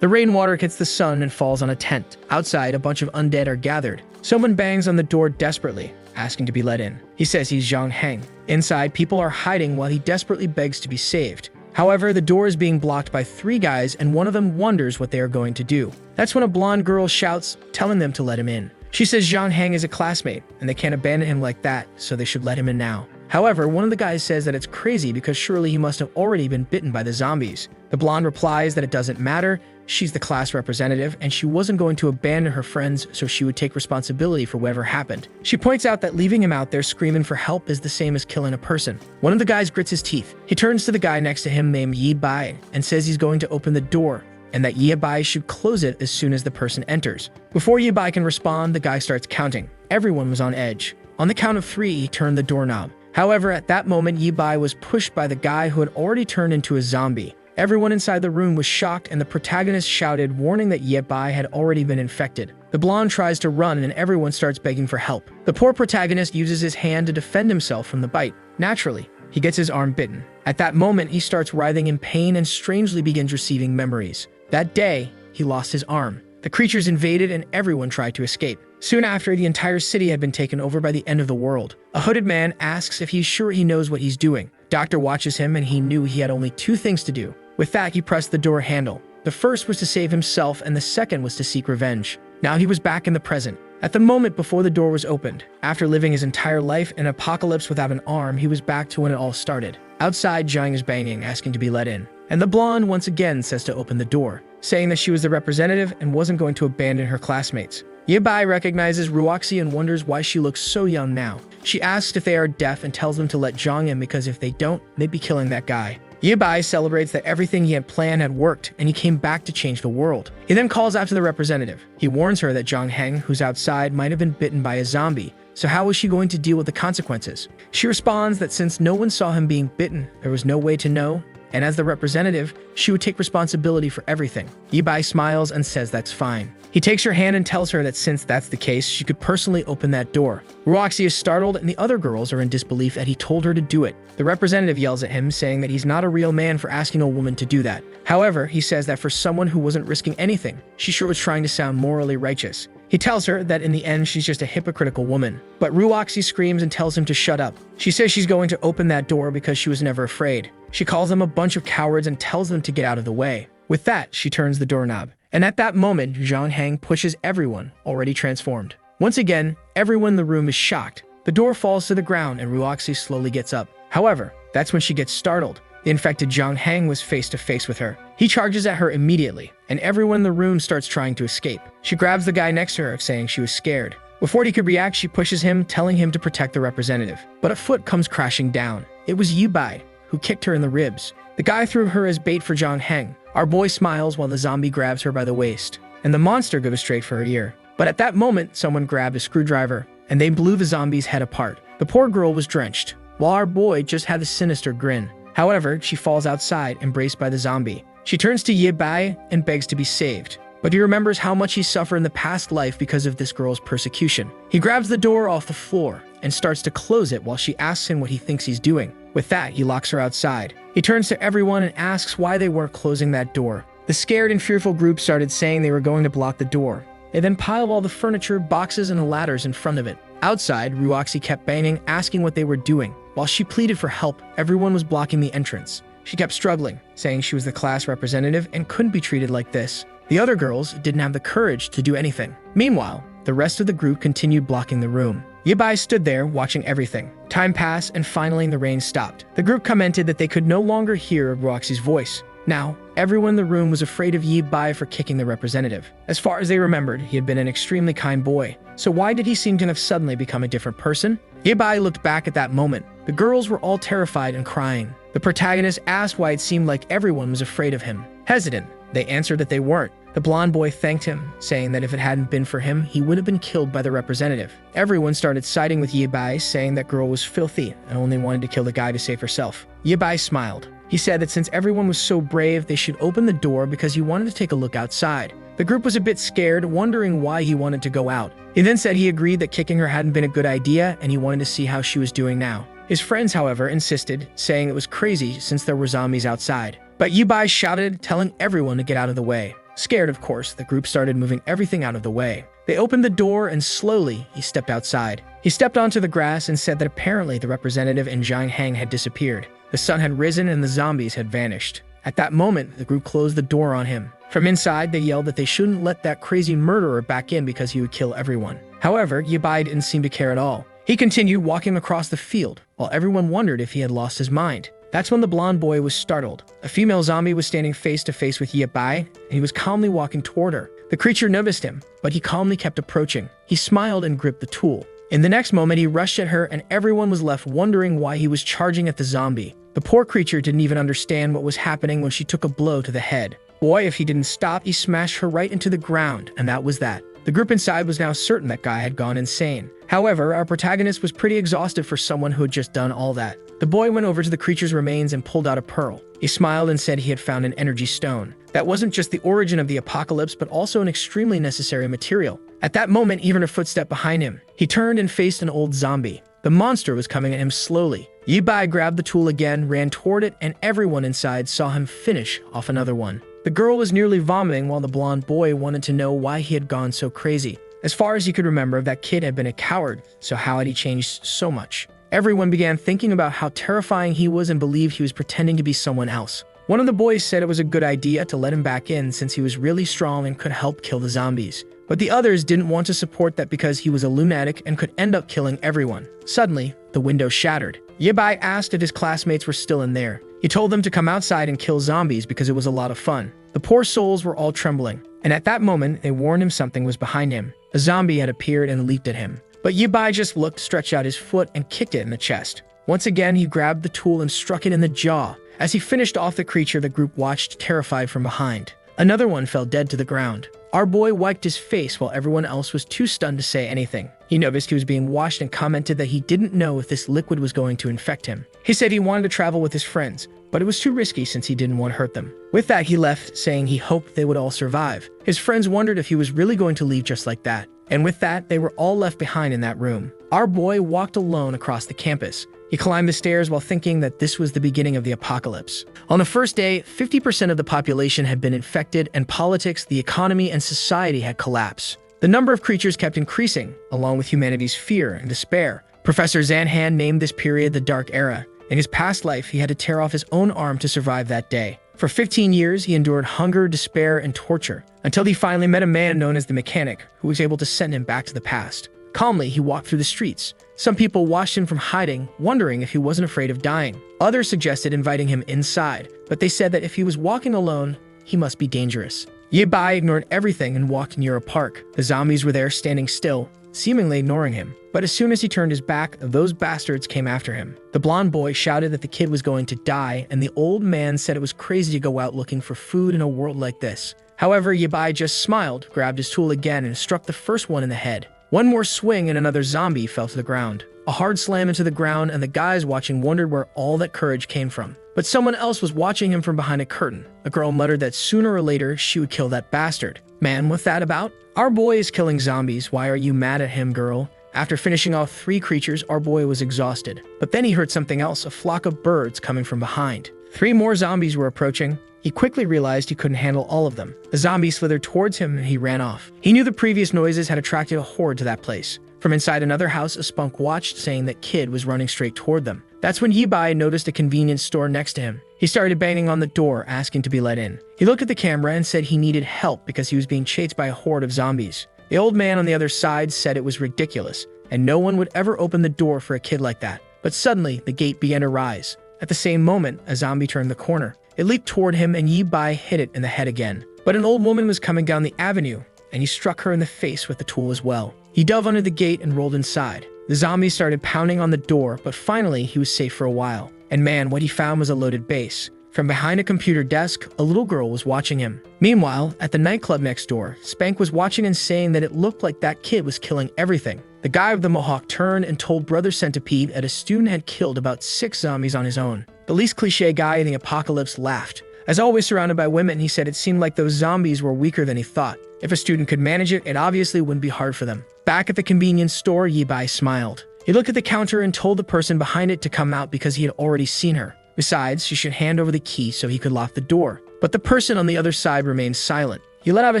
The rainwater hits the sun and falls on a tent. Outside, a bunch of undead are gathered. Someone bangs on the door desperately, asking to be let in. He says he's Zhang Heng. Inside, people are hiding while he desperately begs to be saved. However, the door is being blocked by 3 guys, and one of them wonders what they are going to do. That's when a blonde girl shouts, telling them to let him in. She says Zhang Heng is a classmate, and they can't abandon him like that, so they should let him in now. However, one of the guys says that it's crazy because surely he must have already been bitten by the zombies. The blonde replies that it doesn't matter, she's the class representative, and she wasn't going to abandon her friends, so she would take responsibility for whatever happened. She points out that leaving him out there screaming for help is the same as killing a person. One of the guys grits his teeth. He turns to the guy next to him named Yi Bai and says he's going to open the door, and that Yi Bai should close it as soon as the person enters. Before Yi Bai can respond, the guy starts counting. Everyone was on edge. On the count of 3, he turned the doorknob. However, at that moment, Yi Bai was pushed by the guy who had already turned into a zombie. Everyone inside the room was shocked, and the protagonist shouted, warning that Yi Bai had already been infected. The blonde tries to run, and everyone starts begging for help. The poor protagonist uses his hand to defend himself from the bite. Naturally, he gets his arm bitten. At that moment, he starts writhing in pain and strangely begins receiving memories. That day, he lost his arm. The creatures invaded, and everyone tried to escape. Soon after, the entire city had been taken over by the end of the world. A hooded man asks if he's sure he knows what he's doing. Doctor watches him, and he knew he had only 2 things to do. With that, he pressed the door handle. The first was to save himself, and the second was to seek revenge. Now he was back in the present. At the moment before the door was opened, after living his entire life in an apocalypse without an arm, he was back to when it all started. Outside, Zhang is banging, asking to be let in. And the blonde once again says to open the door, saying that she was the representative and wasn't going to abandon her classmates. Yi Bai recognizes Ruoxi and wonders why she looks so young now. She asks if they are deaf and tells them to let Zhang in because if they don't, they'd be killing that guy. Yi Bai celebrates that everything he had planned had worked, and he came back to change the world. He then calls after the representative. He warns her that Zhang Heng, who's outside, might have been bitten by a zombie, so how was she going to deal with the consequences? She responds that since no one saw him being bitten, there was no way to know, and as the representative, she would take responsibility for everything. Yi Bai smiles and says that's fine. He takes her hand and tells her that since that's the case, she could personally open that door. Ruoxi is startled, and the other girls are in disbelief that he told her to do it. The representative yells at him, saying that he's not a real man for asking a woman to do that. However, he says that for someone who wasn't risking anything, she sure was trying to sound morally righteous. He tells her that in the end, she's just a hypocritical woman. But Ruoxi screams and tells him to shut up. She says she's going to open that door because she was never afraid. She calls them a bunch of cowards and tells them to get out of the way. With that, she turns the doorknob. And at that moment, Zhang Heng pushes everyone, already transformed. Once again, everyone in the room is shocked. The door falls to the ground and Ruoxi slowly gets up. However, that's when she gets startled. The infected Zhang Heng was face to face with her. He charges at her immediately, and everyone in the room starts trying to escape. She grabs the guy next to her, saying she was scared. Before he could react, she pushes him, telling him to protect the representative. But a foot comes crashing down. It was Yi Bai, who kicked her in the ribs. The guy threw her as bait for Zhang Heng. Our boy smiles while the zombie grabs her by the waist, and the monster goes straight for her ear. But at that moment, someone grabbed a screwdriver, and they blew the zombie's head apart. The poor girl was drenched, while our boy just had a sinister grin. However, she falls outside, embraced by the zombie. She turns to Yi Bai and begs to be saved, but he remembers how much he suffered in the past life because of this girl's persecution. He grabs the door off the floor and starts to close it while she asks him what he thinks he's doing. With that, he locks her outside. He turns to everyone and asks why they weren't closing that door. The scared and fearful group started saying they were going to block the door. They then piled all the furniture, boxes, and ladders in front of it. Outside, Ruoxi kept banging, asking what they were doing. While she pleaded for help, everyone was blocking the entrance. She kept struggling, saying she was the class representative and couldn't be treated like this. The other girls didn't have the courage to do anything. Meanwhile, the rest of the group continued blocking the room. Yi Bai stood there, watching everything. Time passed, and finally the rain stopped. The group commented that they could no longer hear Ruoxi's voice. Now, everyone in the room was afraid of Yi Bai for kicking the representative. As far as they remembered, he had been an extremely kind boy. So why did he seem to have suddenly become a different person? Yi Bai looked back at that moment. The girls were all terrified and crying. The protagonist asked why it seemed like everyone was afraid of him. Hesitant, they answered that they weren't. The blonde boy thanked him, saying that if it hadn't been for him, he would have been killed by the representative. Everyone started siding with Yi Bai, saying that girl was filthy and only wanted to kill the guy to save herself. Yi Bai smiled. He said that since everyone was so brave, they should open the door because he wanted to take a look outside. The group was a bit scared, wondering why he wanted to go out. He then said he agreed that kicking her hadn't been a good idea and he wanted to see how she was doing now. His friends, however, insisted, saying it was crazy since there were zombies outside. But Yi Bai shouted, telling everyone to get out of the way. Scared, of course, the group started moving everything out of the way. They opened the door and slowly, he stepped outside. He stepped onto the grass and said that apparently the representative in Jiangheng had disappeared. The sun had risen and the zombies had vanished. At that moment, the group closed the door on him. From inside, they yelled that they shouldn't let that crazy murderer back in because he would kill everyone. However, Yabai didn't seem to care at all. He continued walking across the field, while everyone wondered if he had lost his mind. That's when the blonde boy was startled. A female zombie was standing face to face with Yabai, and he was calmly walking toward her. The creature noticed him, but he calmly kept approaching. He smiled and gripped the tool. In the next moment, he rushed at her, and everyone was left wondering why he was charging at the zombie. The poor creature didn't even understand what was happening when she took a blow to the head. Boy, if he didn't stop, he smashed her right into the ground, and that was that. The group inside was now certain that guy had gone insane. However, our protagonist was pretty exhausted for someone who had just done all that. The boy went over to the creature's remains and pulled out a pearl. He smiled and said he had found an energy stone. That wasn't just the origin of the apocalypse, but also an extremely necessary material. At that moment, he heard a footstep behind him. He turned and faced an old zombie. The monster was coming at him slowly. Yabai grabbed the tool again, ran toward it, and everyone inside saw him finish off another one. The girl was nearly vomiting while the blonde boy wanted to know why he had gone so crazy. As far as he could remember, that kid had been a coward, so how had he changed so much? Everyone began thinking about how terrifying he was and believed he was pretending to be someone else. One of the boys said it was a good idea to let him back in since he was really strong and could help kill the zombies. But the others didn't want to support that because he was a lunatic and could end up killing everyone. Suddenly, the window shattered. Yabai asked if his classmates were still in there. He told them to come outside and kill zombies because it was a lot of fun. The poor souls were all trembling, and at that moment, they warned him something was behind him. A zombie had appeared and leaped at him. But Yabai just looked, stretched out his foot, and kicked it in the chest. Once again, he grabbed the tool and struck it in the jaw. As he finished off the creature, the group watched, terrified from behind. Another one fell dead to the ground. Our boy wiped his face while everyone else was too stunned to say anything. He noticed he was being washed and commented that he didn't know if this liquid was going to infect him. He said he wanted to travel with his friends, but it was too risky since he didn't want to hurt them. With that, he left, saying he hoped they would all survive. His friends wondered if he was really going to leave just like that. And with that, they were all left behind in that room. Our boy walked alone across the campus. He climbed the stairs while thinking that this was the beginning of the apocalypse. On the first day, 50% of the population had been infected, and politics, the economy, and society had collapsed. The number of creatures kept increasing, along with humanity's fear and despair. Professor Zanhan named this period the Dark Era. In his past life, he had to tear off his own arm to survive that day. For 15 years, he endured hunger, despair, and torture, until he finally met a man known as the Mechanic, who was able to send him back to the past. Calmly, he walked through the streets. Some people watched him from hiding, wondering if he wasn't afraid of dying. Others suggested inviting him inside, but they said that if he was walking alone, he must be dangerous. Yabai ignored everything and walked near a park. The zombies were there standing still, seemingly ignoring him. But as soon as he turned his back, those bastards came after him. The blonde boy shouted that the kid was going to die, and the old man said it was crazy to go out looking for food in a world like this. However, Yabai just smiled, grabbed his tool again, and struck the first one in the head. One more swing and another zombie fell to the ground. A hard slam into the ground, and the guys watching wondered where all that courage came from. But someone else was watching him from behind a curtain. A girl muttered that sooner or later she would kill that bastard. Man, what's that about? Our boy is killing zombies. Why are you mad at him, girl? After finishing off 3 creatures, our boy was exhausted. But then he heard something else, a flock of birds coming from behind. 3 more zombies were approaching. He quickly realized he couldn't handle all of them. The zombies slithered towards him and he ran off. He knew the previous noises had attracted a horde to that place. From inside another house, a spunk watched, saying that kid was running straight toward them. That's when Yabai noticed a convenience store next to him. He started banging on the door, asking to be let in. He looked at the camera and said he needed help because he was being chased by a horde of zombies. The old man on the other side said it was ridiculous, and no one would ever open the door for a kid like that. But suddenly, the gate began to rise. At the same moment, a zombie turned the corner. It leaped toward him and Yabai hit it in the head again. But an old woman was coming down the avenue, and he struck her in the face with the tool as well. He dove under the gate and rolled inside. The zombies started pounding on the door, but finally he was safe for a while. And man, what he found was a loaded base. From behind a computer desk, a little girl was watching him. Meanwhile, at the nightclub next door, Spank was watching and saying that it looked like that kid was killing everything. The guy with the mohawk turned and told Brother Centipede that a student had killed about 6 zombies on his own. The least cliche guy in the apocalypse laughed. As always surrounded by women, he said it seemed like those zombies were weaker than he thought. If a student could manage it, it obviously wouldn't be hard for them. Back at the convenience store, Yabai smiled. He looked at the counter and told the person behind it to come out because he had already seen her. Besides, she should hand over the key so he could lock the door. But the person on the other side remained silent. He let out a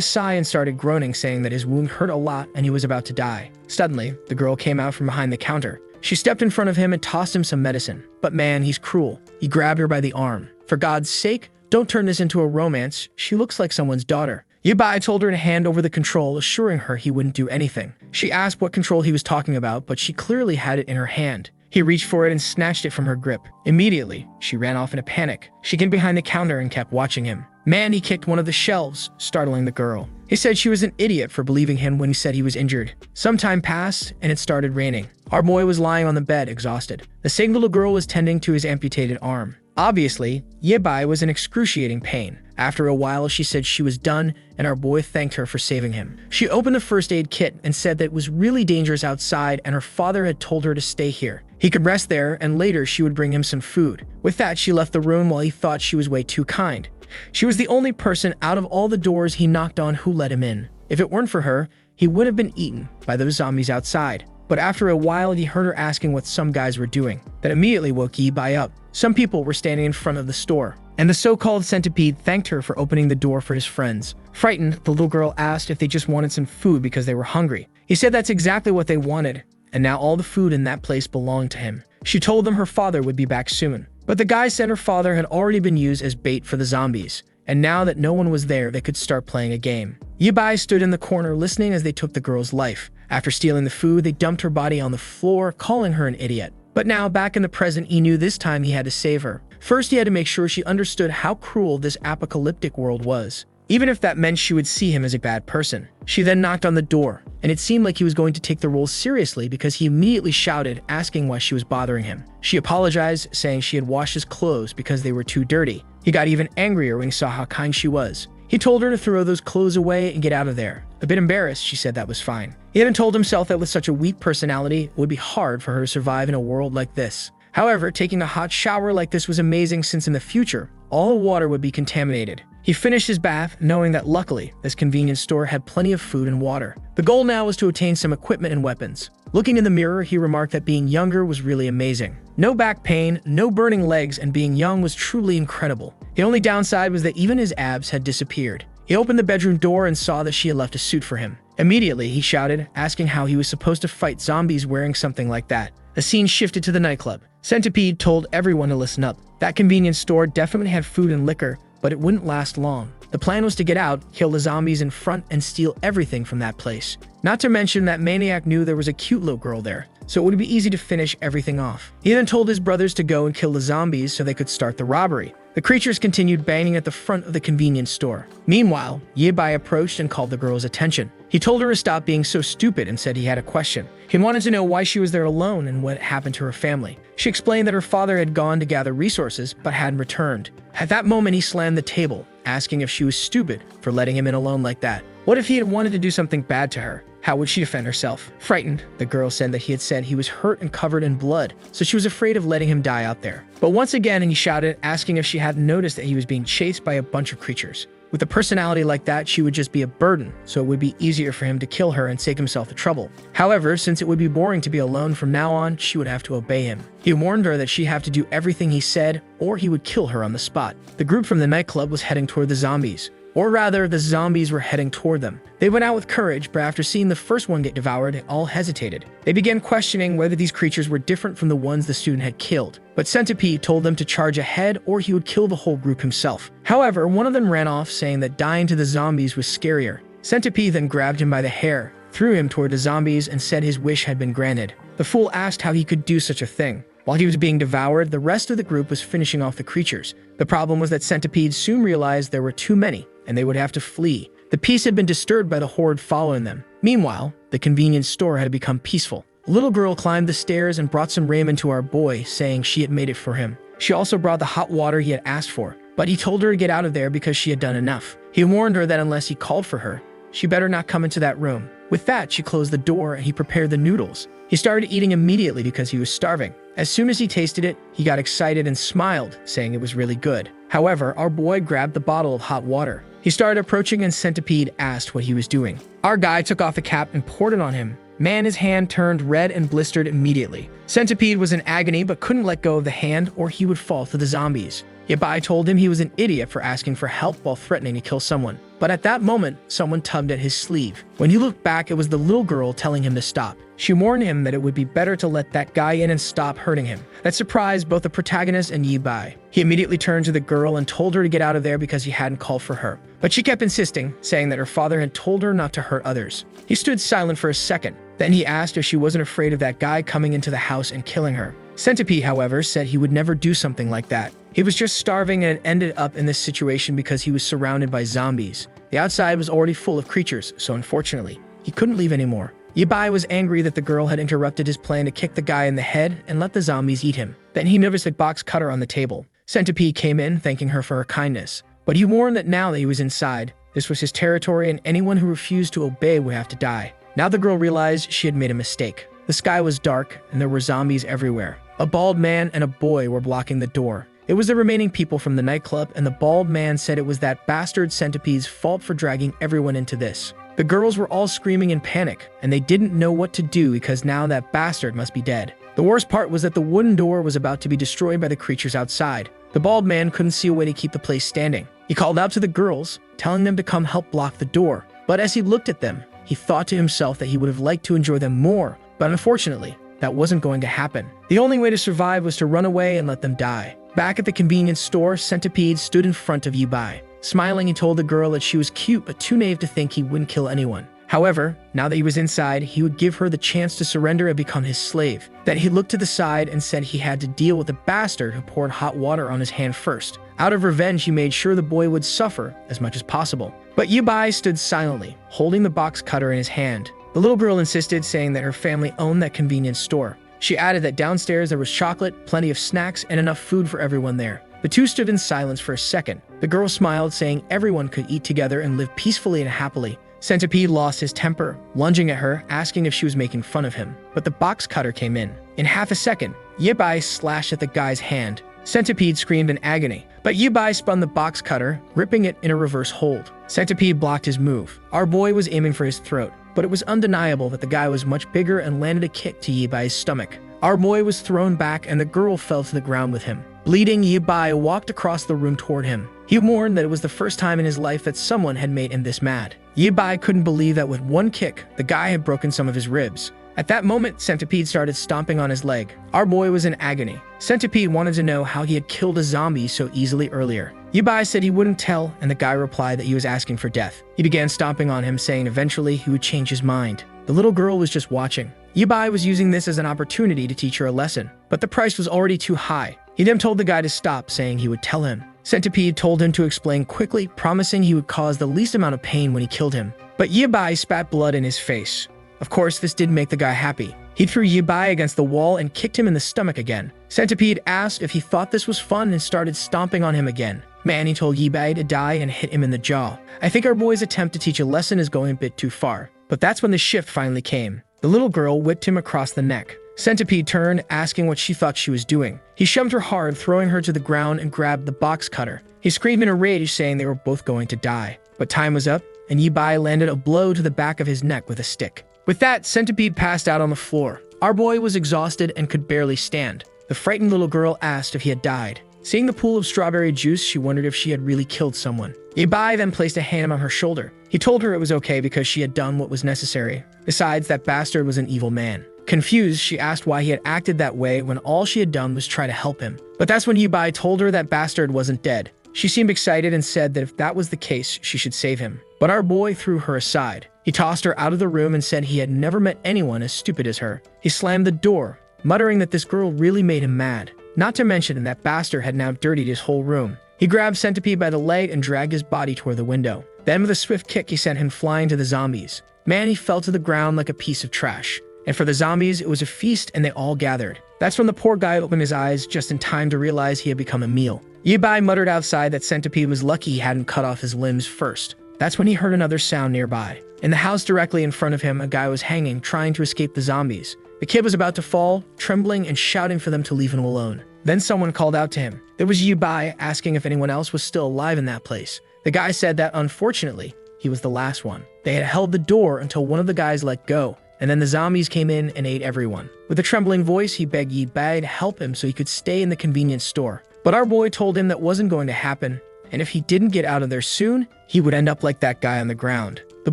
sigh and started groaning, saying that his wound hurt a lot and he was about to die. Suddenly, the girl came out from behind the counter. She stepped in front of him and tossed him some medicine. But man, he's cruel. He grabbed her by the arm. For God's sake, don't turn this into a romance. She looks like someone's daughter. Yabai told her to hand over the control, assuring her he wouldn't do anything. She asked what control he was talking about, but she clearly had it in her hand. He reached for it and snatched it from her grip. Immediately, she ran off in a panic. She hid behind the counter and kept watching him. Man, he kicked one of the shelves, startling the girl. He said she was an idiot for believing him when he said he was injured. Some time passed, and it started raining. Our boy was lying on the bed, exhausted. The same little girl was tending to his amputated arm. Obviously, Yabai was in excruciating pain. After a while, she said she was done, and our boy thanked her for saving him. She opened the first aid kit and said that it was really dangerous outside and her father had told her to stay here. He could rest there, and later she would bring him some food. With that, she left the room while he thought she was way too kind. She was the only person out of all the doors he knocked on who let him in. If it weren't for her, he would have been eaten by those zombies outside. But after a while, he heard her asking what some guys were doing. That immediately woke Yabai up. Some people were standing in front of the store, and the so-called centipede thanked her for opening the door for his friends. Frightened, the little girl asked if they just wanted some food because they were hungry. He said that's exactly what they wanted, and now all the food in that place belonged to him. She told them her father would be back soon. But the guy said her father had already been used as bait for the zombies, and now that no one was there, they could start playing a game. Yabai stood in the corner listening as they took the girl's life. After stealing the food, they dumped her body on the floor, calling her an idiot. But now, back in the present, he knew this time he had to save her. First, he had to make sure she understood how cruel this apocalyptic world was, even if that meant she would see him as a bad person. She then knocked on the door, and it seemed like he was going to take the role seriously because he immediately shouted, asking why she was bothering him. She apologized, saying she had washed his clothes because they were too dirty. He got even angrier when he saw how kind she was. He told her to throw those clothes away and get out of there. A bit embarrassed, she said that was fine. He even told himself that with such a weak personality, it would be hard for her to survive in a world like this. However, taking a hot shower like this was amazing since in the future, all the water would be contaminated. He finished his bath, knowing that luckily, this convenience store had plenty of food and water. The goal now was to obtain some equipment and weapons. Looking in the mirror, he remarked that being younger was really amazing. No back pain, no burning legs, and being young was truly incredible. The only downside was that even his abs had disappeared. He opened the bedroom door and saw that she had left a suit for him. Immediately, he shouted, asking how he was supposed to fight zombies wearing something like that. The scene shifted to the nightclub. Centipede told everyone to listen up. That convenience store definitely had food and liquor, but it wouldn't last long. The plan was to get out, kill the zombies in front, and steal everything from that place. Not to mention that Maniac knew there was a cute little girl there, so it would be easy to finish everything off. He then told his brothers to go and kill the zombies so they could start the robbery. The creatures continued banging at the front of the convenience store. Meanwhile, Yabai approached and called the girl's attention. He told her to stop being so stupid and said he had a question. He wanted to know why she was there alone and what happened to her family. She explained that her father had gone to gather resources but hadn't returned. At that moment, he slammed the table, asking if she was stupid for letting him in alone like that. What if he had wanted to do something bad to her? How would she defend herself? Frightened, the girl said that he had said he was hurt and covered in blood, so she was afraid of letting him die out there. But once again, he shouted, asking if she hadn't noticed that he was being chased by a bunch of creatures. With a personality like that, she would just be a burden, so it would be easier for him to kill her and save himself the trouble. However, since it would be boring to be alone from now on, she would have to obey him. He warned her that she'd have to do everything he said, or he would kill her on the spot. The group from the nightclub was heading toward the zombies. Or rather, the zombies were heading toward them. They went out with courage, but after seeing the first one get devoured, they all hesitated. They began questioning whether these creatures were different from the ones the student had killed. But Centipede told them to charge ahead or he would kill the whole group himself. However, one of them ran off, saying that dying to the zombies was scarier. Centipede then grabbed him by the hair, threw him toward the zombies, and said his wish had been granted. The fool asked how he could do such a thing. While he was being devoured, the rest of the group was finishing off the creatures. The problem was that Centipede soon realized there were too many, and they would have to flee. The peace had been disturbed by the horde following them. Meanwhile, the convenience store had become peaceful. A little girl climbed the stairs and brought some ramen to our boy, saying she had made it for him. She also brought the hot water he had asked for, but he told her to get out of there because she had done enough. He warned her that unless he called for her, she better not come into that room. With that, she closed the door and he prepared the noodles. He started eating immediately because he was starving. As soon as he tasted it, he got excited and smiled, saying it was really good. However, our boy grabbed the bottle of hot water. He started approaching and Centipede asked what he was doing. Our guy took off the cap and poured it on him. Man, his hand turned red and blistered immediately. Centipede was in agony but couldn't let go of the hand or he would fall to the zombies. Yabai told him he was an idiot for asking for help while threatening to kill someone. But at that moment, someone tugged at his sleeve. When he looked back, it was the little girl telling him to stop. She warned him that it would be better to let that guy in and stop hurting him. That surprised both the protagonist and Yabai. He immediately turned to the girl and told her to get out of there because he hadn't called for her. But she kept insisting, saying that her father had told her not to hurt others. He stood silent for a second. Then he asked if she wasn't afraid of that guy coming into the house and killing her. Centipede, however, said he would never do something like that. He was just starving and had ended up in this situation because he was surrounded by zombies. The outside was already full of creatures, so unfortunately, he couldn't leave anymore. Yabai was angry that the girl had interrupted his plan to kick the guy in the head and let the zombies eat him. Then he noticed a box cutter on the table. Centipede came in, thanking her for her kindness. But he warned that now that he was inside, this was his territory and anyone who refused to obey would have to die. Now the girl realized she had made a mistake. The sky was dark and there were zombies everywhere. A bald man and a boy were blocking the door. It was the remaining people from the nightclub, and the bald man said it was that bastard Centipede's fault for dragging everyone into this. The girls were all screaming in panic, and they didn't know what to do because now that bastard must be dead. The worst part was that the wooden door was about to be destroyed by the creatures outside. The bald man couldn't see a way to keep the place standing. He called out to the girls, telling them to come help block the door. But as he looked at them, he thought to himself that he would have liked to enjoy them more, but unfortunately, that wasn't going to happen. The only way to survive was to run away and let them die. Back at the convenience store, Centipede stood in front of Yabai. Smiling, he told the girl that she was cute but too naive to think he wouldn't kill anyone. However, now that he was inside, he would give her the chance to surrender and become his slave. Then he looked to the side and said he had to deal with the bastard who poured hot water on his hand first. Out of revenge, he made sure the boy would suffer as much as possible. But Yabai stood silently, holding the box cutter in his hand. The little girl insisted, saying that her family owned that convenience store. She added that downstairs there was chocolate, plenty of snacks, and enough food for everyone there. The two stood in silence for a second. The girl smiled, saying everyone could eat together and live peacefully and happily. Centipede lost his temper, lunging at her, asking if she was making fun of him. But the box cutter came in. In half a second, Yabai slashed at the guy's hand. Centipede screamed in agony, but Yabai spun the box cutter, gripping it in a reverse hold. Centipede blocked his move. Our boy was aiming for his throat, but it was undeniable that the guy was much bigger and landed a kick to Yabai's stomach. Our boy was thrown back and the girl fell to the ground with him. Bleeding, Yabai walked across the room toward him. He mourned that it was the first time in his life that someone had made him this mad. Yabai couldn't believe that with one kick, the guy had broken some of his ribs. At that moment, Centipede started stomping on his leg. Our boy was in agony. Centipede wanted to know how he had killed a zombie so easily earlier. Yabai said he wouldn't tell, and the guy replied that he was asking for death. He began stomping on him, saying eventually he would change his mind. The little girl was just watching. Yabai was using this as an opportunity to teach her a lesson, but the price was already too high. He then told the guy to stop, saying he would tell him. Centipede told him to explain quickly, promising he would cause the least amount of pain when he killed him. But Yabai spat blood in his face. Of course, this didn't make the guy happy. He threw Yabai against the wall and kicked him in the stomach again. Centipede asked if he thought this was fun and started stomping on him again. Man, he told Yabai to die and hit him in the jaw. I think our boy's attempt to teach a lesson is going a bit too far. But that's when the shift finally came. The little girl whipped him across the neck. Centipede turned, asking what she thought she was doing. He shoved her hard, throwing her to the ground and grabbed the box cutter. He screamed in a rage, saying they were both going to die. But time was up, and Yabai landed a blow to the back of his neck with a stick. With that, Centipede passed out on the floor. Our boy was exhausted and could barely stand. The frightened little girl asked if he had died. Seeing the pool of strawberry juice, she wondered if she had really killed someone. Yabai then placed a hand on her shoulder. He told her it was okay because she had done what was necessary. Besides, that bastard was an evil man. Confused, she asked why he had acted that way when all she had done was try to help him. But that's when Yabai told her that bastard wasn't dead. She seemed excited and said that if that was the case, she should save him. But our boy threw her aside. He tossed her out of the room and said he had never met anyone as stupid as her. He slammed the door, muttering that this girl really made him mad. Not to mention that bastard had now dirtied his whole room. He grabbed Centipede by the leg and dragged his body toward the window. Then with a swift kick, he sent him flying to the zombies. Man, he fell to the ground like a piece of trash. And for the zombies, it was a feast and they all gathered. That's when the poor guy opened his eyes just in time to realize he had become a meal. Yabai muttered outside that Centipede was lucky he hadn't cut off his limbs first. That's when he heard another sound nearby. In the house directly in front of him, a guy was hanging, trying to escape the zombies. The kid was about to fall, trembling and shouting for them to leave him alone. Then someone called out to him. There was Yabai, asking if anyone else was still alive in that place. The guy said that unfortunately, he was the last one. They had held the door until one of the guys let go, and then the zombies came in and ate everyone. With a trembling voice, he begged Yabai to help him so he could stay in the convenience store. But our boy told him that wasn't going to happen, and if he didn't get out of there soon, he would end up like that guy on the ground. The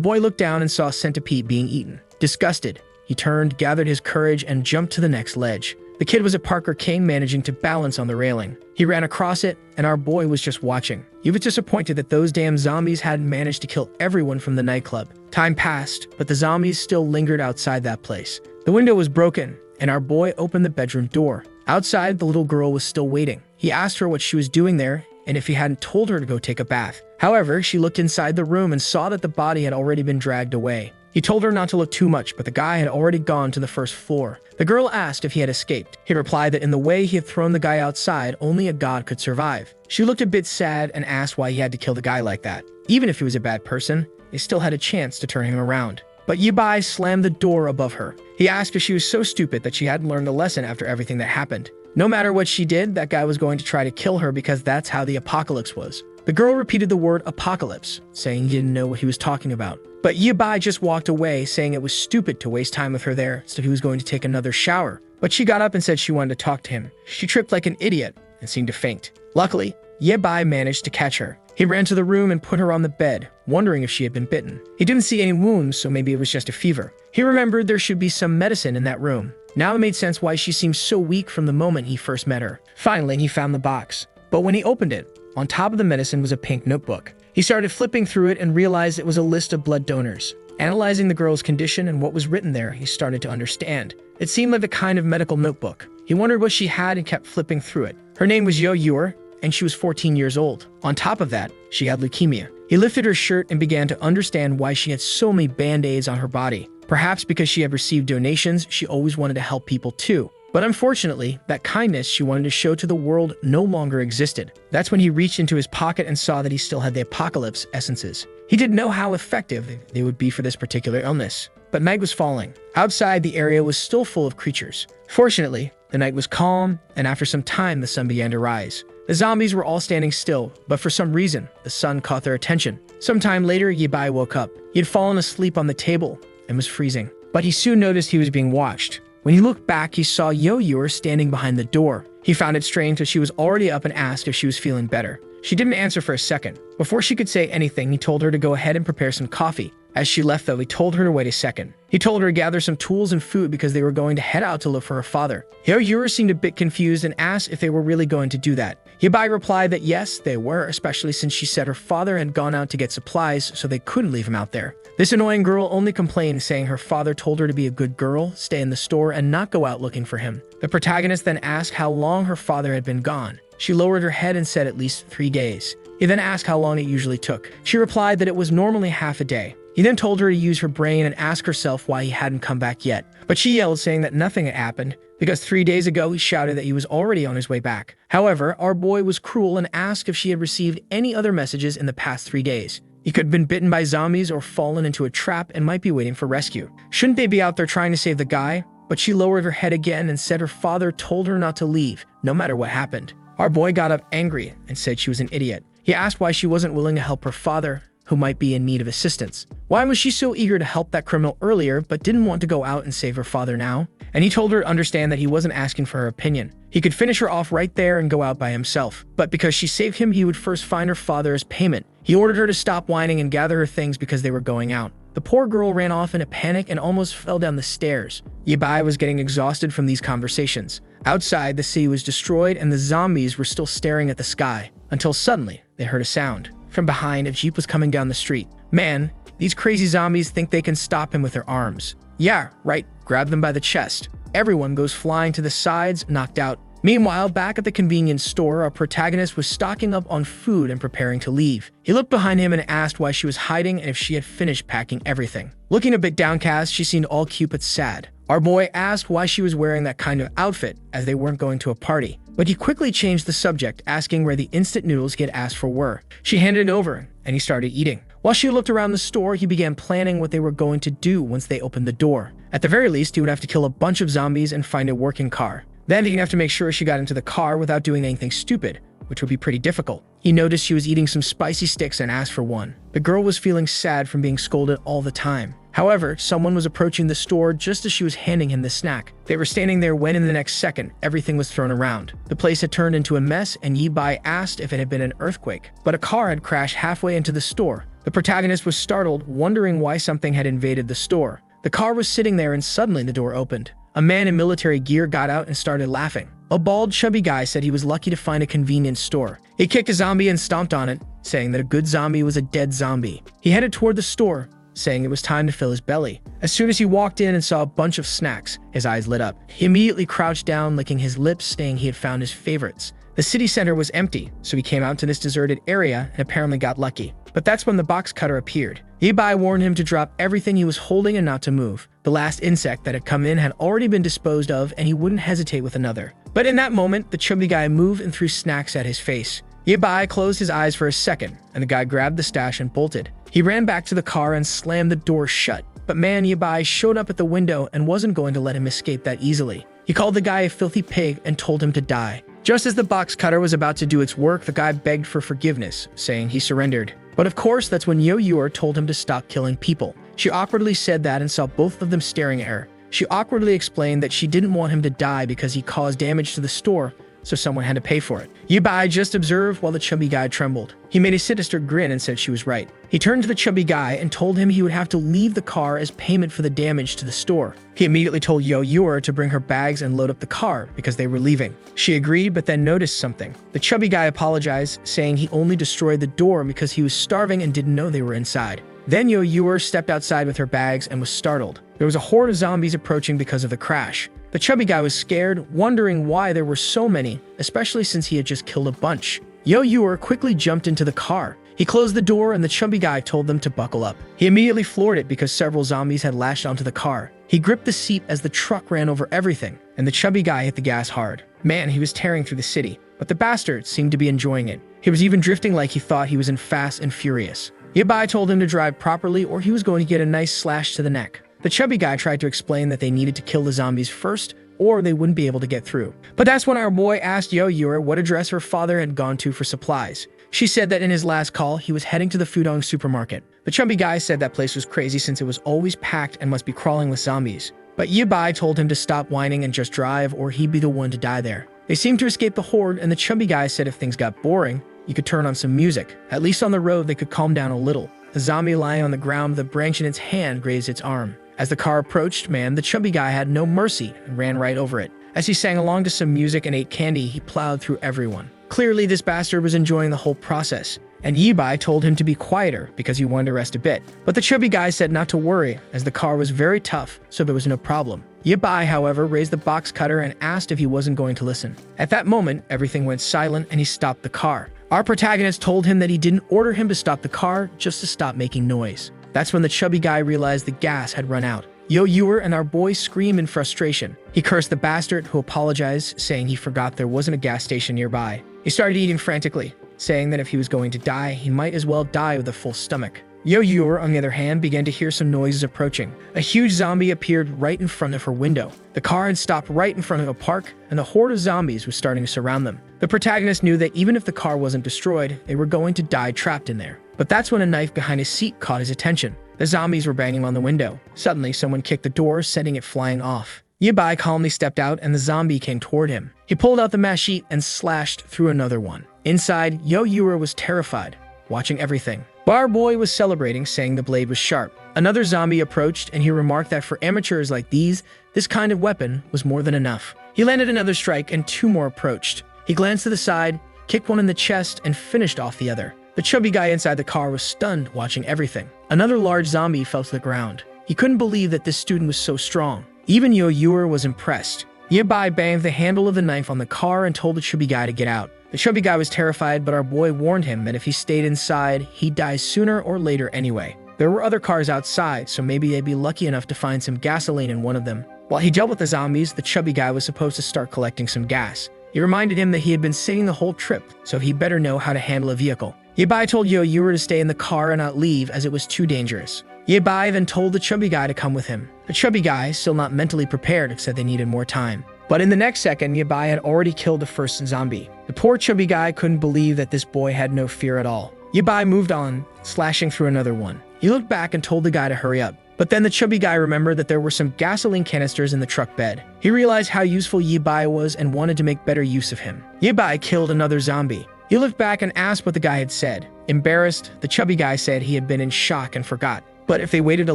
boy looked down and saw a centipede being eaten. Disgusted, he turned, gathered his courage, and jumped to the next ledge. The kid was a Parker King managing to balance on the railing. He ran across it, and our boy was just watching. He was disappointed that those damn zombies hadn't managed to kill everyone from the nightclub. Time passed, but the zombies still lingered outside that place. The window was broken, and our boy opened the bedroom door. Outside, the little girl was still waiting. He asked her what she was doing there, and if he hadn't told her to go take a bath. However, she looked inside the room and saw that the body had already been dragged away. He told her not to look too much, but the guy had already gone to the first floor. The girl asked if he had escaped. He replied that in the way he had thrown the guy outside, only a god could survive. She looked a bit sad and asked why he had to kill the guy like that. Even if he was a bad person, they still had a chance to turn him around. But Yabai slammed the door above her. He asked if she was so stupid that she hadn't learned the lesson after everything that happened. No matter what she did, that guy was going to try to kill her because that's how the apocalypse was. The girl repeated the word apocalypse, saying he didn't know what he was talking about. But Yabai just walked away, saying it was stupid to waste time with her there, so he was going to take another shower. But she got up and said she wanted to talk to him. She tripped like an idiot and seemed to faint. Luckily, Yabai managed to catch her. He ran to the room and put her on the bed, wondering if she had been bitten. He didn't see any wounds, so maybe it was just a fever. He remembered there should be some medicine in that room. Now it made sense why she seemed so weak from the moment he first met her. Finally, he found the box. But when he opened it, on top of the medicine was a pink notebook. He started flipping through it and realized it was a list of blood donors. Analyzing the girl's condition and what was written there, he started to understand. It seemed like the kind of medical notebook. He wondered what she had and kept flipping through it. Her name was Yo-Yor, and she was 14 years old. On top of that, she had leukemia. He lifted her shirt and began to understand why she had so many band-aids on her body. Perhaps because she had received donations, she always wanted to help people too. But unfortunately, that kindness she wanted to show to the world no longer existed. That's when he reached into his pocket and saw that he still had the apocalypse essences. He didn't know how effective they would be for this particular illness. But night was falling. Outside, the area was still full of creatures. Fortunately, the night was calm, and after some time, the sun began to rise. The zombies were all standing still, but for some reason, the sun caught their attention. Sometime later, Yabai woke up. He had fallen asleep on the table and was freezing. But he soon noticed he was being watched. When he looked back, he saw Yo-Yor standing behind the door. He found it strange that she was already up and asked if she was feeling better. She didn't answer for a second. Before she could say anything, he told her to go ahead and prepare some coffee. As she left, though, he told her to wait a second. He told her to gather some tools and food because they were going to head out to look for her father. Yo-Yor seemed a bit confused and asked if they were really going to do that. Yabai replied that yes, they were, especially since she said her father had gone out to get supplies, so they couldn't leave him out there. This annoying girl only complained, saying her father told her to be a good girl, stay in the store, and not go out looking for him. The protagonist then asked how long her father had been gone. She lowered her head and said at least 3 days. He then asked how long it usually took. She replied that it was normally half a day. He then told her to use her brain and ask herself why he hadn't come back yet. But she yelled, saying that nothing had happened, because 3 days ago he shouted that he was already on his way back. However, our boy was cruel and asked if she had received any other messages in the past 3 days. He could have been bitten by zombies or fallen into a trap and might be waiting for rescue. Shouldn't they be out there trying to save the guy? But she lowered her head again and said her father told her not to leave, no matter what happened. Our boy got up angry and said she was an idiot. He asked why she wasn't willing to help her father, who might be in need of assistance. Why was she so eager to help that criminal earlier but didn't want to go out and save her father now? And he told her to understand that he wasn't asking for her opinion. He could finish her off right there and go out by himself. But because she saved him, he would first find her father as payment. He ordered her to stop whining and gather her things because they were going out. The poor girl ran off in a panic and almost fell down the stairs. Yabai was getting exhausted from these conversations. Outside, the city was destroyed and the zombies were still staring at the sky, until suddenly they heard a sound. From behind, a jeep was coming down the street. Man, these crazy zombies think they can stop him with their arms. Yeah, right, grab them by the chest. Everyone goes flying to the sides, knocked out. Meanwhile, back at the convenience store, our protagonist was stocking up on food and preparing to leave. He looked behind him and asked why she was hiding and if she had finished packing everything. Looking a bit downcast, she seemed all cute but sad. Our boy asked why she was wearing that kind of outfit, as they weren't going to a party. But he quickly changed the subject, asking where the instant noodles he had asked for were. She handed it over, and he started eating. While she looked around the store, he began planning what they were going to do once they opened the door. At the very least, he would have to kill a bunch of zombies and find a working car. Then he'd have to make sure she got into the car without doing anything stupid, which would be pretty difficult. He noticed she was eating some spicy sticks and asked for one. The girl was feeling sad from being scolded all the time. However, someone was approaching the store just as she was handing him the snack. They were standing there when in the next second, everything was thrown around. The place had turned into a mess and Yi-bai asked if it had been an earthquake, but a car had crashed halfway into the store. The protagonist was startled, wondering why something had invaded the store. The car was sitting there and suddenly the door opened. A man in military gear got out and started laughing. A bald, chubby guy said he was lucky to find a convenience store. He kicked a zombie and stomped on it, saying that a good zombie was a dead zombie. He headed toward the store, saying it was time to fill his belly. As soon as he walked in and saw a bunch of snacks, his eyes lit up. He immediately crouched down, licking his lips, saying he had found his favorites. The city center was empty, so he came out to this deserted area and apparently got lucky. But that's when the box cutter appeared. Yi-bai warned him to drop everything he was holding and not to move. The last insect that had come in had already been disposed of and he wouldn't hesitate with another. But in that moment, the chubby guy moved and threw snacks at his face. Yi-bai closed his eyes for a second, and the guy grabbed the stash and bolted. He ran back to the car and slammed the door shut. But man, Yi-bai showed up at the window and wasn't going to let him escape that easily. He called the guy a filthy pig and told him to die. Just as the box cutter was about to do its work, the guy begged for forgiveness, saying he surrendered. But of course, that's when Yo-Yor told him to stop killing people. She awkwardly said that and saw both of them staring at her. She awkwardly explained that she didn't want him to die because he caused damage to the store, so someone had to pay for it. Yi-bai just observed while the chubby guy trembled. He made a sinister grin and said she was right. He turned to the chubby guy and told him he would have to leave the car as payment for the damage to the store. He immediately told Yo-Yor to bring her bags and load up the car because they were leaving. She agreed, but then noticed something. The chubby guy apologized, saying he only destroyed the door because he was starving and didn't know they were inside. Then Yo-Yor stepped outside with her bags and was startled. There was a horde of zombies approaching because of the crash. The chubby guy was scared, wondering why there were so many, especially since he had just killed a bunch. Yo-Yor quickly jumped into the car. He closed the door and the chubby guy told them to buckle up. He immediately floored it because several zombies had lashed onto the car. He gripped the seat as the truck ran over everything, and the chubby guy hit the gas hard. Man, he was tearing through the city, but the bastard seemed to be enjoying it. He was even drifting like he thought he was in Fast and Furious. Yi-bai told him to drive properly or he was going to get a nice slash to the neck. The chubby guy tried to explain that they needed to kill the zombies first or they wouldn't be able to get through. But that's when our boy asked Yo-Yor what address her father had gone to for supplies. She said that in his last call, he was heading to the Fudong supermarket. The chubby guy said that place was crazy since it was always packed and must be crawling with zombies. But Yi-bai told him to stop whining and just drive or he'd be the one to die there. They seemed to escape the horde and the chubby guy said if things got boring, you could turn on some music. At least on the road, they could calm down a little. The zombie lying on the ground with a branch in its hand grazed its arm. As the car approached, man, the chubby guy had no mercy and ran right over it. As he sang along to some music and ate candy, he plowed through everyone. Clearly, this bastard was enjoying the whole process, and Yi-bai told him to be quieter because he wanted to rest a bit. But the chubby guy said not to worry, as the car was very tough, so there was no problem. Yi-bai, however, raised the box cutter and asked if he wasn't going to listen. At that moment, everything went silent and he stopped the car. Our protagonist told him that he didn't order him to stop the car, just to stop making noise. That's when the chubby guy realized the gas had run out. Yo-Yor and our boy screamed in frustration. He cursed the bastard, who apologized, saying he forgot there wasn't a gas station nearby. He started eating frantically, saying that if he was going to die, he might as well die with a full stomach. Yo-Yor, on the other hand, began to hear some noises approaching. A huge zombie appeared right in front of her window. The car had stopped right in front of a park, and the horde of zombies was starting to surround them. The protagonist knew that even if the car wasn't destroyed, they were going to die trapped in there. But that's when a knife behind his seat caught his attention. The zombies were banging on the window. Suddenly, someone kicked the door, setting it flying off. Yi-bai calmly stepped out, and the zombie came toward him. He pulled out the machete and slashed through another one. Inside, Yo-Yor was terrified, watching everything. Bar Boy was celebrating, saying the blade was sharp. Another zombie approached, and he remarked that for amateurs like these, this kind of weapon was more than enough. He landed another strike, and two more approached. He glanced to the side, kicked one in the chest, and finished off the other. The chubby guy inside the car was stunned, watching everything. Another large zombie fell to the ground. He couldn't believe that this student was so strong. Even Yo-Yor was impressed. Yi-bai banged the handle of the knife on the car and told the chubby guy to get out. The chubby guy was terrified, but our boy warned him that if he stayed inside, he'd die sooner or later anyway. There were other cars outside, so maybe they'd be lucky enough to find some gasoline in one of them. While he dealt with the zombies, the chubby guy was supposed to start collecting some gas. He reminded him that he had been sitting the whole trip, so he better know how to handle a vehicle. Yi-bai told Yo-Yor to stay in the car and not leave as it was too dangerous. Yi-bai then told the chubby guy to come with him. The chubby guy, still not mentally prepared, said they needed more time. But in the next second, Yi-bai had already killed the first zombie. The poor chubby guy couldn't believe that this boy had no fear at all. Yi-bai moved on, slashing through another one. He looked back and told the guy to hurry up. But then the chubby guy remembered that there were some gasoline canisters in the truck bed. He realized how useful Yibai was and wanted to make better use of him. Yibai killed another zombie. He looked back and asked what the guy had said. Embarrassed, the chubby guy said he had been in shock and forgot. But if they waited a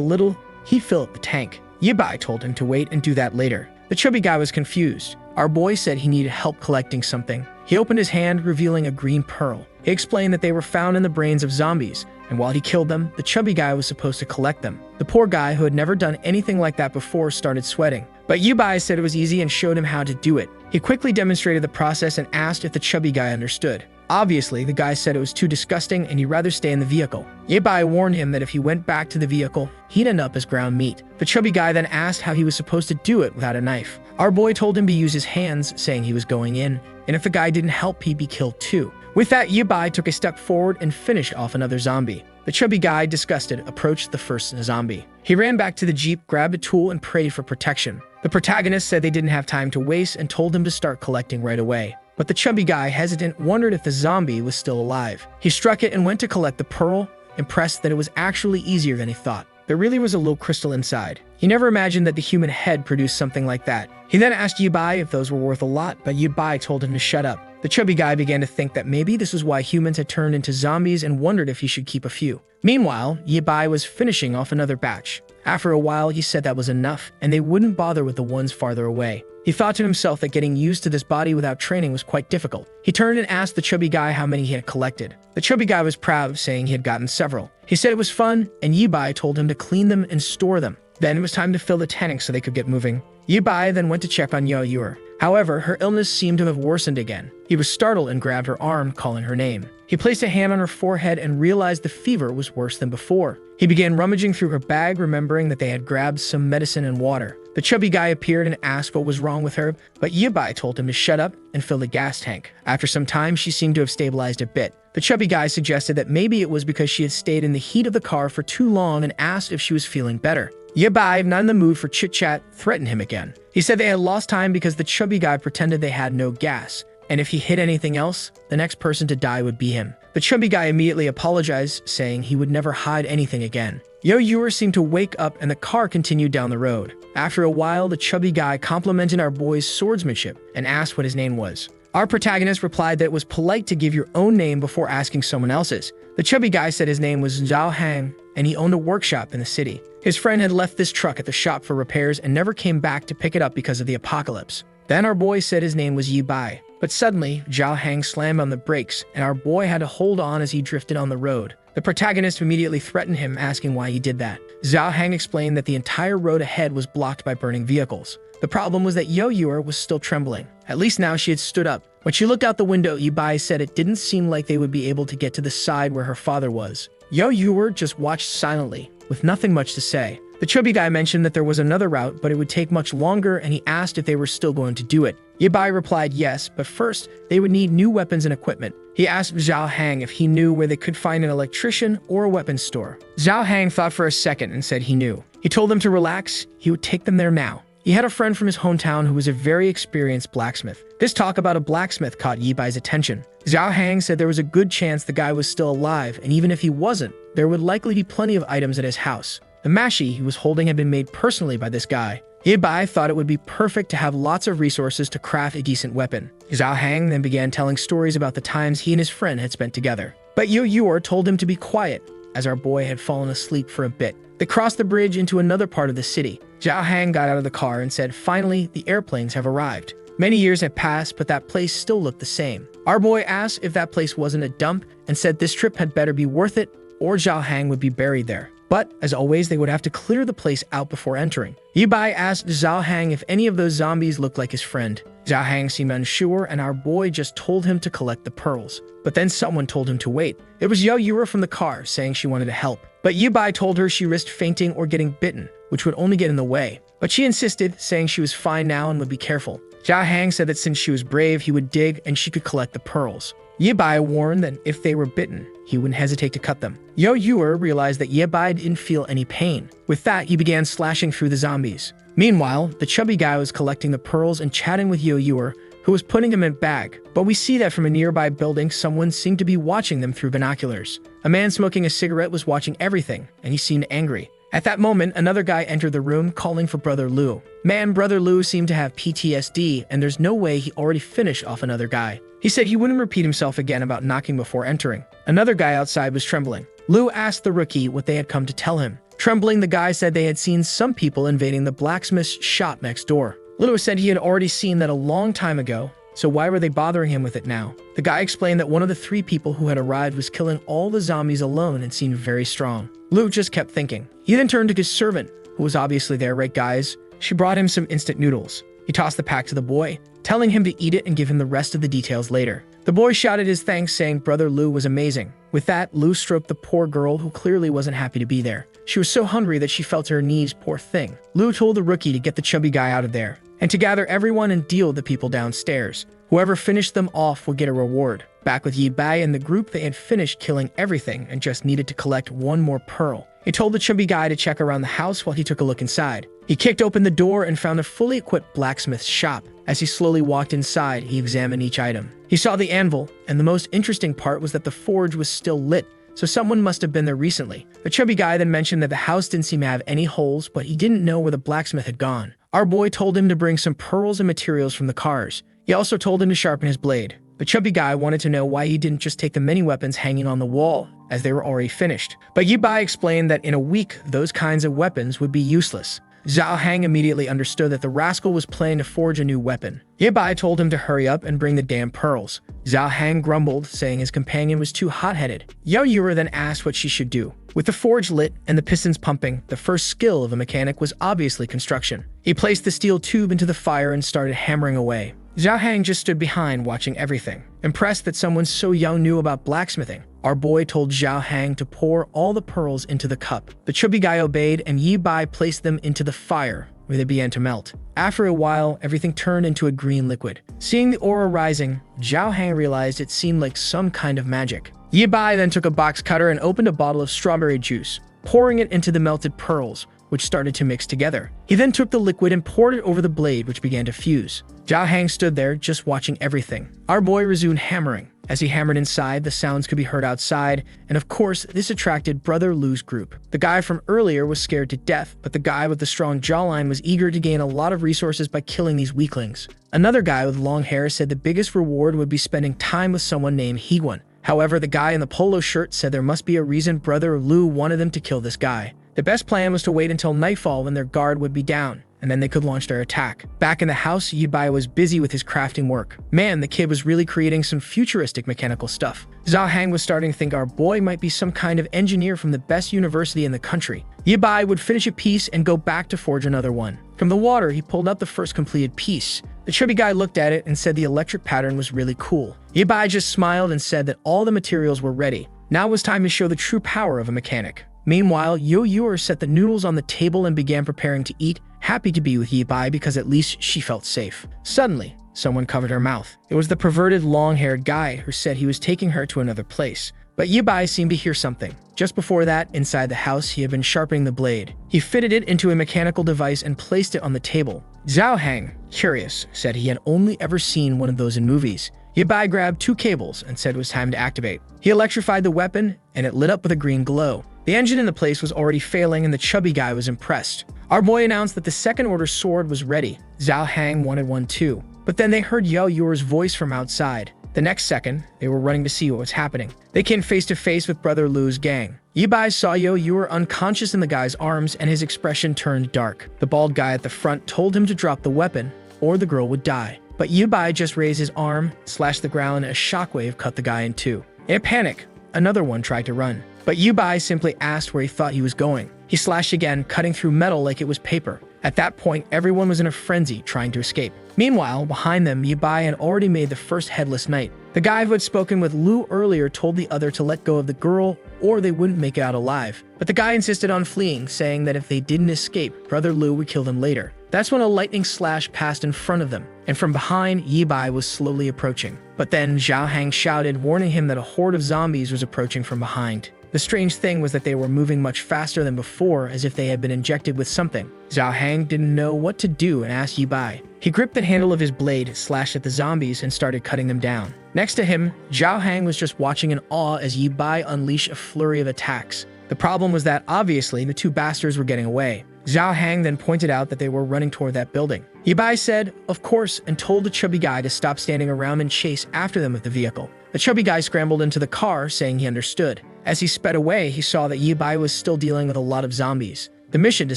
little, he'd fill up the tank. Yibai told him to wait and do that later. The chubby guy was confused. Our boy said he needed help collecting something. He opened his hand, revealing a green pearl. He explained that they were found in the brains of zombies, and while he killed them, the chubby guy was supposed to collect them. The poor guy, who had never done anything like that before, started sweating. But Yibai said it was easy and showed him how to do it. He quickly demonstrated the process and asked if the chubby guy understood. Obviously, the guy said it was too disgusting and he'd rather stay in the vehicle. Yibai warned him that if he went back to the vehicle, he'd end up as ground meat. The chubby guy then asked how he was supposed to do it without a knife. Our boy told him to use his hands, saying he was going in, and if the guy didn't help, he'd be killed too. With that, Yibai took a step forward and finished off another zombie. The chubby guy, disgusted, approached the first zombie. He ran back to the jeep, grabbed a tool, and prayed for protection. The protagonist said they didn't have time to waste and told him to start collecting right away. But the chubby guy, hesitant, wondered if the zombie was still alive. He struck it and went to collect the pearl, impressed that it was actually easier than he thought. There really was a little crystal inside. He never imagined that the human head produced something like that. He then asked Yibai if those were worth a lot, but Yibai told him to shut up. The chubby guy began to think that maybe this was why humans had turned into zombies and wondered if he should keep a few. Meanwhile, Yibai was finishing off another batch. After a while, he said that was enough, and they wouldn't bother with the ones farther away. He thought to himself that getting used to this body without training was quite difficult. He turned and asked the chubby guy how many he had collected. The chubby guy was proud, saying he had gotten several. He said it was fun, and Yibai told him to clean them and store them. Then it was time to fill the tank so they could get moving. Yibai then went to check on Yahello. However, her illness seemed to have worsened again. He was startled and grabbed her arm, calling her name. He placed a hand on her forehead and realized the fever was worse than before. He began rummaging through her bag, remembering that they had grabbed some medicine and water. The chubby guy appeared and asked what was wrong with her, but Yibai told him to shut up and fill the gas tank. After some time, she seemed to have stabilized a bit. The chubby guy suggested that maybe it was because she had stayed in the heat of the car for too long and asked if she was feeling better. Yibai, not in the mood for chit-chat, threatened him again. He said they had lost time because the chubby guy pretended they had no gas, and if he hit anything else, the next person to die would be him. The chubby guy immediately apologized, saying he would never hide anything again. Yahello seemed to wake up and the car continued down the road. After a while, the chubby guy complimented our boy's swordsmanship and asked what his name was. Our protagonist replied that it was polite to give your own name before asking someone else's. The chubby guy said his name was Zhao Hang, and he owned a workshop in the city. His friend had left this truck at the shop for repairs and never came back to pick it up because of the apocalypse. Then our boy said his name was Yibai. But suddenly, Zhao Hang slammed on the brakes, and our boy had to hold on as he drifted on the road. The protagonist immediately threatened him, asking why he did that. Zhao Hang explained that the entire road ahead was blocked by burning vehicles. The problem was that Yahello was still trembling. At least now she had stood up. When she looked out the window, Yibai said it didn't seem like they would be able to get to the side where her father was. Yahello just watched silently, with nothing much to say. The chubby guy mentioned that there was another route, but it would take much longer, and he asked if they were still going to do it. Yibai replied yes, but first, they would need new weapons and equipment. He asked Zhao Hang if he knew where they could find an electrician or a weapons store. Zhao Hang thought for a second and said he knew. He told them to relax, he would take them there now. He had a friend from his hometown who was a very experienced blacksmith. This talk about a blacksmith caught Yibai's attention. Zhao Hang said there was a good chance the guy was still alive, and even if he wasn't, there would likely be plenty of items at his house. The mashi he was holding had been made personally by this guy. Yibai thought it would be perfect to have lots of resources to craft a decent weapon. Zhao Hang then began telling stories about the times he and his friend had spent together. But Yahello told him to be quiet, as our boy had fallen asleep for a bit. They crossed the bridge into another part of the city. Zhao Hang got out of the car and said, "Finally, the airplanes have arrived." Many years had passed, but that place still looked the same. Our boy asked if that place wasn't a dump and said this trip had better be worth it, or Zhao Hang would be buried there. But, as always, they would have to clear the place out before entering. Yibai asked Zhao Hang if any of those zombies looked like his friend. Zhao Hang seemed unsure, and our boy just told him to collect the pearls. But then someone told him to wait. It was Yahello from the car, saying she wanted to help. But Yibai told her she risked fainting or getting bitten, which would only get in the way. But she insisted, saying she was fine now and would be careful. Zhao Hang said that since she was brave, he would dig and she could collect the pearls. Yibai warned that if they were bitten, he wouldn't hesitate to cut them. Yahello realized that Yibai didn't feel any pain. With that, he began slashing through the zombies. Meanwhile, the chubby guy was collecting the pearls and chatting with Yahello, who was putting them in a bag. But we see that from a nearby building, someone seemed to be watching them through binoculars. A man smoking a cigarette was watching everything, and he seemed angry. At that moment, another guy entered the room calling for Brother Lu. Man, Brother Lu seemed to have PTSD, and there's no way he already finished off another guy. He said he wouldn't repeat himself again about knocking before entering. Another guy outside was trembling. Lu asked the rookie what they had come to tell him. Trembling, the guy said they had seen some people invading the blacksmith's shop next door. Lu said he had already seen that a long time ago, so why were they bothering him with it now? The guy explained that one of the 3 people who had arrived was killing all the zombies alone and seemed very strong. Lu just kept thinking. He then turned to his servant, who was obviously there, right guys? She brought him some instant noodles. He tossed the pack to the boy, telling him to eat it and give him the rest of the details later. The boy shouted his thanks, saying Brother Lu was amazing. With that, Lu stroked the poor girl who clearly wasn't happy to be there. She was so hungry that she fell to her knees, poor thing. Lu told the rookie to get the chubby guy out of there, and to gather everyone and deal with the people downstairs. Whoever finished them off would get a reward. Back with Yi Bai and the group, they had finished killing everything and just needed to collect one more pearl. He told the chubby guy to check around the house while he took a look inside. He kicked open the door and found a fully equipped blacksmith's shop. As he slowly walked inside, he examined each item. He saw the anvil, and the most interesting part was that the forge was still lit, so someone must have been there recently. The chubby guy then mentioned that the house didn't seem to have any holes, but he didn't know where the blacksmith had gone. Our boy told him to bring some pearls and materials from the cars. He also told him to sharpen his blade. The chubby guy wanted to know why he didn't just take the many weapons hanging on the wall, as they were already finished. But Yi Bai explained that in a week, those kinds of weapons would be useless. Zhao Hang immediately understood that the rascal was planning to forge a new weapon. Yi Bai told him to hurry up and bring the damn pearls. Zhao Hang grumbled, saying his companion was too hot-headed. Yahello then asked what she should do. With the forge lit and the pistons pumping, the first skill of a mechanic was obviously construction. He placed the steel tube into the fire and started hammering away. Zhao Hang just stood behind watching everything, impressed that someone so young knew about blacksmithing. Our boy told Zhao Hang to pour all the pearls into the cup. The chubby guy obeyed, and Yi Bai placed them into the fire, where they began to melt. After a while, everything turned into a green liquid. Seeing the aura rising, Zhao Hang realized it seemed like some kind of magic. Yi Bai then took a box cutter and opened a bottle of strawberry juice, pouring it into the melted pearls, which started to mix together. He then took the liquid and poured it over the blade, which began to fuse. Zhao Hang stood there, just watching everything. Our boy resumed hammering. As he hammered inside, the sounds could be heard outside, and of course, this attracted Brother Lu's group. The guy from earlier was scared to death, but the guy with the strong jawline was eager to gain a lot of resources by killing these weaklings. Another guy with long hair said the biggest reward would be spending time with someone named Hee-won. However, the guy in the polo shirt said there must be a reason Brother Lu wanted them to kill this guy. The best plan was to wait until nightfall when their guard would be down, and then they could launch their attack. Back in the house, Yi Bai was busy with his crafting work. Man, the kid was really creating some futuristic mechanical stuff. Zhao Hang was starting to think our boy might be some kind of engineer from the best university in the country. Yi Bai would finish a piece and go back to forge another one. From the water, he pulled out the first completed piece. The chubby guy looked at it and said the electric pattern was really cool. Yi Bai just smiled and said that all the materials were ready. Now it was time to show the true power of a mechanic. Meanwhile, Yahello set the noodles on the table and began preparing to eat, happy to be with Yi Bai because at least she felt safe. Suddenly, someone covered her mouth. It was the perverted long-haired guy who said he was taking her to another place. But Yi Bai seemed to hear something. Just before that, inside the house, he had been sharpening the blade. He fitted it into a mechanical device and placed it on the table. Zhao Hang, curious, said he had only ever seen one of those in movies. Yi Bai grabbed 2 cables and said it was time to activate. He electrified the weapon, and it lit up with a green glow. The engine in the place was already failing, and the chubby guy was impressed. Our boy announced that the second-order sword was ready. Zhao Hang wanted one too. But then they heard Yahello's voice from outside. The next second, they were running to see what was happening. They came face to face with Brother Lu's gang. Yi Bai saw Yahello unconscious in the guy's arms, and his expression turned dark. The bald guy at the front told him to drop the weapon, or the girl would die. But Yi Bai just raised his arm, slashed the ground, and a shockwave cut the guy in two. In a panic, another one tried to run. But Yi Bai simply asked where he thought he was going. He slashed again, cutting through metal like it was paper. At that point, everyone was in a frenzy, trying to escape. Meanwhile, behind them, Yi Bai had already made the first headless knight. The guy who had spoken with Lu earlier told the other to let go of the girl, or they wouldn't make it out alive. But the guy insisted on fleeing, saying that if they didn't escape, Brother Lu would kill them later. That's when a lightning slash passed in front of them, and from behind, Yi Bai was slowly approaching. But then Zhao Hang shouted, warning him that a horde of zombies was approaching from behind. The strange thing was that they were moving much faster than before, as if they had been injected with something. Zhao Hang didn't know what to do and asked Yi Bai. He gripped the handle of his blade, slashed at the zombies, and started cutting them down. Next to him, Zhao Hang was just watching in awe as Yi Bai unleashed a flurry of attacks. The problem was that, obviously, the two bastards were getting away. Zhao Hang then pointed out that they were running toward that building. Yibai said, "Of course," and told the chubby guy to stop standing around and chase after them with the vehicle. The chubby guy scrambled into the car, saying he understood. As he sped away, he saw that Yibai was still dealing with a lot of zombies. The mission to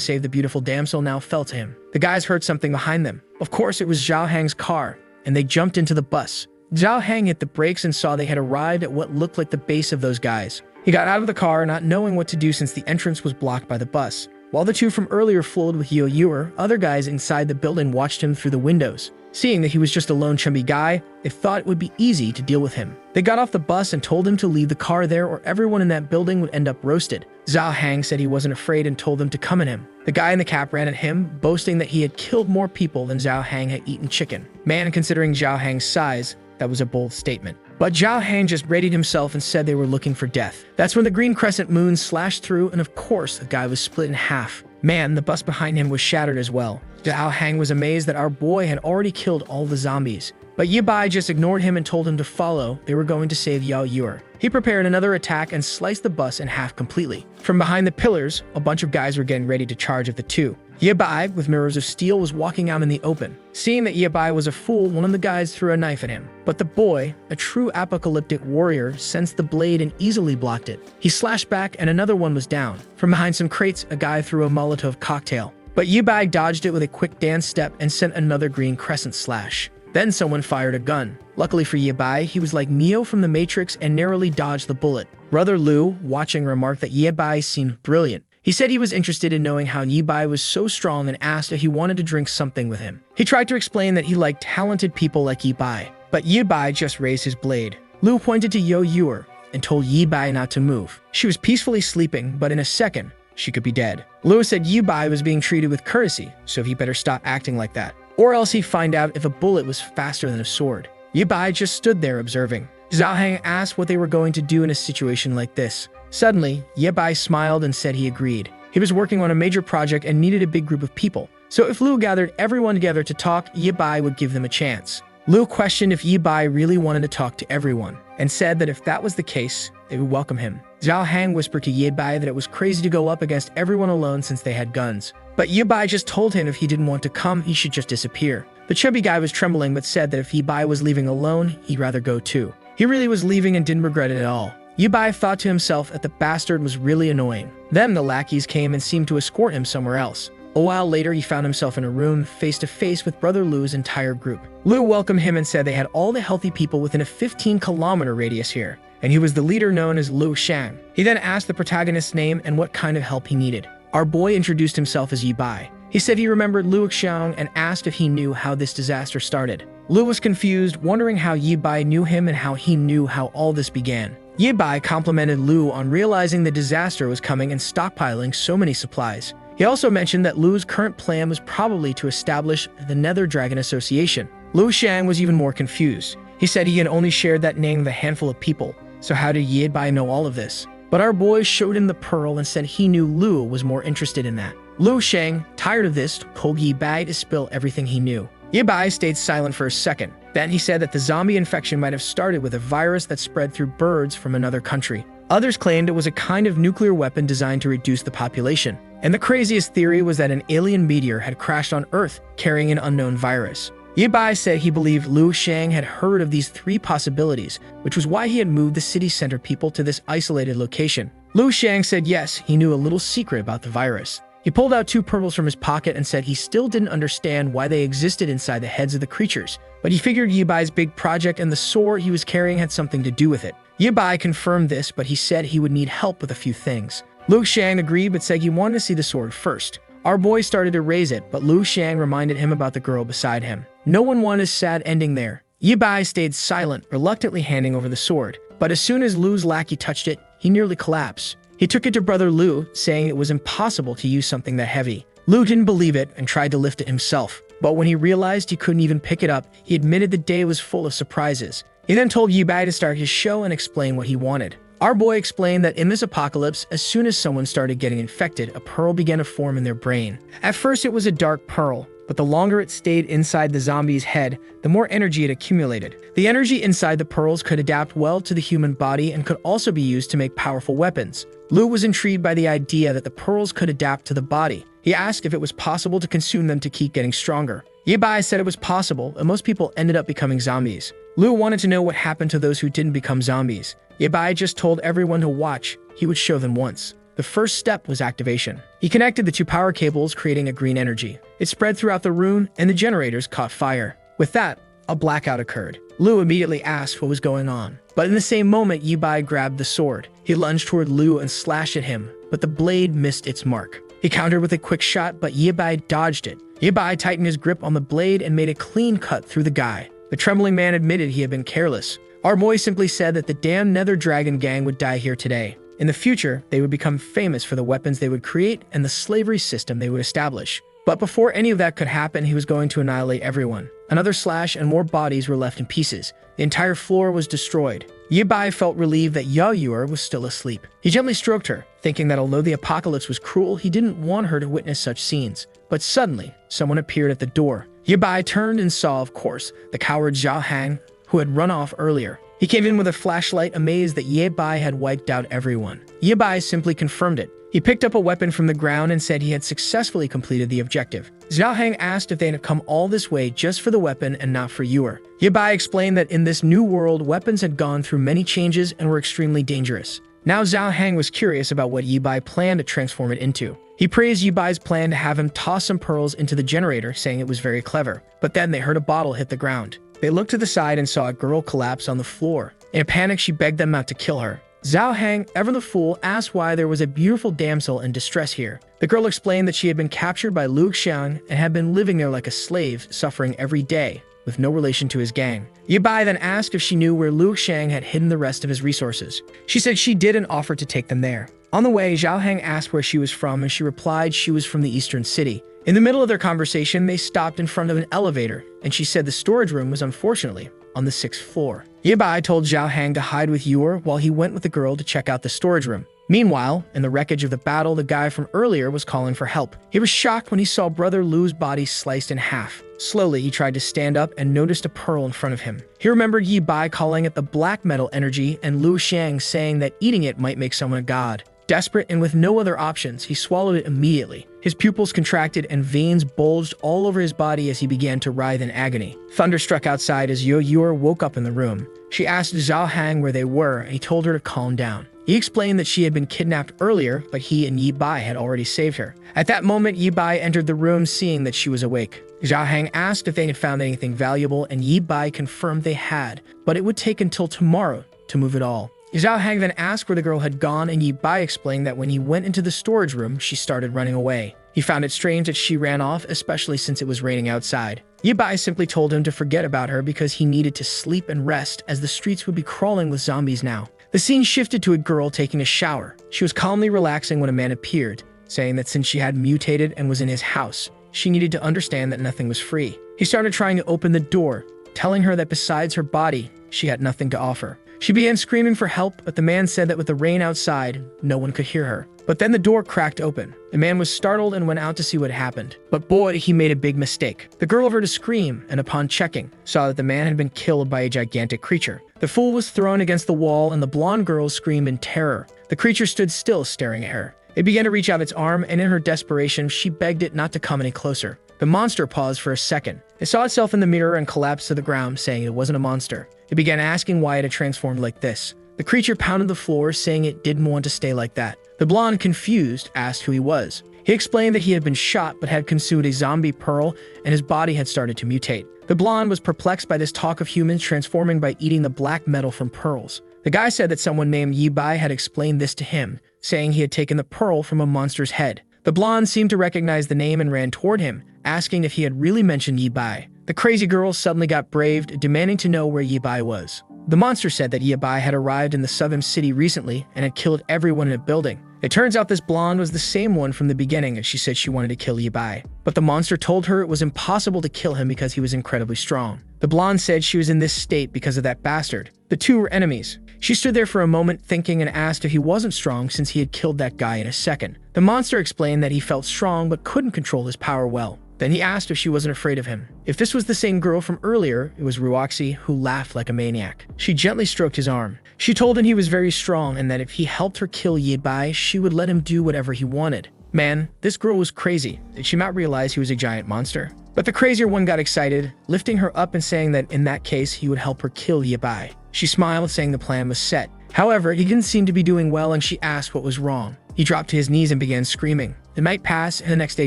save the beautiful damsel now fell to him. The guys heard something behind them. Of course, it was Zhao Hang's car, and they jumped into the bus. Zhao Hang hit the brakes and saw they had arrived at what looked like the base of those guys. He got out of the car, not knowing what to do since the entrance was blocked by the bus. While the two from earlier flowed with Yahello, other guys inside the building watched him through the windows. Seeing that he was just a lone chummy guy, they thought it would be easy to deal with him. They got off the bus and told him to leave the car there or everyone in that building would end up roasted. Zhao Hang said he wasn't afraid and told them to come at him. The guy in the cap ran at him, boasting that he had killed more people than Zhao Hang had eaten chicken. Man, considering Zhao Hang's size, that was a bold statement. But Zhao Hang just readied himself and said they were looking for death. That's when the green crescent moon slashed through, and of course, the guy was split in half. Man, the bus behind him was shattered as well. Zhao Hang was amazed that our boy had already killed all the zombies. But Yibai just ignored him and told him to follow. They were going to save Yahello. He prepared another attack and sliced the bus in half completely. From behind the pillars, a bunch of guys were getting ready to charge at the two. Yibai, with mirrors of steel, was walking out in the open. Seeing that Yibai was a fool, one of the guys threw a knife at him. But the boy, a true apocalyptic warrior, sensed the blade and easily blocked it. He slashed back and another one was down. From behind some crates, a guy threw a Molotov cocktail. But Yibai dodged it with a quick dance step and sent another green crescent slash. Then someone fired a gun. Luckily for Yibai, he was like Neo from the Matrix and narrowly dodged the bullet. Brother Lu, watching, remarked that Yibai seemed brilliant. He said he was interested in knowing how Yibai was so strong and asked if he wanted to drink something with him. He tried to explain that he liked talented people like Yibai, but Yibai just raised his blade. Lu pointed to Yahello and told Yibai not to move. She was peacefully sleeping, but in a second, she could be dead. Lu said Yibai was being treated with courtesy, so he better stop acting like that, or else he'd find out if a bullet was faster than a sword. Yibai just stood there observing. Zhao Hang asked what they were going to do in a situation like this. Suddenly, Yibai smiled and said he agreed. He was working on a major project and needed a big group of people. So if Lu gathered everyone together to talk, Yibai would give them a chance. Lu questioned if Yibai really wanted to talk to everyone, and said that if that was the case, they would welcome him. Zhao Hang whispered to Yibai that it was crazy to go up against everyone alone since they had guns. But Yibai just told him if he didn't want to come, he should just disappear. The chubby guy was trembling but said that if Yibai was leaving alone, he'd rather go too. He really was leaving and didn't regret it at all. Yibai thought to himself that the bastard was really annoying. Then the lackeys came and seemed to escort him somewhere else. A while later, he found himself in a room face to face with Brother Lu's entire group. Lu welcomed him and said they had all the healthy people within a 15-kilometer radius here, and he was the leader known as Lu Shang. He then asked the protagonist's name and what kind of help he needed. Our boy introduced himself as Yibai. He said he remembered Lu Xiang and asked if he knew how this disaster started. Lu was confused, wondering how Yibai knew him and how he knew how all this began. Yibai complimented Lu on realizing the disaster was coming and stockpiling so many supplies. He also mentioned that Lu's current plan was probably to establish the Nether Dragon Association. Lu Shang was even more confused. He said he had only shared that name with a handful of people, so how did Yibai know all of this? But our boy showed him the pearl and said he knew Lu was more interested in that. Lu Shang, tired of this, told Yibai to spill everything he knew. Yibai stayed silent for a second. Then he said that the zombie infection might have started with a virus that spread through birds from another country. Others claimed it was a kind of nuclear weapon designed to reduce the population. And the craziest theory was that an alien meteor had crashed on Earth, carrying an unknown virus. Yibai said he believed Lu Shang had heard of these three possibilities, which was why he had moved the city center people to this isolated location. Lu Shang said yes, he knew a little secret about the virus. He pulled out 2 pearls from his pocket and said he still didn't understand why they existed inside the heads of the creatures, but he figured Yibai's big project and the sword he was carrying had something to do with it. Yibai confirmed this, but he said he would need help with a few things. Lu Shang agreed but said he wanted to see the sword first. Our boy started to raise it, but Lu Shang reminded him about the girl beside him. No one wanted a sad ending there. Yibai stayed silent, reluctantly handing over the sword, but as soon as Lu's lackey touched it, he nearly collapsed. He took it to Brother Lu, saying it was impossible to use something that heavy. Lu didn't believe it and tried to lift it himself, but when he realized he couldn't even pick it up, he admitted the day was full of surprises. He then told Yibai to start his show and explain what he wanted. Our boy explained that in this apocalypse, as soon as someone started getting infected, a pearl began to form in their brain. At first it was a dark pearl, but the longer it stayed inside the zombie's head, the more energy it accumulated. The energy inside the pearls could adapt well to the human body and could also be used to make powerful weapons. Lu was intrigued by the idea that the pearls could adapt to the body. He asked if it was possible to consume them to keep getting stronger. Yibai said it was possible, and most people ended up becoming zombies. Lu wanted to know what happened to those who didn't become zombies. Yibai just told everyone to watch. He would show them once. The first step was activation. He connected the two power cables, creating a green energy. It spread throughout the room, and the generators caught fire. With that, a blackout occurred. Lu immediately asked what was going on. But in the same moment, Yibai grabbed the sword. He lunged toward Lu and slashed at him, but the blade missed its mark. He countered with a quick shot, but Yibai dodged it. Yibai tightened his grip on the blade and made a clean cut through the guy. The trembling man admitted he had been careless. Armoy simply said that the damn Nether Dragon gang would die here today. In the future, they would become famous for the weapons they would create and the slavery system they would establish. But before any of that could happen, he was going to annihilate everyone. Another slash and more bodies were left in pieces. The entire floor was destroyed. Yibai felt relieved that Yahello was still asleep. He gently stroked her, thinking that although the apocalypse was cruel, he didn't want her to witness such scenes. But suddenly, someone appeared at the door. Yibai turned and saw, of course, the coward Zhao Hang, who had run off earlier. He came in with a flashlight, amazed that Yibai had wiped out everyone. Yibai simply confirmed it. He picked up a weapon from the ground and said he had successfully completed the objective. Zhao Hang asked if they had come all this way just for the weapon and not for Yuer. Yibai explained that in this new world, weapons had gone through many changes and were extremely dangerous. Now Zhao Hang was curious about what Yibai planned to transform it into. He praised Yibai's plan to have him toss some pearls into the generator, saying it was very clever. But then they heard a bottle hit the ground. They looked to the side and saw a girl collapse on the floor. In a panic, she begged them not to kill her. Zhao Hang, ever the fool, asked why there was a beautiful damsel in distress here. The girl explained that she had been captured by Lu Xiang and had been living there like a slave, suffering every day, with no relation to his gang. Yibai then asked if she knew where Lu Xiang had hidden the rest of his resources. She said she did and offered to take them there. On the way, Zhao Hang asked where she was from, and she replied she was from the eastern city. In the middle of their conversation, they stopped in front of an elevator, and she said the storage room was unfortunately on the 6th floor. Yibai told Zhao Hang to hide with Yuer while he went with the girl to check out the storage room. Meanwhile, in the wreckage of the battle, the guy from earlier was calling for help. He was shocked when he saw Brother Lu's body sliced in half. Slowly, he tried to stand up and noticed a pearl in front of him. He remembered Yibai calling it the black metal energy and Lu Xiang saying that eating it might make someone a god. Desperate and with no other options, he swallowed it immediately. His pupils contracted and veins bulged all over his body as he began to writhe in agony. Thunder struck outside as Yuer woke up in the room. She asked Zhao Hang where they were, and he told her to calm down. He explained that she had been kidnapped earlier, but he and Yibai had already saved her. At that moment, Yibai entered the room, seeing that she was awake. Zhao Hang asked if they had found anything valuable, and Yibai confirmed they had, but it would take until tomorrow to move it all. Zhao Hang then asked where the girl had gone, and Yibai explained that when he went into the storage room, she started running away. He found it strange that she ran off, especially since it was raining outside. Yibai simply told him to forget about her because he needed to sleep and rest, as the streets would be crawling with zombies now. The scene shifted to a girl taking a shower. She was calmly relaxing when a man appeared, saying that since she had mutated and was in his house, she needed to understand that nothing was free. He started trying to open the door, telling her that besides her body, she had nothing to offer. She began screaming for help, but the man said that with the rain outside, no one could hear her. But then the door cracked open. The man was startled and went out to see what happened. But boy, he made a big mistake. The girl heard a scream, and upon checking, saw that the man had been killed by a gigantic creature. The fool was thrown against the wall, and the blonde girl screamed in terror. The creature stood still, staring at her. It began to reach out its arm, and in her desperation, she begged it not to come any closer. The monster paused for a second. It saw itself in the mirror and collapsed to the ground, saying it wasn't a monster. It began asking why it had transformed like this. The creature pounded the floor, saying it didn't want to stay like that. The blonde, confused, asked who he was. He explained that he had been shot but had consumed a zombie pearl and his body had started to mutate. The blonde was perplexed by this talk of humans transforming by eating the black metal from pearls. The guy said that someone named Yibai had explained this to him, saying he had taken the pearl from a monster's head. The blonde seemed to recognize the name and ran toward him, asking if he had really mentioned Yibai. The crazy girl suddenly got braved, demanding to know where Yibai was. The monster said that Yibai had arrived in the southern city recently and had killed everyone in a building. It turns out this blonde was the same one from the beginning, and she said she wanted to kill Yibai. But the monster told her it was impossible to kill him because he was incredibly strong. The blonde said she was in this state because of that bastard. The two were enemies. She stood there for a moment thinking and asked if he wasn't strong since he had killed that guy in a second. The monster explained that he felt strong but couldn't control his power well. Then he asked if she wasn't afraid of him. If this was the same girl from earlier, it was Ruoxi, who laughed like a maniac. She gently stroked his arm. She told him he was very strong and that if he helped her kill Yibai, she would let him do whatever he wanted. Man, this girl was crazy. Did she not realize he was a giant monster? But the crazier one got excited, lifting her up and saying that in that case, he would help her kill Yibai. She smiled, saying the plan was set. However, he didn't seem to be doing well and she asked what was wrong. He dropped to his knees and began screaming. The night passed and the next day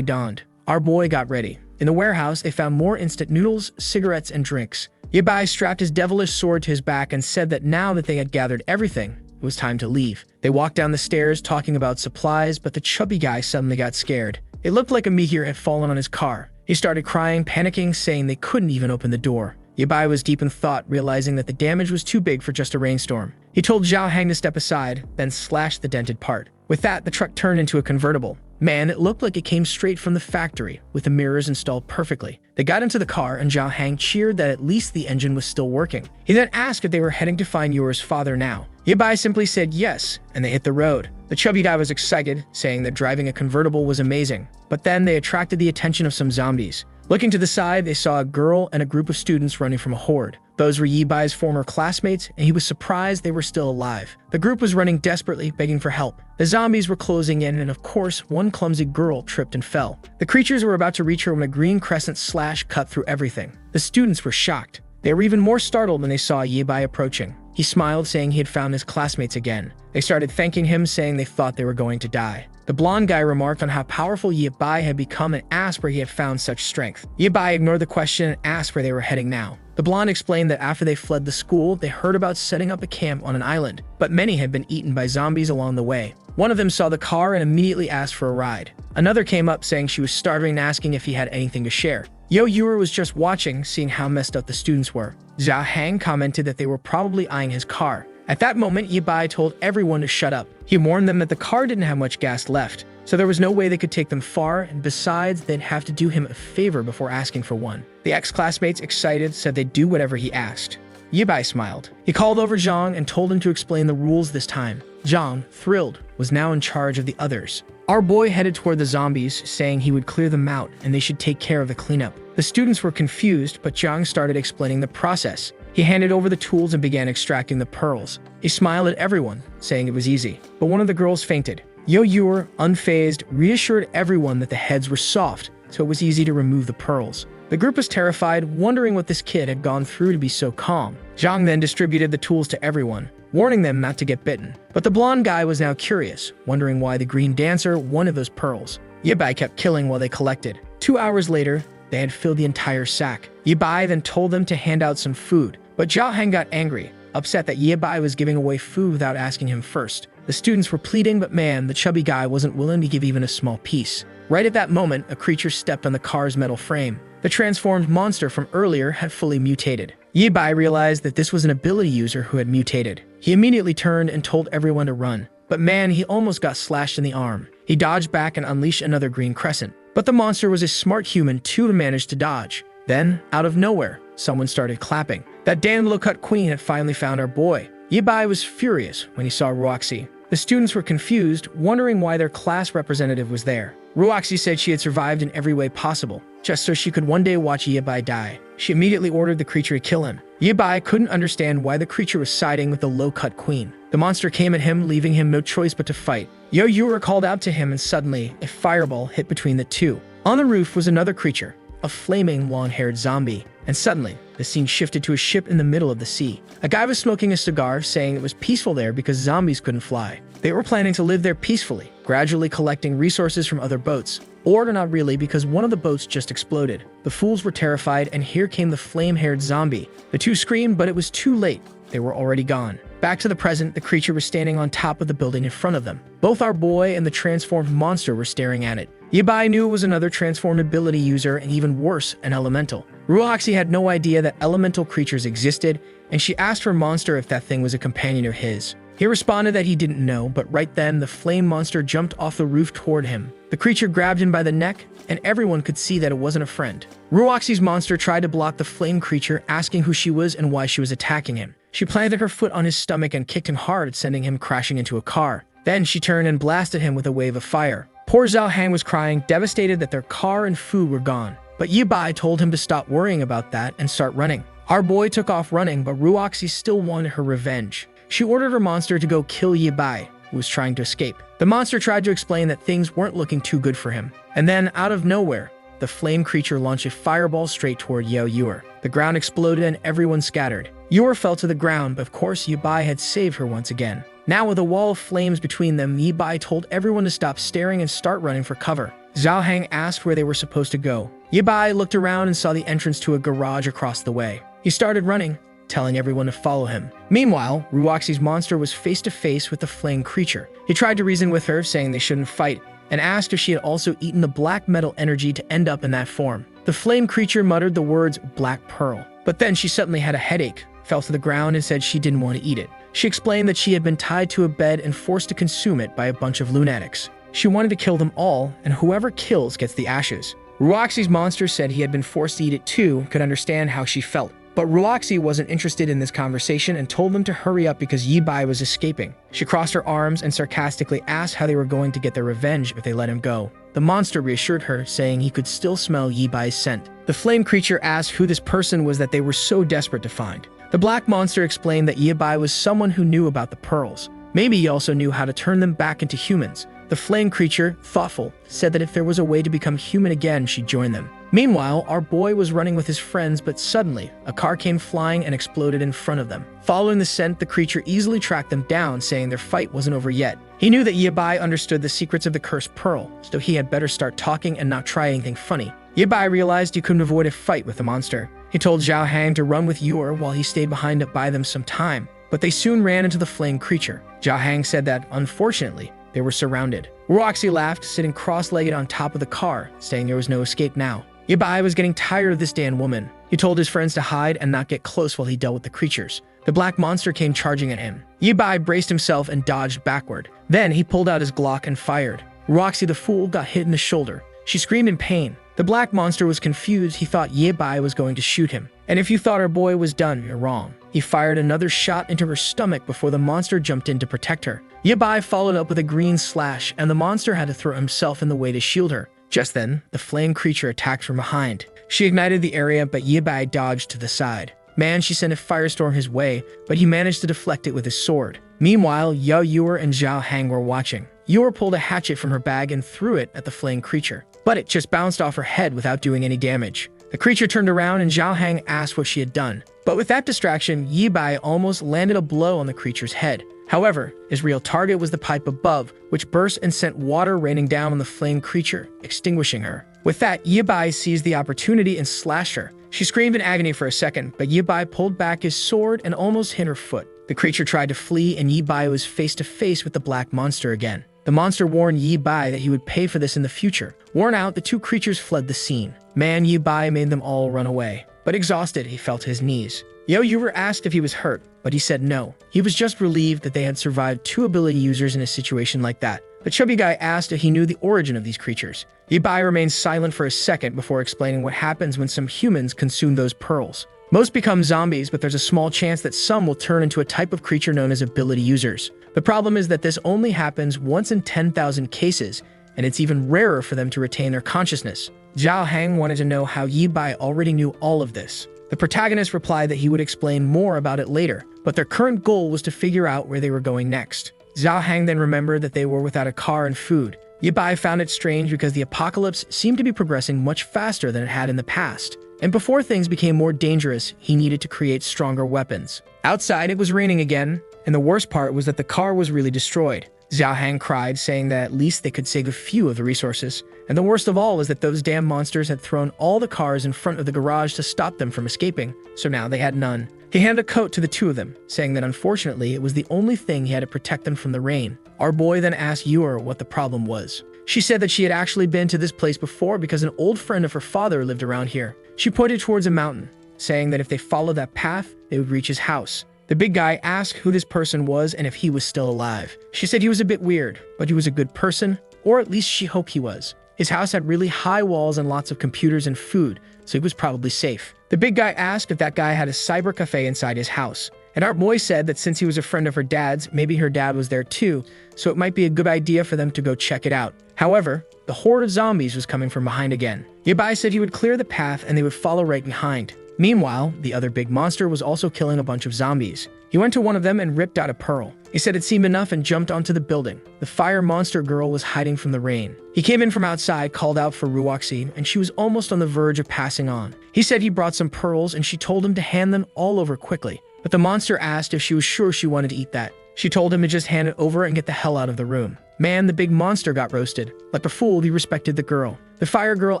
dawned. Our boy got ready. In the warehouse, they found more instant noodles, cigarettes, and drinks. Yibai strapped his devilish sword to his back and said that now that they had gathered everything, it was time to leave. They walked down the stairs talking about supplies, but the chubby guy suddenly got scared. It looked like a meteor had fallen on his car. He started crying, panicking, saying they couldn't even open the door. Yibai was deep in thought, realizing that the damage was too big for just a rainstorm. He told Zhao Hang to step aside, then slashed the dented part. With that, the truck turned into a convertible. Man, it looked like it came straight from the factory, with the mirrors installed perfectly. They got into the car and Zhao Hang cheered that at least the engine was still working. He then asked if they were heading to find Yora's father now. Yibai simply said yes, and they hit the road. The chubby guy was excited, saying that driving a convertible was amazing. But then they attracted the attention of some zombies. Looking to the side, they saw a girl and a group of students running from a horde. Those were Yibai's former classmates, and he was surprised they were still alive. The group was running desperately, begging for help. The zombies were closing in, and of course, one clumsy girl tripped and fell. The creatures were about to reach her when a green crescent slash cut through everything. The students were shocked. They were even more startled when they saw Yibai approaching. He smiled, saying he had found his classmates again. They started thanking him, saying they thought they were going to die. The blonde guy remarked on how powerful Yibai had become and asked where he had found such strength. Yibai ignored the question and asked where they were heading now. The blonde explained that after they fled the school, they heard about setting up a camp on an island, but many had been eaten by zombies along the way. One of them saw the car and immediately asked for a ride. Another came up saying she was starving and asking if he had anything to share. Yo Yura was just watching, seeing how messed up the students were. Zhao Hang commented that they were probably eyeing his car. At that moment, Yibai told everyone to shut up. He warned them that the car didn't have much gas left, so there was no way they could take them far, and besides, they'd have to do him a favor before asking for one. The ex-classmates, excited, said they'd do whatever he asked. Yibai smiled. He called over Zhang and told him to explain the rules this time. Zhang, thrilled, was now in charge of the others. Our boy headed toward the zombies, saying he would clear them out and they should take care of the cleanup. The students were confused, but Zhang started explaining the process. He handed over the tools and began extracting the pearls. He smiled at everyone, saying it was easy. But one of the girls fainted. Yo Yur, unfazed, reassured everyone that the heads were soft, so it was easy to remove the pearls. The group was terrified, wondering what this kid had gone through to be so calm. Zhang then distributed the tools to everyone, warning them not to get bitten. But the blonde guy was now curious, wondering why the green dancer wanted those pearls. Yibai kept killing while they collected. 2 hours later, they had filled the entire sack. Yibai then told them to hand out some food, but Zhao Heng got angry, upset that Yibai was giving away food without asking him first. The students were pleading, but man, the chubby guy wasn't willing to give even a small piece. Right at that moment, a creature stepped on the car's metal frame. The transformed monster from earlier had fully mutated. Yibai realized that this was an ability user who had mutated. He immediately turned and told everyone to run. But man, he almost got slashed in the arm. He dodged back and unleashed another green crescent. But the monster was a smart human too to manage to dodge. Then, out of nowhere, someone started clapping. That damn low-cut queen had finally found our boy. Yibai was furious when he saw Ruoxi. The students were confused, wondering why their class representative was there. Ruoxi said she had survived in every way possible, just so she could one day watch Yibai die. She immediately ordered the creature to kill him. Yibai couldn't understand why the creature was siding with the low-cut queen. The monster came at him, leaving him no choice but to fight. Yo Yura called out to him and suddenly, a fireball hit between the two. On the roof was another creature, a flaming, long-haired zombie. And suddenly, the scene shifted to a ship in the middle of the sea. A guy was smoking a cigar, saying it was peaceful there because zombies couldn't fly. They were planning to live there peacefully, gradually collecting resources from other boats. Or not really, because one of the boats just exploded. The fools were terrified, and here came the flame-haired zombie. The two screamed, but it was too late. They were already gone. Back to the present, the creature was standing on top of the building in front of them. Both our boy and the transformed monster were staring at it. Yibai knew it was another transformed ability user, and even worse, an elemental. Ruoxi had no idea that elemental creatures existed, and she asked her monster if that thing was a companion of his. He responded that he didn't know, but right then, the flame monster jumped off the roof toward him. The creature grabbed him by the neck, and everyone could see that it wasn't a friend. Ruoxi's monster tried to block the flame creature, asking who she was and why she was attacking him. She planted her foot on his stomach and kicked him hard, sending him crashing into a car. Then she turned and blasted him with a wave of fire. Poor Zhao Hang was crying, devastated that their car and food were gone. But Yi Bai told him to stop worrying about that and start running. Our boy took off running, but Ruoxi still wanted her revenge. She ordered her monster to go kill Yi Bai, who was trying to escape. The monster tried to explain that things weren't looking too good for him. And then, out of nowhere, the flame creature launched a fireball straight toward Yahello. The ground exploded and everyone scattered. Yahello fell to the ground, but of course Yi Bai had saved her once again. Now with a wall of flames between them, Yi Bai told everyone to stop staring and start running for cover. Zhao Hang asked where they were supposed to go. Yi Bai looked around and saw the entrance to a garage across the way. He started running, telling everyone to follow him. Meanwhile, Ruoxi's monster was face to face with the flame creature. He tried to reason with her, saying they shouldn't fight, and asked if she had also eaten the black metal energy to end up in that form. The flame creature muttered the words "black pearl," but then she suddenly had a headache, fell to the ground, and said she didn't want to eat it. She explained that she had been tied to a bed and forced to consume it by a bunch of lunatics. She wanted to kill them all, and whoever kills gets the ashes. Ruoxi's monster said he had been forced to eat it too, could understand how she felt. But Ruoxi wasn't interested in this conversation and told them to hurry up because Yi Bai was escaping. She crossed her arms and sarcastically asked how they were going to get their revenge if they let him go. The monster reassured her, saying he could still smell Yi Bai's scent. The flame creature asked who this person was that they were so desperate to find. The black monster explained that Yi Bai was someone who knew about the pearls. Maybe he also knew how to turn them back into humans. The flame creature, thoughtful, said that if there was a way to become human again, she'd join them. Meanwhile, our boy was running with his friends, but suddenly, a car came flying and exploded in front of them. Following the scent, the creature easily tracked them down, saying their fight wasn't over yet. He knew that Yi Bai understood the secrets of the cursed pearl, so he had better start talking and not try anything funny. Yi Bai realized he couldn't avoid a fight with the monster. He told Zhao Hang to run with Yor while he stayed behind to buy them some time, but they soon ran into the flame creature. Zhao Hang said that, unfortunately, they were surrounded. Ruoxi laughed, sitting cross-legged on top of the car, saying there was no escape now. Yi Bai was getting tired of this damn woman. He told his friends to hide and not get close while he dealt with the creatures. The black monster came charging at him. Yi Bai braced himself and dodged backward. Then he pulled out his Glock and fired. Ruoxi the fool got hit in the shoulder. She screamed in pain. The black monster was confused. He thought Yi Bai was going to shoot him. And if you thought our boy was done, you're wrong. He fired another shot into her stomach before the monster jumped in to protect her. Yi Bai followed up with a green slash, and the monster had to throw himself in the way to shield her. Just then, the flame creature attacked from behind. She ignited the area, but Yi Bai dodged to the side. Man, she sent a firestorm his way, but he managed to deflect it with his sword. Meanwhile, Yahello and Zhao Hang were watching. Yor pulled a hatchet from her bag and threw it at the flame creature, but it just bounced off her head without doing any damage. The creature turned around and Zhao Hang asked what she had done. But with that distraction, Yi Bai almost landed a blow on the creature's head. However, his real target was the pipe above, which burst and sent water raining down on the flame creature, extinguishing her. With that, Yi Bai seized the opportunity and slashed her. She screamed in agony for a second, but Yi Bai pulled back his sword and almost hit her foot. The creature tried to flee, and Yi Bai was face to face with the black monster again. The monster warned Yi Bai that he would pay for this in the future. Worn out, the two creatures fled the scene. Man, Yi Bai made them all run away. But exhausted, he fell to his knees. Yahello asked if he was hurt, but he said no. He was just relieved that they had survived two ability users in a situation like that. The chubby guy asked if he knew the origin of these creatures. Yi Bai remained silent for a second before explaining what happens when some humans consume those pearls. Most become zombies, but there's a small chance that some will turn into a type of creature known as ability users. The problem is that this only happens once in 10,000 cases, and it's even rarer for them to retain their consciousness. Zhao Hang wanted to know how Yi Bai already knew all of this. The protagonist replied that he would explain more about it later, but their current goal was to figure out where they were going next. Zhao Hang then remembered that they were without a car and food. Yi Bai found it strange because the apocalypse seemed to be progressing much faster than it had in the past. And before things became more dangerous, he needed to create stronger weapons. Outside, it was raining again, and the worst part was that the car was really destroyed. Zhao Hang cried, saying that at least they could save a few of the resources. And the worst of all is that those damn monsters had thrown all the cars in front of the garage to stop them from escaping, so now they had none. He handed a coat to the two of them, saying that unfortunately it was the only thing he had to protect them from the rain. Our boy then asked Yor what the problem was. She said that she had actually been to this place before because an old friend of her father lived around here. She pointed towards a mountain, saying that if they followed that path, they would reach his house. The big guy asked who this person was and if he was still alive. She said he was a bit weird, but he was a good person, or at least she hoped he was. His house had really high walls and lots of computers and food, so he was probably safe. The big guy asked if that guy had a cyber cafe inside his house, And our boy said that since he was a friend of her dad's, maybe her dad was there too, so it might be a good idea for them to go check it out. However, the horde of zombies was coming from behind again. Yabai said he would clear the path and they would follow right behind. Meanwhile, the other big monster was also killing a bunch of zombies. He went to one of them and ripped out a pearl. He said it seemed enough and jumped onto the building. The fire monster girl was hiding from the rain. He came in from outside, called out for Ruoxi, and she was almost on the verge of passing on. He said he brought some pearls and she told him to hand them all over quickly. But the monster asked if she was sure she wanted to eat that. She told him to just hand it over and get the hell out of the room. Man, the big monster got roasted. Like a fool, he respected the girl. The fire girl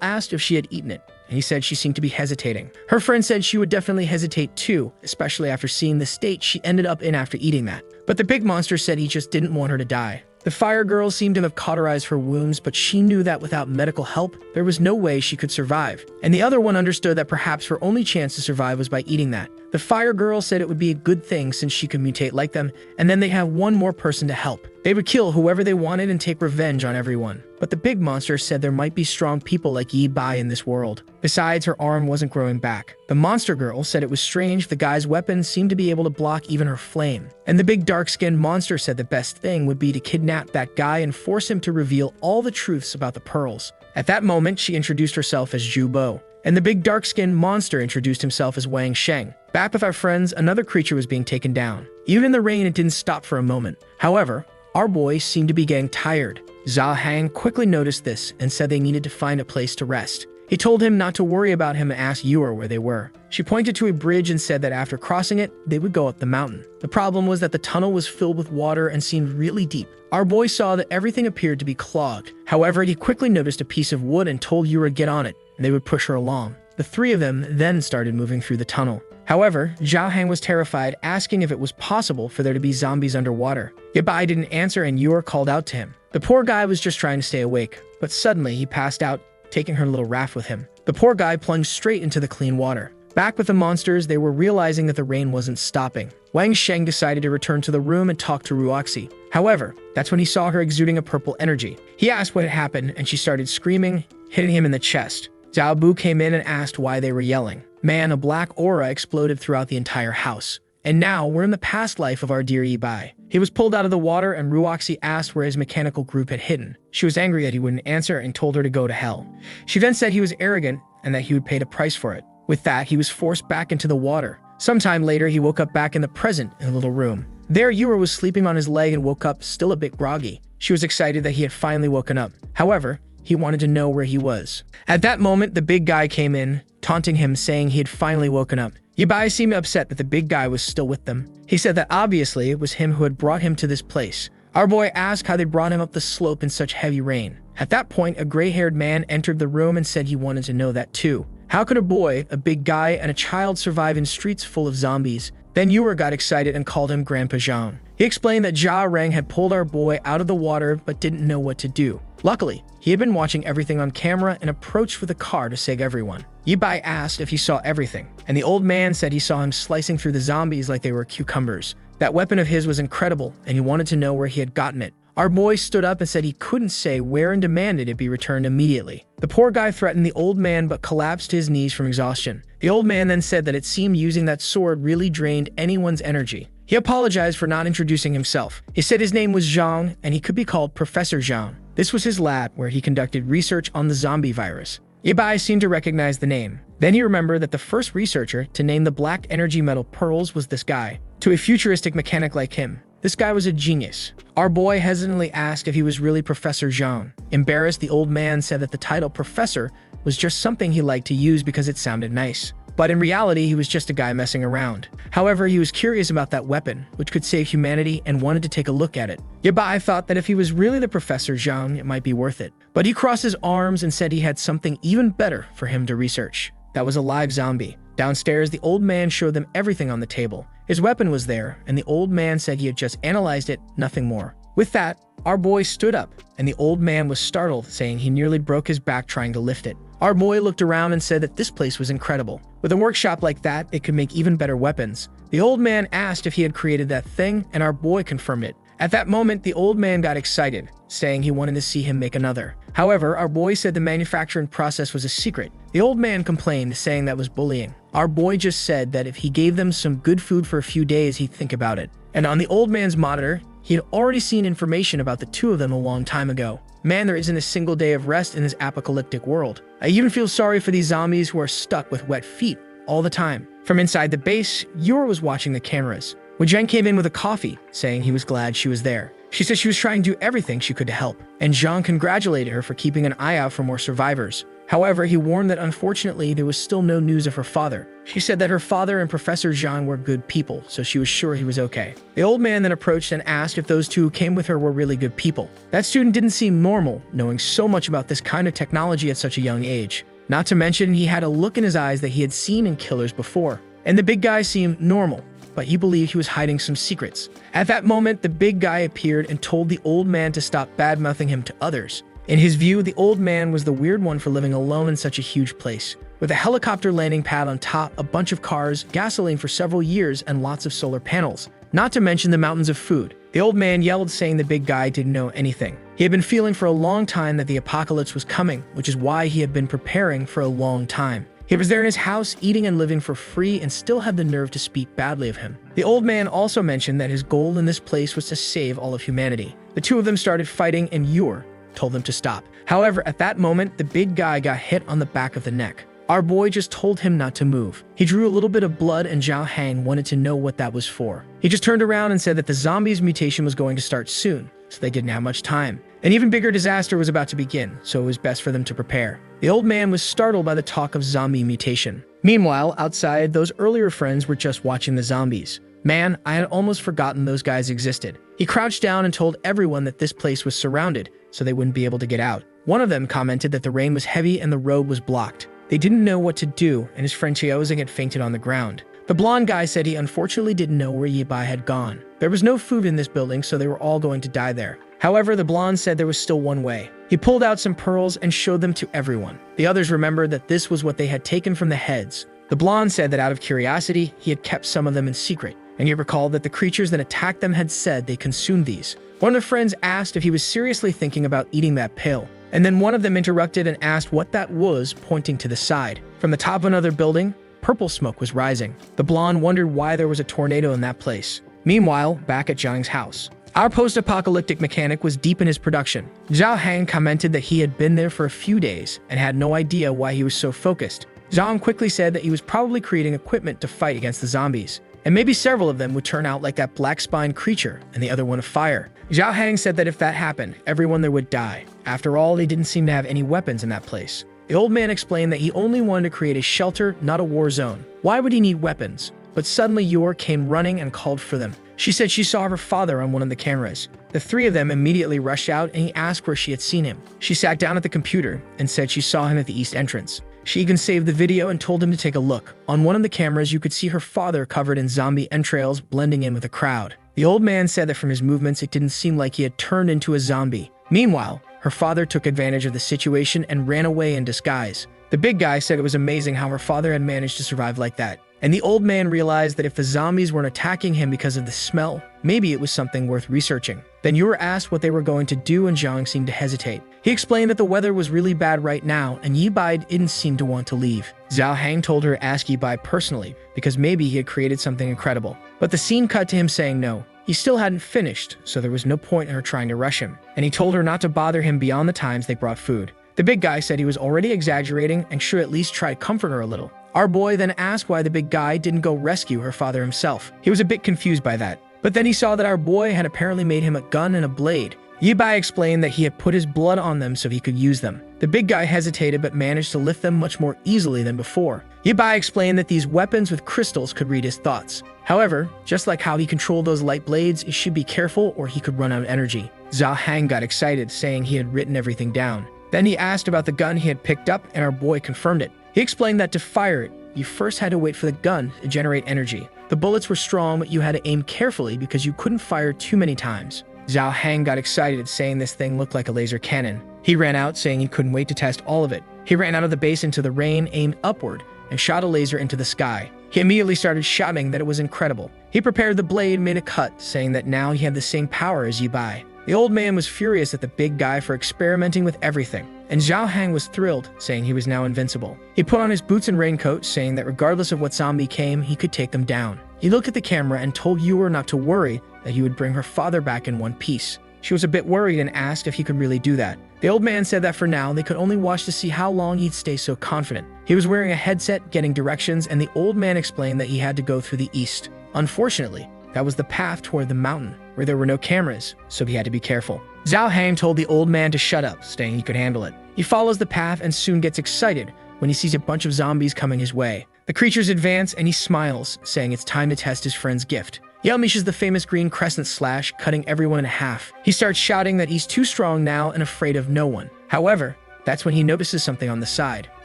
asked if she had eaten it, and he said she seemed to be hesitating. Her friend said she would definitely hesitate too, especially after seeing the state she ended up in after eating that. But the big monster said he just didn't want her to die. The fire girl seemed to have cauterized her wounds, but she knew that without medical help, there was no way she could survive. And the other one understood that perhaps her only chance to survive was by eating that. The fire girl said it would be a good thing since she could mutate like them, and then they'd have one more person to help. They would kill whoever they wanted and take revenge on everyone. But the big monster said there might be strong people like Yi Bai in this world. Besides, her arm wasn't growing back. The monster girl said it was strange the guy's weapons seemed to be able to block even her flame. And the big dark-skinned monster said the best thing would be to kidnap that guy and force him to reveal all the truths about the pearls. At that moment, she introduced herself as Zhu Bo. And the big dark-skinned monster introduced himself as Wang Sheng. Back with our friends, another creature was being taken down. Even in the rain, it didn't stop for a moment. However, our boy seemed to be getting tired. Zhao Hang quickly noticed this and said they needed to find a place to rest. He told him not to worry about him and asked Yura where they were. She pointed to a bridge and said that after crossing it, they would go up the mountain. The problem was that the tunnel was filled with water and seemed really deep. Our boy saw that everything appeared to be clogged. However, he quickly noticed a piece of wood and told Yura to get on it, and they would push her along. The three of them then started moving through the tunnel. However, Zhao Hang was terrified, asking if it was possible for there to be zombies underwater. Yabai didn't answer and Yura called out to him. The poor guy was just trying to stay awake, but suddenly he passed out, taking her little raft with him. The poor guy plunged straight into the clean water. Back with the monsters, they were realizing that the rain wasn't stopping. Wang Sheng decided to return to the room and talk to Ruoxi. However, that's when he saw her exuding a purple energy. He asked what had happened, and she started screaming, hitting him in the chest. Zhao Bu came in and asked why they were yelling. Man, a black aura exploded throughout the entire house. And now, we're in the past life of our dear Yi Bai. He was pulled out of the water and Ruoxi asked where his mechanical group had hidden. She was angry that he wouldn't answer and told her to go to hell. She then said he was arrogant and that he would pay the price for it. With that, he was forced back into the water. Sometime later, he woke up back in the present in a little room. There, Yura was sleeping on his leg and woke up still a bit groggy. She was excited that he had finally woken up. However, he wanted to know where he was. At that moment, the big guy came in, taunting him, saying he had finally woken up. Yabai seemed upset that the big guy was still with them. He said that obviously it was him who had brought him to this place. Our boy asked how they brought him up the slope in such heavy rain. At that point, a gray-haired man entered the room and said he wanted to know that too. How could a boy, a big guy, and a child survive in streets full of zombies? Then Yura got excited and called him Grandpa Zhang. He explained that Jia Reng had pulled our boy out of the water but didn't know what to do. Luckily, he had been watching everything on camera and approached with a car to save everyone. Yibai asked if he saw everything, and the old man said he saw him slicing through the zombies like they were cucumbers. That weapon of his was incredible, and he wanted to know where he had gotten it. Our boy stood up and said he couldn't say where and demanded it be returned immediately. The poor guy threatened the old man but collapsed to his knees from exhaustion. The old man then said that it seemed using that sword really drained anyone's energy. He apologized for not introducing himself. He said his name was Zhang and he could be called Professor Zhang. This was his lab where he conducted research on the zombie virus. Yabai seemed to recognize the name. Then he remembered that the first researcher to name the black energy metal pearls was this guy. To a futuristic mechanic like him, this guy was a genius. Our boy hesitantly asked if he was really Professor Zhang. Embarrassed, the old man said that the title Professor was just something he liked to use because it sounded nice. But in reality, he was just a guy messing around. However, he was curious about that weapon, which could save humanity, and wanted to take a look at it. Yabai thought that if he was really the Professor Zhang, it might be worth it. But he crossed his arms and said he had something even better for him to research. That was a live zombie. Downstairs, the old man showed them everything on the table. His weapon was there, and the old man said he had just analyzed it, nothing more. With that, our boy stood up, and the old man was startled, saying he nearly broke his back trying to lift it. Our boy looked around and said that this place was incredible. With a workshop like that, it could make even better weapons. The old man asked if he had created that thing, and our boy confirmed it. At that moment, the old man got excited, saying he wanted to see him make another. However, our boy said the manufacturing process was a secret. The old man complained, saying that was bullying. Our boy just said that if he gave them some good food for a few days, he'd think about it. And on the old man's monitor, he had already seen information about the two of them a long time ago. Man, there isn't a single day of rest in this apocalyptic world. I even feel sorry for these zombies who are stuck with wet feet all the time. From inside the base, Yor was watching the cameras. Jen came in with a coffee, saying he was glad she was there. She said she was trying to do everything she could to help, and Zhang congratulated her for keeping an eye out for more survivors. However, he warned that unfortunately there was still no news of her father. She said that her father and Professor Zhang were good people, so she was sure he was okay. The old man then approached and asked if those two who came with her were really good people. That student didn't seem normal, knowing so much about this kind of technology at such a young age. Not to mention, he had a look in his eyes that he had seen in killers before. And the big guy seemed normal, but he believed he was hiding some secrets. At that moment, the big guy appeared and told the old man to stop bad-mouthing him to others. In his view, the old man was the weird one for living alone in such a huge place, with a helicopter landing pad on top, a bunch of cars, gasoline for several years, and lots of solar panels. Not to mention the mountains of food. The old man yelled, saying the big guy didn't know anything. He had been feeling for a long time that the apocalypse was coming, which is why he had been preparing for a long time. He was there in his house, eating and living for free, and still had the nerve to speak badly of him. The old man also mentioned that his goal in this place was to save all of humanity. The two of them started fighting, and Yor told them to stop. However, at that moment, the big guy got hit on the back of the neck. Our boy just told him not to move. He drew a little bit of blood, and Zhao Hang wanted to know what that was for. He just turned around and said that the zombies' mutation was going to start soon, so they didn't have much time. An even bigger disaster was about to begin, so it was best for them to prepare. The old man was startled by the talk of zombie mutation. Meanwhile, outside, those earlier friends were just watching the zombies. Man, I had almost forgotten those guys existed. He crouched down and told everyone that this place was surrounded, so they wouldn't be able to get out. One of them commented that the rain was heavy and the road was blocked. They didn't know what to do, and his friend Chiozing had fainted on the ground. The blonde guy said he unfortunately didn't know where Yibai had gone. There was no food in this building, so they were all going to die there. However, the blonde said there was still one way. He pulled out some pearls and showed them to everyone. The others remembered that this was what they had taken from the heads. The blonde said that out of curiosity, he had kept some of them in secret, and he recalled that the creatures that attacked them had said they consumed these. One of the friends asked if he was seriously thinking about eating that pill, and then one of them interrupted and asked what that was, pointing to the side. From the top of another building, purple smoke was rising. The blonde wondered why there was a tornado in that place. Meanwhile, back at Zhang's house, our post-apocalyptic mechanic was deep in his production. Zhao Hang commented that he had been there for a few days and had no idea why he was so focused. Zhang quickly said that he was probably creating equipment to fight against the zombies, and maybe several of them would turn out like that black-spined creature and the other one of fire. Zhao Hang said that if that happened, everyone there would die. After all, they didn't seem to have any weapons in that place. The old man explained that he only wanted to create a shelter, not a war zone. Why would he need weapons? But suddenly Yor came running and called for them. She said she saw her father on one of the cameras. The three of them immediately rushed out, and he asked where she had seen him. She sat down at the computer and said she saw him at the east entrance. She even saved the video and told him to take a look. On one of the cameras, you could see her father covered in zombie entrails blending in with the crowd. The old man said that from his movements, it didn't seem like he had turned into a zombie. Meanwhile, her father took advantage of the situation and ran away in disguise. The big guy said it was amazing how her father had managed to survive like that. And the old man realized that if the zombies weren't attacking him because of the smell, maybe it was something worth researching. Then Yor asked what they were going to do, and Zhang seemed to hesitate. He explained that the weather was really bad right now, and Yibai didn't seem to want to leave. Zhao Hang told her to ask Yibai personally, because maybe he had created something incredible. But the scene cut to him saying no. He still hadn't finished, so there was no point in her trying to rush him, and he told her not to bother him beyond the times they brought food. The big guy said he was already exaggerating and should at least try to comfort her a little. Our boy then asked why the big guy didn't go rescue her father himself. He was a bit confused by that. But then he saw that our boy had apparently made him a gun and a blade. Yibai explained that he had put his blood on them so he could use them. The big guy hesitated but managed to lift them much more easily than before. Yibai explained that these weapons with crystals could read his thoughts. However, just like how he controlled those light blades, he should be careful or he could run out of energy. Zhao Hang got excited, saying he had written everything down. Then he asked about the gun he had picked up, and our boy confirmed it. He explained that to fire it, you first had to wait for the gun to generate energy. The bullets were strong, but you had to aim carefully because you couldn't fire too many times. Zhao Hang got excited, saying this thing looked like a laser cannon. He ran out, saying he couldn't wait to test all of it. He ran out of the base into the rain, aimed upward, and shot a laser into the sky. He immediately started shouting that it was incredible. He prepared the blade, made a cut, saying that now he had the same power as Yibai. The old man was furious at the big guy for experimenting with everything, and Zhao Hang was thrilled, saying he was now invincible. He put on his boots and raincoat, saying that regardless of what zombie came, he could take them down. He looked at the camera and told Yue not to worry, that he would bring her father back in one piece. She was a bit worried and asked if he could really do that. The old man said that for now, they could only watch to see how long he'd stay so confident. He was wearing a headset, getting directions, and the old man explained that he had to go through the east. Unfortunately, that was the path toward the mountain, where there were no cameras, so he had to be careful. Zhao Hang told the old man to shut up, saying he could handle it. He follows the path and soon gets excited when he sees a bunch of zombies coming his way. The creatures advance and he smiles, saying it's time to test his friend's gift. He unleashes the famous green crescent slash, cutting everyone in half. He starts shouting that he's too strong now and afraid of no one. However, that's when he notices something on the side.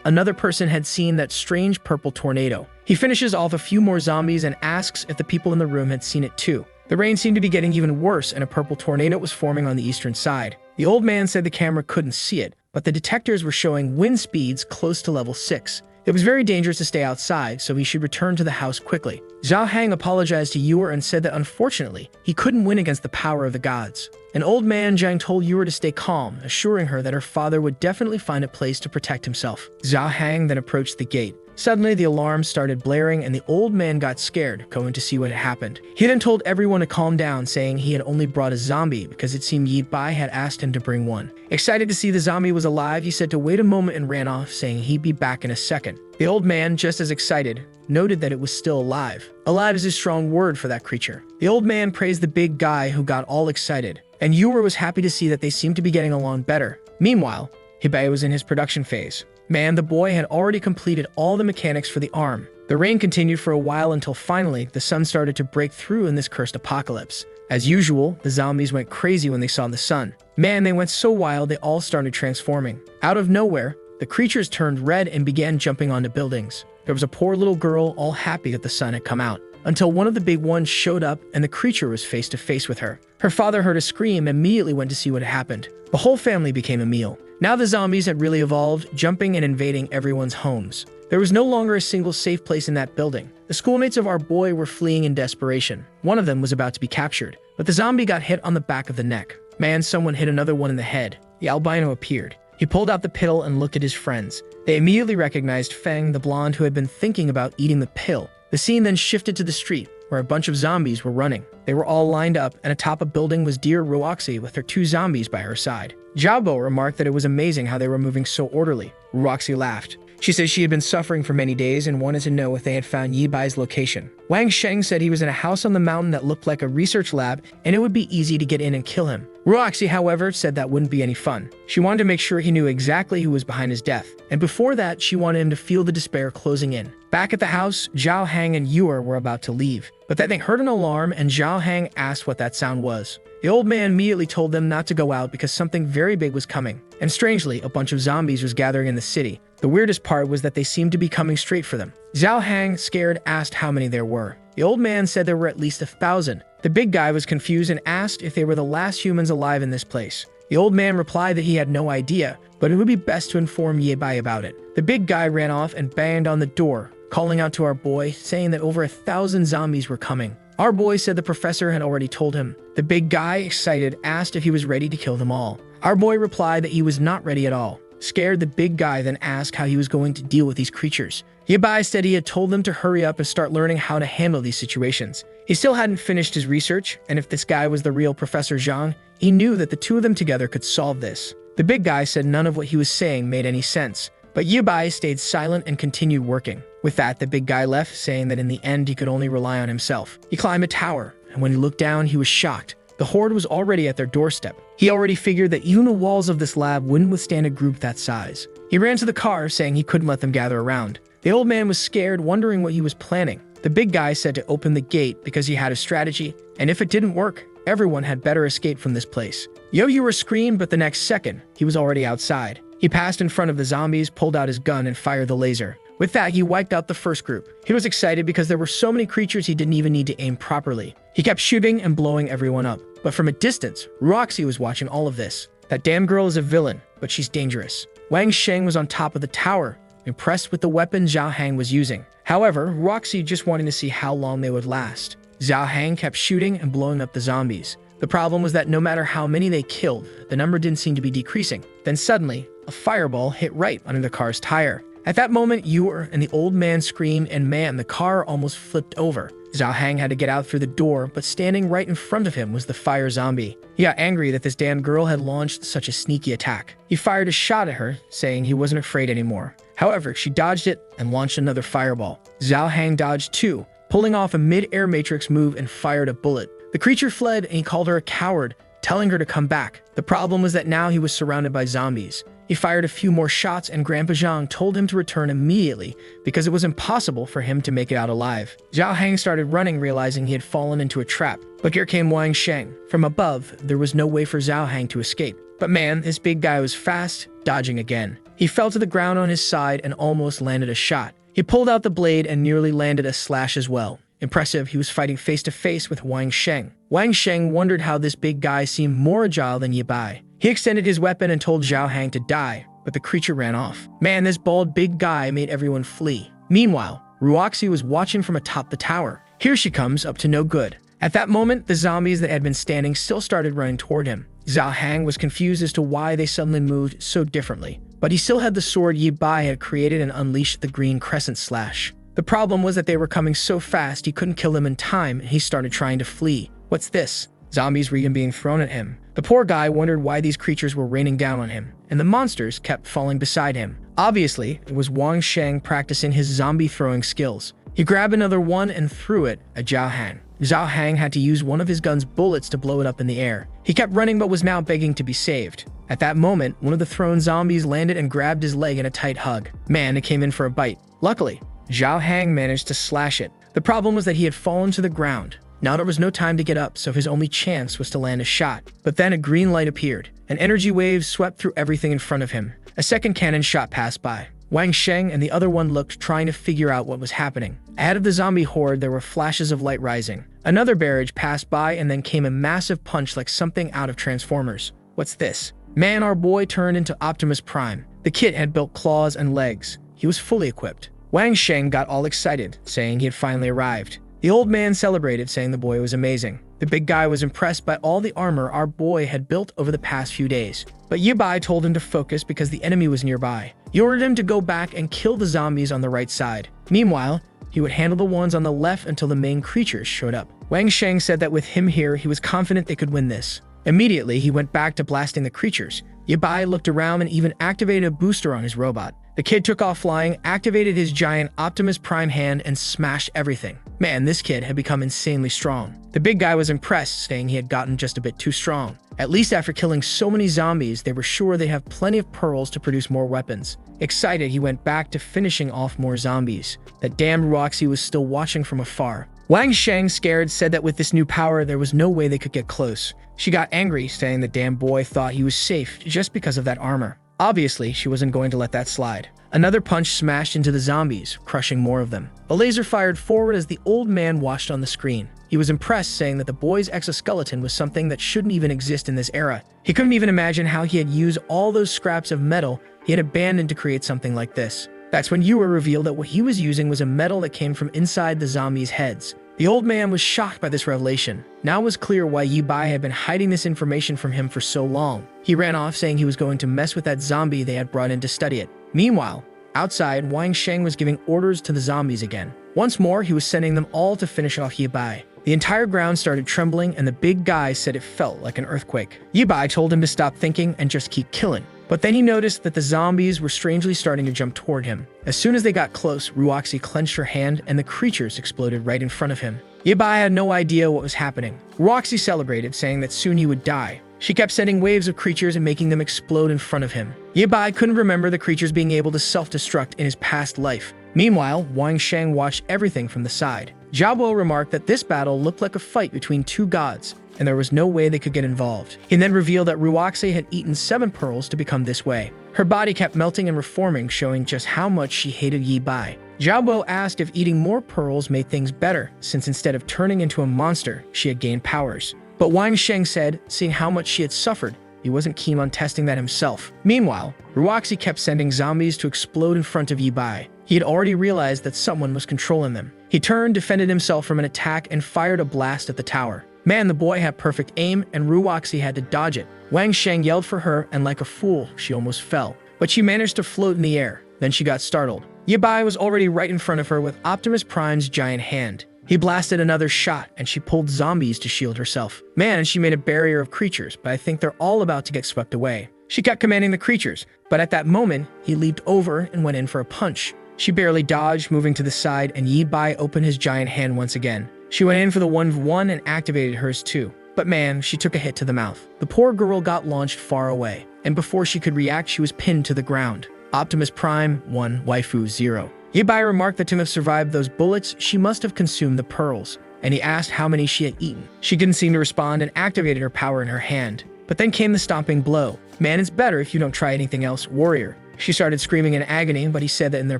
Another person had seen that strange purple tornado. He finishes off a few more zombies and asks if the people in the room had seen it too. The rain seemed to be getting even worse and a purple tornado was forming on the eastern side. The old man said the camera couldn't see it, but the detectors were showing wind speeds close to level 6. It was very dangerous to stay outside, so he should return to the house quickly. Zhao Hang apologized to Yue and said that unfortunately, he couldn't win against the power of the gods. An old man Zhang told Yue to stay calm, assuring her that her father would definitely find a place to protect himself. Zhao Hang then approached the gate. Suddenly, the alarm started blaring and the old man got scared, going to see what had happened. He then told everyone to calm down, saying he had only brought a zombie because it seemed Yi Bai had asked him to bring one. Excited to see the zombie was alive, he said to wait a moment and ran off, saying he'd be back in a second. The old man, just as excited, noted that it was still alive. Alive is a strong word for that creature. The old man praised the big guy who got all excited, and Yue was happy to see that they seemed to be getting along better. Meanwhile, Hibai was in his production phase. Man, the boy had already completed all the mechanics for the arm. The rain continued for a while until finally the sun started to break through in this cursed apocalypse. As usual, the zombies went crazy when they saw the sun. Man, they went so wild they all started transforming. Out of nowhere, the creatures turned red and began jumping onto buildings. There was a poor little girl all happy that the sun had come out, until one of the big ones showed up and the creature was face to face with her. Her father heard a scream and immediately went to see what had happened. The whole family became a meal. Now the zombies had really evolved, jumping and invading everyone's homes. There was no longer a single safe place in that building. The schoolmates of our boy were fleeing in desperation. One of them was about to be captured, but the zombie got hit on the back of the neck. Man, someone hit another one in the head. The albino appeared. He pulled out the pill and looked at his friends. They immediately recognized Feng, the blonde who had been thinking about eating the pill. The scene then shifted to the street, where a bunch of zombies were running. They were all lined up, and atop a building was dear Roxy with her 2 zombies by her side. Jiaobo remarked that it was amazing how they were moving so orderly. Roxy laughed. She said she had been suffering for many days and wanted to know if they had found Yi Bai's location. Wang Sheng said he was in a house on the mountain that looked like a research lab and it would be easy to get in and kill him. Roxy, however, said that wouldn't be any fun. She wanted to make sure he knew exactly who was behind his death, and before that, she wanted him to feel the despair closing in. Back at the house, Zhao Hang and Yue were about to leave, but then they heard an alarm and Zhao Hang asked what that sound was. The old man immediately told them not to go out because something very big was coming, and strangely, a bunch of zombies was gathering in the city. The weirdest part was that they seemed to be coming straight for them. Zhao Hang, scared, asked how many there were. The old man said there were at least 1,000. The big guy was confused and asked if they were the last humans alive in this place. The old man replied that he had no idea, but it would be best to inform Yi Bai about it. The big guy ran off and banged on the door, calling out to our boy, saying that over 1,000 zombies were coming. Our boy said the professor had already told him. The big guy, excited, asked if he was ready to kill them all. Our boy replied that he was not ready at all. Scared, the big guy then asked how he was going to deal with these creatures. Yi Bai said he had told them to hurry up and start learning how to handle these situations. He still hadn't finished his research, and if this guy was the real Professor Zhang, he knew that the 2 of them together could solve this. The big guy said none of what he was saying made any sense, but Yi Bai stayed silent and continued working. With that, the big guy left, saying that in the end he could only rely on himself. He climbed a tower, and when he looked down, he was shocked. The horde was already at their doorstep. He already figured that even the walls of this lab wouldn't withstand a group that size. He ran to the car, saying he couldn't let them gather around. The old man was scared, wondering what he was planning. The big guy said to open the gate because he had a strategy, and if it didn't work, everyone had better escape from this place. Yo-Yura screamed, but the next second, he was already outside. He passed in front of the zombies, pulled out his gun, and fired the laser. With that, he wiped out the first group. He was excited because there were so many creatures he didn't even need to aim properly. He kept shooting and blowing everyone up. But from a distance, Roxy was watching all of this. That damn girl is a villain, but she's dangerous. Wang Sheng was on top of the tower, impressed with the weapon Zhao Hang was using. However, Roxy just wanted to see how long they would last. Zhao Hang kept shooting and blowing up the zombies. The problem was that no matter how many they killed, the number didn't seem to be decreasing. Then suddenly, a fireball hit right under the car's tire. At that moment, Yor and the old man screamed, and man, the car almost flipped over. Zhao Hang had to get out through the door, but standing right in front of him was the fire zombie. He got angry that this damn girl had launched such a sneaky attack. He fired a shot at her, saying he wasn't afraid anymore. However, she dodged it and launched another fireball. Zhao Hang dodged too, pulling off a mid-air matrix move and fired a bullet. The creature fled and he called her a coward, telling her to come back. The problem was that now he was surrounded by zombies. He fired a few more shots and Grandpa Zhang told him to return immediately because it was impossible for him to make it out alive. Zhao Hang started running, realizing he had fallen into a trap. But here came Wang Sheng. From above, there was no way for Zhao Hang to escape. But man, this big guy was fast, dodging again. He fell to the ground on his side and almost landed a shot. He pulled out the blade and nearly landed a slash as well. Impressive, he was fighting face-to-face with Wang Sheng. Wang Sheng wondered how this big guy seemed more agile than Ye Bai. He extended his weapon and told Zhao Hang to die, but the creature ran off. Man, this bald big guy made everyone flee. Meanwhile, Ruoxi was watching from atop the tower. Here she comes, up to no good. At that moment, the zombies that had been standing still started running toward him. Zhao Hang was confused as to why they suddenly moved so differently, but he still had the sword Ye Bai had created and unleashed the green crescent slash. The problem was that they were coming so fast he couldn't kill them in time, and he started trying to flee. What's this? Zombies were even being thrown at him. The poor guy wondered why these creatures were raining down on him, and the monsters kept falling beside him. Obviously, it was Wang Sheng practicing his zombie throwing skills. He grabbed another one and threw it at Zhao Hang. Zhao Hang had to use one of his gun's bullets to blow it up in the air. He kept running but was now begging to be saved. At that moment, one of the thrown zombies landed and grabbed his leg in a tight hug. Man, it came in for a bite. Luckily, Zhao Hang managed to slash it. The problem was that he had fallen to the ground. Now there was no time to get up, so his only chance was to land a shot. But then a green light appeared. An energy wave swept through everything in front of him. A second cannon shot passed by. Wang Sheng and the other one looked, trying to figure out what was happening. Ahead of the zombie horde, there were flashes of light rising. Another barrage passed by, and then came a massive punch like something out of Transformers. What's this? Man, our boy turned into Optimus Prime. The kid had built claws and legs. He was fully equipped. Wang Sheng got all excited, saying he had finally arrived. The old man celebrated, saying the boy was amazing. The big guy was impressed by all the armor our boy had built over the past few days. But Ye Bai told him to focus because the enemy was nearby. He ordered him to go back and kill the zombies on the right side. Meanwhile, he would handle the ones on the left until the main creatures showed up. Wang Sheng said that with him here, he was confident they could win this. Immediately, he went back to blasting the creatures. Ye Bai looked around and even activated a booster on his robot. The kid took off flying, activated his giant Optimus Prime hand, and smashed everything. Man, this kid had become insanely strong. The big guy was impressed, saying he had gotten just a bit too strong. At least after killing so many zombies, they were sure they'd have plenty of pearls to produce more weapons. Excited, he went back to finishing off more zombies. That damn Ruoxi was still watching from afar. Wang Sheng, scared, said that with this new power, there was no way they could get close. She got angry, saying the damn boy thought he was safe just because of that armor. Obviously, she wasn't going to let that slide. Another punch smashed into the zombies, crushing more of them. A laser fired forward as the old man watched on the screen. He was impressed, saying that the boy's exoskeleton was something that shouldn't even exist in this era. He couldn't even imagine how he had used all those scraps of metal he had abandoned to create something like this. That's when Yua revealed that what he was using was a metal that came from inside the zombies' heads. The old man was shocked by this revelation. Now it was clear why Ye Bai had been hiding this information from him for so long. He ran off, saying he was going to mess with that zombie they had brought in to study it. Meanwhile, outside, Wang Sheng was giving orders to the zombies again. Once more, he was sending them all to finish off Ye Bai. The entire ground started trembling, and the big guy said it felt like an earthquake. Ye Bai told him to stop thinking and just keep killing. But then he noticed that the zombies were strangely starting to jump toward him. As soon as they got close, Ruoxi clenched her hand and the creatures exploded right in front of him. Ye Bai had no idea what was happening. Ruoxi celebrated, saying that soon he would die. She kept sending waves of creatures and making them explode in front of him. Ye Bai couldn't remember the creatures being able to self-destruct in his past life. Meanwhile, Wang Sheng watched everything from the side. Jiabo remarked that this battle looked like a fight between two gods, and there was no way they could get involved. He then revealed that Ruoxi had eaten 7 pearls to become this way. Her body kept melting and reforming, showing just how much she hated Ye Bai. Jiabo asked if eating more pearls made things better, since instead of turning into a monster, she had gained powers. But Wang Sheng said, seeing how much she had suffered, he wasn't keen on testing that himself. Meanwhile, Ruoxi kept sending zombies to explode in front of Ye Bai. He had already realized that someone was controlling them. He turned, defended himself from an attack, and fired a blast at the tower. Man, the boy had perfect aim, and Ruoxi had to dodge it. Wang Sheng yelled for her, and like a fool, she almost fell. But she managed to float in the air. Then she got startled. Yabai was already right in front of her with Optimus Prime's giant hand. He blasted another shot, and she pulled zombies to shield herself. Man, and she made a barrier of creatures, but I think they're all about to get swept away. She kept commanding the creatures, but at that moment, he leaped over and went in for a punch. She barely dodged, moving to the side, and Yabai opened his giant hand once again. She went in for the 1v1 and activated hers too. But man, she took a hit to the mouth. The poor girl got launched far away, and before she could react, she was pinned to the ground. Optimus Prime 1, Waifu 0. Yabai remarked that to have survived those bullets, she must have consumed the pearls, and he asked how many she had eaten. She didn't seem to respond and activated her power in her hand. But then came the stomping blow. Man, it's better if you don't try anything else, warrior. She started screaming in agony, but he said that in their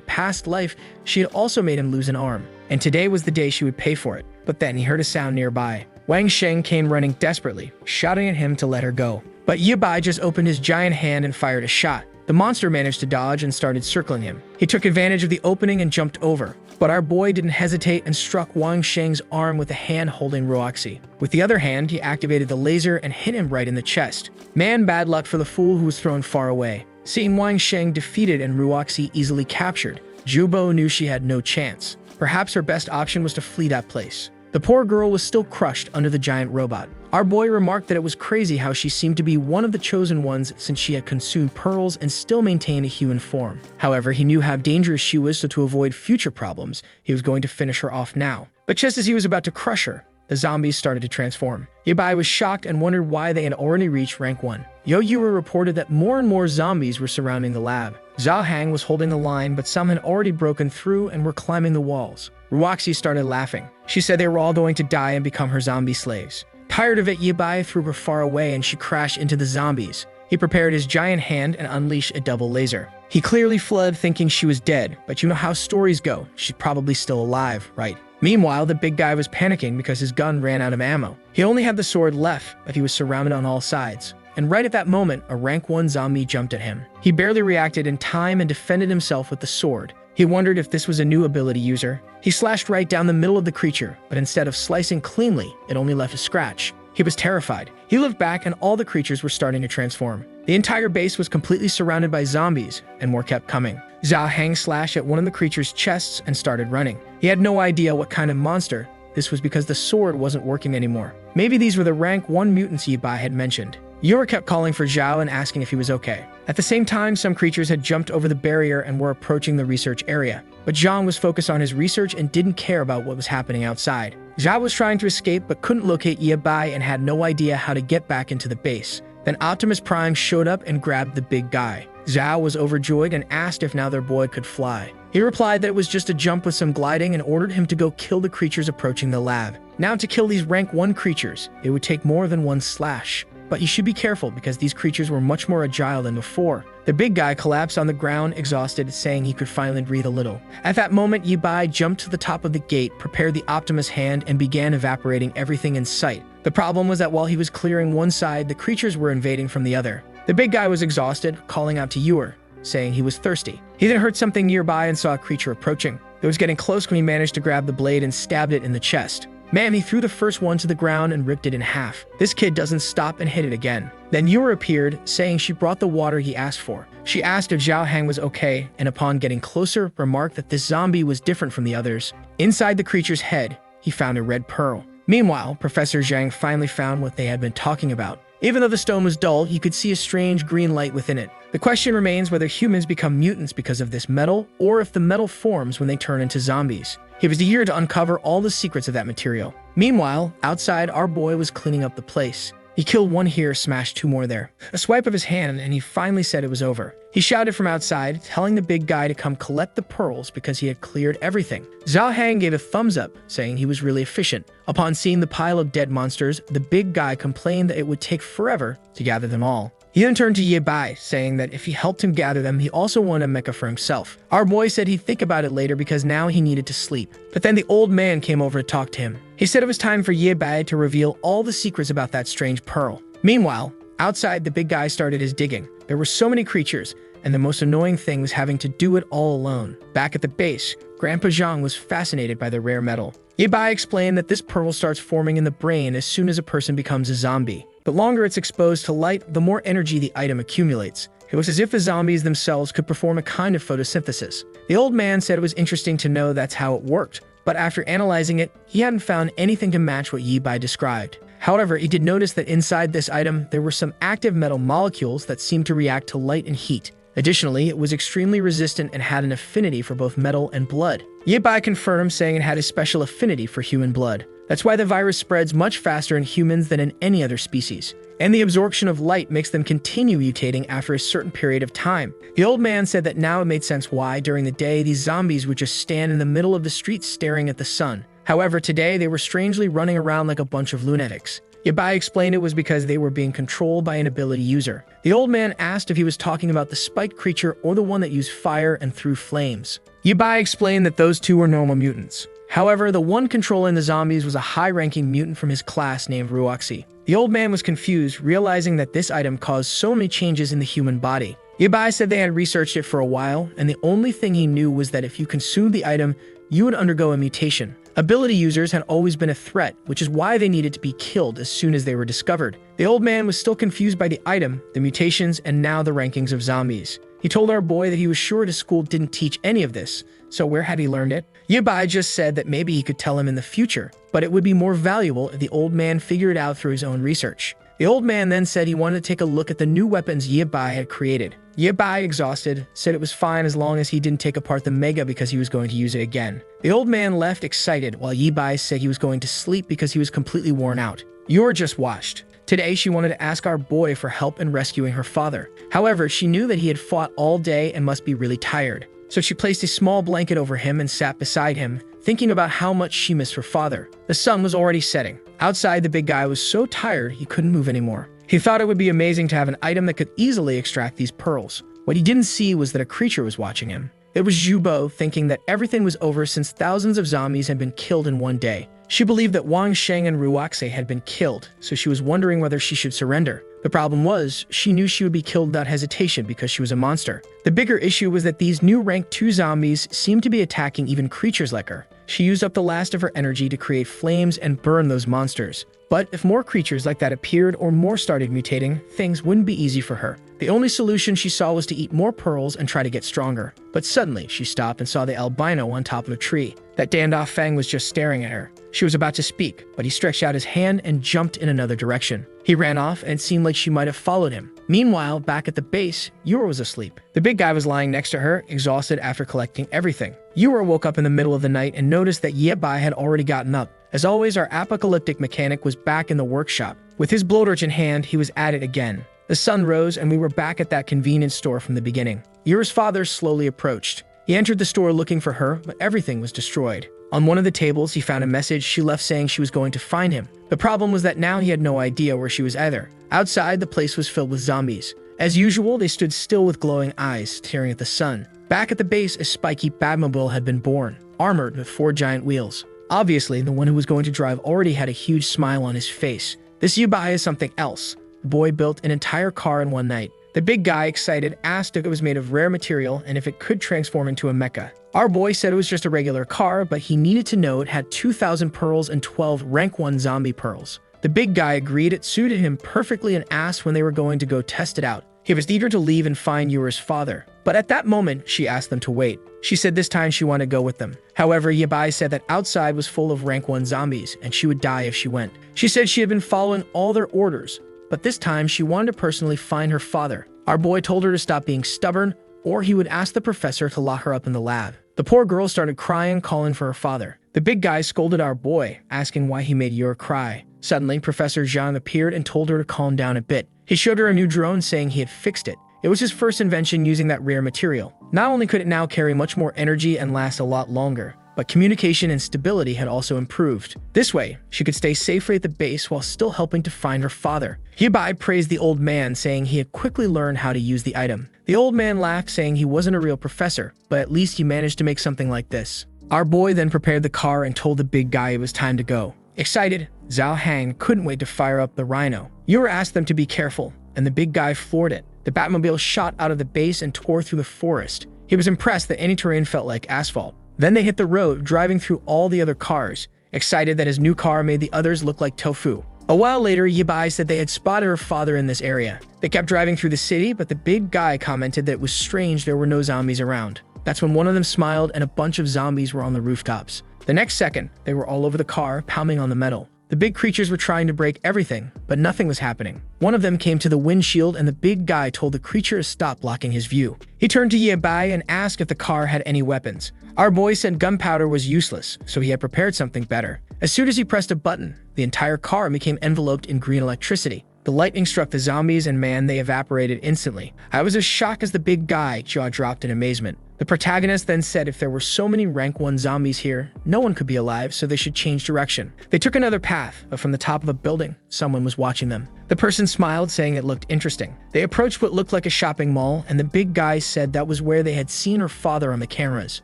past life, she had also made him lose an arm, and today was the day she would pay for it. But then he heard a sound nearby. Wang Sheng came running desperately, shouting at him to let her go. But Yabai just opened his giant hand and fired a shot. The monster managed to dodge and started circling him. He took advantage of the opening and jumped over. But our boy didn't hesitate and struck Wang Sheng's arm with a hand holding Ruoxi. With the other hand, he activated the laser and hit him right in the chest. Man, bad luck for the fool who was thrown far away. Seeing Wang Sheng defeated and Ruoxi easily captured, Jubo knew she had no chance. Perhaps her best option was to flee that place. The poor girl was still crushed under the giant robot. Our boy remarked that it was crazy how she seemed to be one of the chosen ones since she had consumed pearls and still maintained a human form. However, he knew how dangerous she was, so to avoid future problems, he was going to finish her off now. But just as he was about to crush her, the zombies started to transform. Yabai was shocked and wondered why they had already reached rank 1. Yo-Yura reported that more and more zombies were surrounding the lab. Zhao Hang was holding the line, but some had already broken through and were climbing the walls. Ruoxi started laughing. She said they were all going to die and become her zombie slaves. Tired of it, Yabai threw her far away and she crashed into the zombies. He prepared his giant hand and unleashed a double laser. He clearly fled thinking she was dead, but you know how stories go. She's probably still alive, right? Meanwhile, the big guy was panicking because his gun ran out of ammo. He only had the sword left, but he was surrounded on all sides. And right at that moment, a rank 1 zombie jumped at him. He barely reacted in time and defended himself with the sword. He wondered if this was a new ability user. He slashed right down the middle of the creature, but instead of slicing cleanly, it only left a scratch. He was terrified. He looked back and all the creatures were starting to transform. The entire base was completely surrounded by zombies, and more kept coming. Zhao Hang slashed at one of the creature's chests and started running. He had no idea what kind of monster. This was because the sword wasn't working anymore. Maybe these were the rank 1 mutants Yabai had mentioned. Yura kept calling for Zhao and asking if he was okay. At the same time, some creatures had jumped over the barrier and were approaching the research area. But Zhang was focused on his research and didn't care about what was happening outside. Zhao was trying to escape but couldn't locate Yabai and had no idea how to get back into the base. Then Optimus Prime showed up and grabbed the big guy. Zhao was overjoyed and asked if now their boy could fly. He replied that it was just a jump with some gliding and ordered him to go kill the creatures approaching the lab. Now to kill these rank 1 creatures, it would take more than one slash. But you should be careful because these creatures were much more agile than before. The big guy collapsed on the ground, exhausted, saying he could finally breathe a little. At that moment, Yabai jumped to the top of the gate, prepared the Optimus hand, and began evaporating everything in sight. The problem was that while he was clearing one side, the creatures were invading from the other. The big guy was exhausted, calling out to Yor, saying he was thirsty. He then heard something nearby and saw a creature approaching. It was getting close when he managed to grab the blade and stabbed it in the chest. Man, he threw the first one to the ground and ripped it in half. This kid doesn't stop and hit it again. Then Yura appeared, saying she brought the water he asked for. She asked if Zhao Hang was okay, and upon getting closer, remarked that this zombie was different from the others. Inside the creature's head, he found a red pearl. Meanwhile, Professor Zhang finally found what they had been talking about. Even though the stone was dull, he could see a strange green light within it. The question remains whether humans become mutants because of this metal, or if the metal forms when they turn into zombies. He was eager to uncover all the secrets of that material. Meanwhile, outside, our boy was cleaning up the place. He killed one here, smashed 2 more there. A swipe of his hand, and he finally said it was over. He shouted from outside, telling the big guy to come collect the pearls because he had cleared everything. Zhao Hang gave a thumbs up, saying he was really efficient. Upon seeing the pile of dead monsters, the big guy complained that it would take forever to gather them all. He then turned to Yabai, saying that if he helped him gather them, he also wanted a mecha for himself. Our boy said he'd think about it later because now he needed to sleep. But then the old man came over to talk to him. He said it was time for Yabai to reveal all the secrets about that strange pearl. Meanwhile, outside, the big guy started his digging. There were so many creatures, and the most annoying thing was having to do it all alone. Back at the base, Grandpa Zhang was fascinated by the rare metal. Yabai explained that this pearl starts forming in the brain as soon as a person becomes a zombie. The longer it's exposed to light, the more energy the item accumulates. It was as if the zombies themselves could perform a kind of photosynthesis. The old man said it was interesting to know that's how it worked, but after analyzing it, he hadn't found anything to match what Yabai described. However, he did notice that inside this item, there were some active metal molecules that seemed to react to light and heat. Additionally, it was extremely resistant and had an affinity for both metal and blood. Yabai confirmed, saying it had a special affinity for human blood. That's why the virus spreads much faster in humans than in any other species. And the absorption of light makes them continue mutating after a certain period of time. The old man said that now it made sense why, during the day, these zombies would just stand in the middle of the street staring at the sun. However, today they were strangely running around like a bunch of lunatics. Yabai explained it was because they were being controlled by an ability user. The old man asked if he was talking about the spiked creature or the one that used fire and threw flames. Yabai explained that those two were normal mutants. However, the one controlling the zombies was a high-ranking mutant from his class named Ruoxi. The old man was confused, realizing that this item caused so many changes in the human body. Yabai said they had researched it for a while, and the only thing he knew was that if you consumed the item, you would undergo a mutation. Ability users had always been a threat, which is why they needed to be killed as soon as they were discovered. The old man was still confused by the item, the mutations, and now the rankings of zombies. He told our boy that he was sure his school didn't teach any of this, so where had he learned it? Yabai just said that maybe he could tell him in the future, but it would be more valuable if the old man figured it out through his own research. The old man then said he wanted to take a look at the new weapons Yabai had created. Yabai, exhausted, said it was fine as long as he didn't take apart the Mega because he was going to use it again. The old man left excited while Yabai said he was going to sleep because he was completely worn out. "You're just washed." Today, she wanted to ask our boy for help in rescuing her father. However, she knew that he had fought all day and must be really tired. So she placed a small blanket over him and sat beside him, thinking about how much she missed her father. The sun was already setting. Outside, the big guy was so tired he couldn't move anymore. He thought it would be amazing to have an item that could easily extract these pearls. What he didn't see was that a creature was watching him. It was Jubo, thinking that everything was over since thousands of zombies had been killed in one day. She believed that Wang Sheng and Ruoxi had been killed, so she was wondering whether she should surrender. The problem was, she knew she would be killed without hesitation because she was a monster. The bigger issue was that these new rank 2 zombies seemed to be attacking even creatures like her. She used up the last of her energy to create flames and burn those monsters. But if more creatures like that appeared or more started mutating, things wouldn't be easy for her. The only solution she saw was to eat more pearls and try to get stronger. But suddenly, she stopped and saw the albino on top of a tree. That Dandoff Fang was just staring at her. She was about to speak, but he stretched out his hand and jumped in another direction. He ran off, and it seemed like she might have followed him. Meanwhile, back at the base, Yura was asleep. The big guy was lying next to her, exhausted after collecting everything. Yura woke up in the middle of the night and noticed that Yabai had already gotten up. As always, our apocalyptic mechanic was back in the workshop. With his blowtorch in hand, he was at it again. The sun rose, and we were back at that convenience store from the beginning. Yura's father slowly approached. He entered the store looking for her, but everything was destroyed. On one of the tables, he found a message she left saying she was going to find him. The problem was that now he had no idea where she was either. Outside, the place was filled with zombies. As usual, they stood still with glowing eyes, staring at the sun. Back at the base, a spiky Batmobile had been born, armored with 4 giant wheels. Obviously, the one who was going to drive already had a huge smile on his face. This Yabai is something else. The boy built an entire car in one night. The big guy, excited, asked if it was made of rare material and if it could transform into a mecha. Our boy said it was just a regular car, but he needed to know it had 2,000 pearls and 12 rank 1 zombie pearls. The big guy agreed it suited him perfectly and asked when they were going to go test it out. He was eager to leave and find Yura's father. But at that moment, she asked them to wait. She said this time she wanted to go with them. However, Yabai said that outside was full of rank 1 zombies, and she would die if she went. She said she had been following all their orders, but this time she wanted to personally find her father. Our boy told her to stop being stubborn, or he would ask the professor to lock her up in the lab. The poor girl started crying, calling for her father. The big guy scolded our boy, asking why he made Yura cry. Suddenly, Professor Zhang appeared and told her to calm down a bit. He showed her a new drone, saying he had fixed it. It was his first invention using that rare material. Not only could it now carry much more energy and last a lot longer, but communication and stability had also improved. This way, she could stay safely at the base while still helping to find her father. Yabai praised the old man, saying he had quickly learned how to use the item. The old man laughed, saying he wasn't a real professor, but at least he managed to make something like this. Our boy then prepared the car and told the big guy it was time to go. Excited, Zhao Hang couldn't wait to fire up the Rhino. Yura asked them to be careful, and the big guy floored it. The Batmobile shot out of the base and tore through the forest. He was impressed that any terrain felt like asphalt. Then they hit the road, driving through all the other cars. excited that his new car made the others look like tofu. A while later, Yabai said they had spotted her father in this area. They kept driving through the city, but the big guy commented that it was strange there were no zombies around. That's when one of them smiled and a bunch of zombies were on the rooftops. The next second, they were all over the car, pounding on the metal. The big creatures were trying to break everything, but nothing was happening. One of them came to the windshield and the big guy told the creature to stop blocking his view. He turned to Yabai and asked if the car had any weapons. Our boy said gunpowder was useless, so he had prepared something better. As soon as he pressed a button, the entire car became enveloped in green electricity. The lightning struck the zombies and man, they evaporated instantly. I was as shocked as the big guy, jaw dropped in amazement. The protagonist then said if there were so many rank 1 zombies here, no one could be alive, so they should change direction. They took another path, but from the top of a building, someone was watching them. The person smiled, saying it looked interesting. They approached what looked like a shopping mall, and the big guy said that was where they had seen her father on the cameras.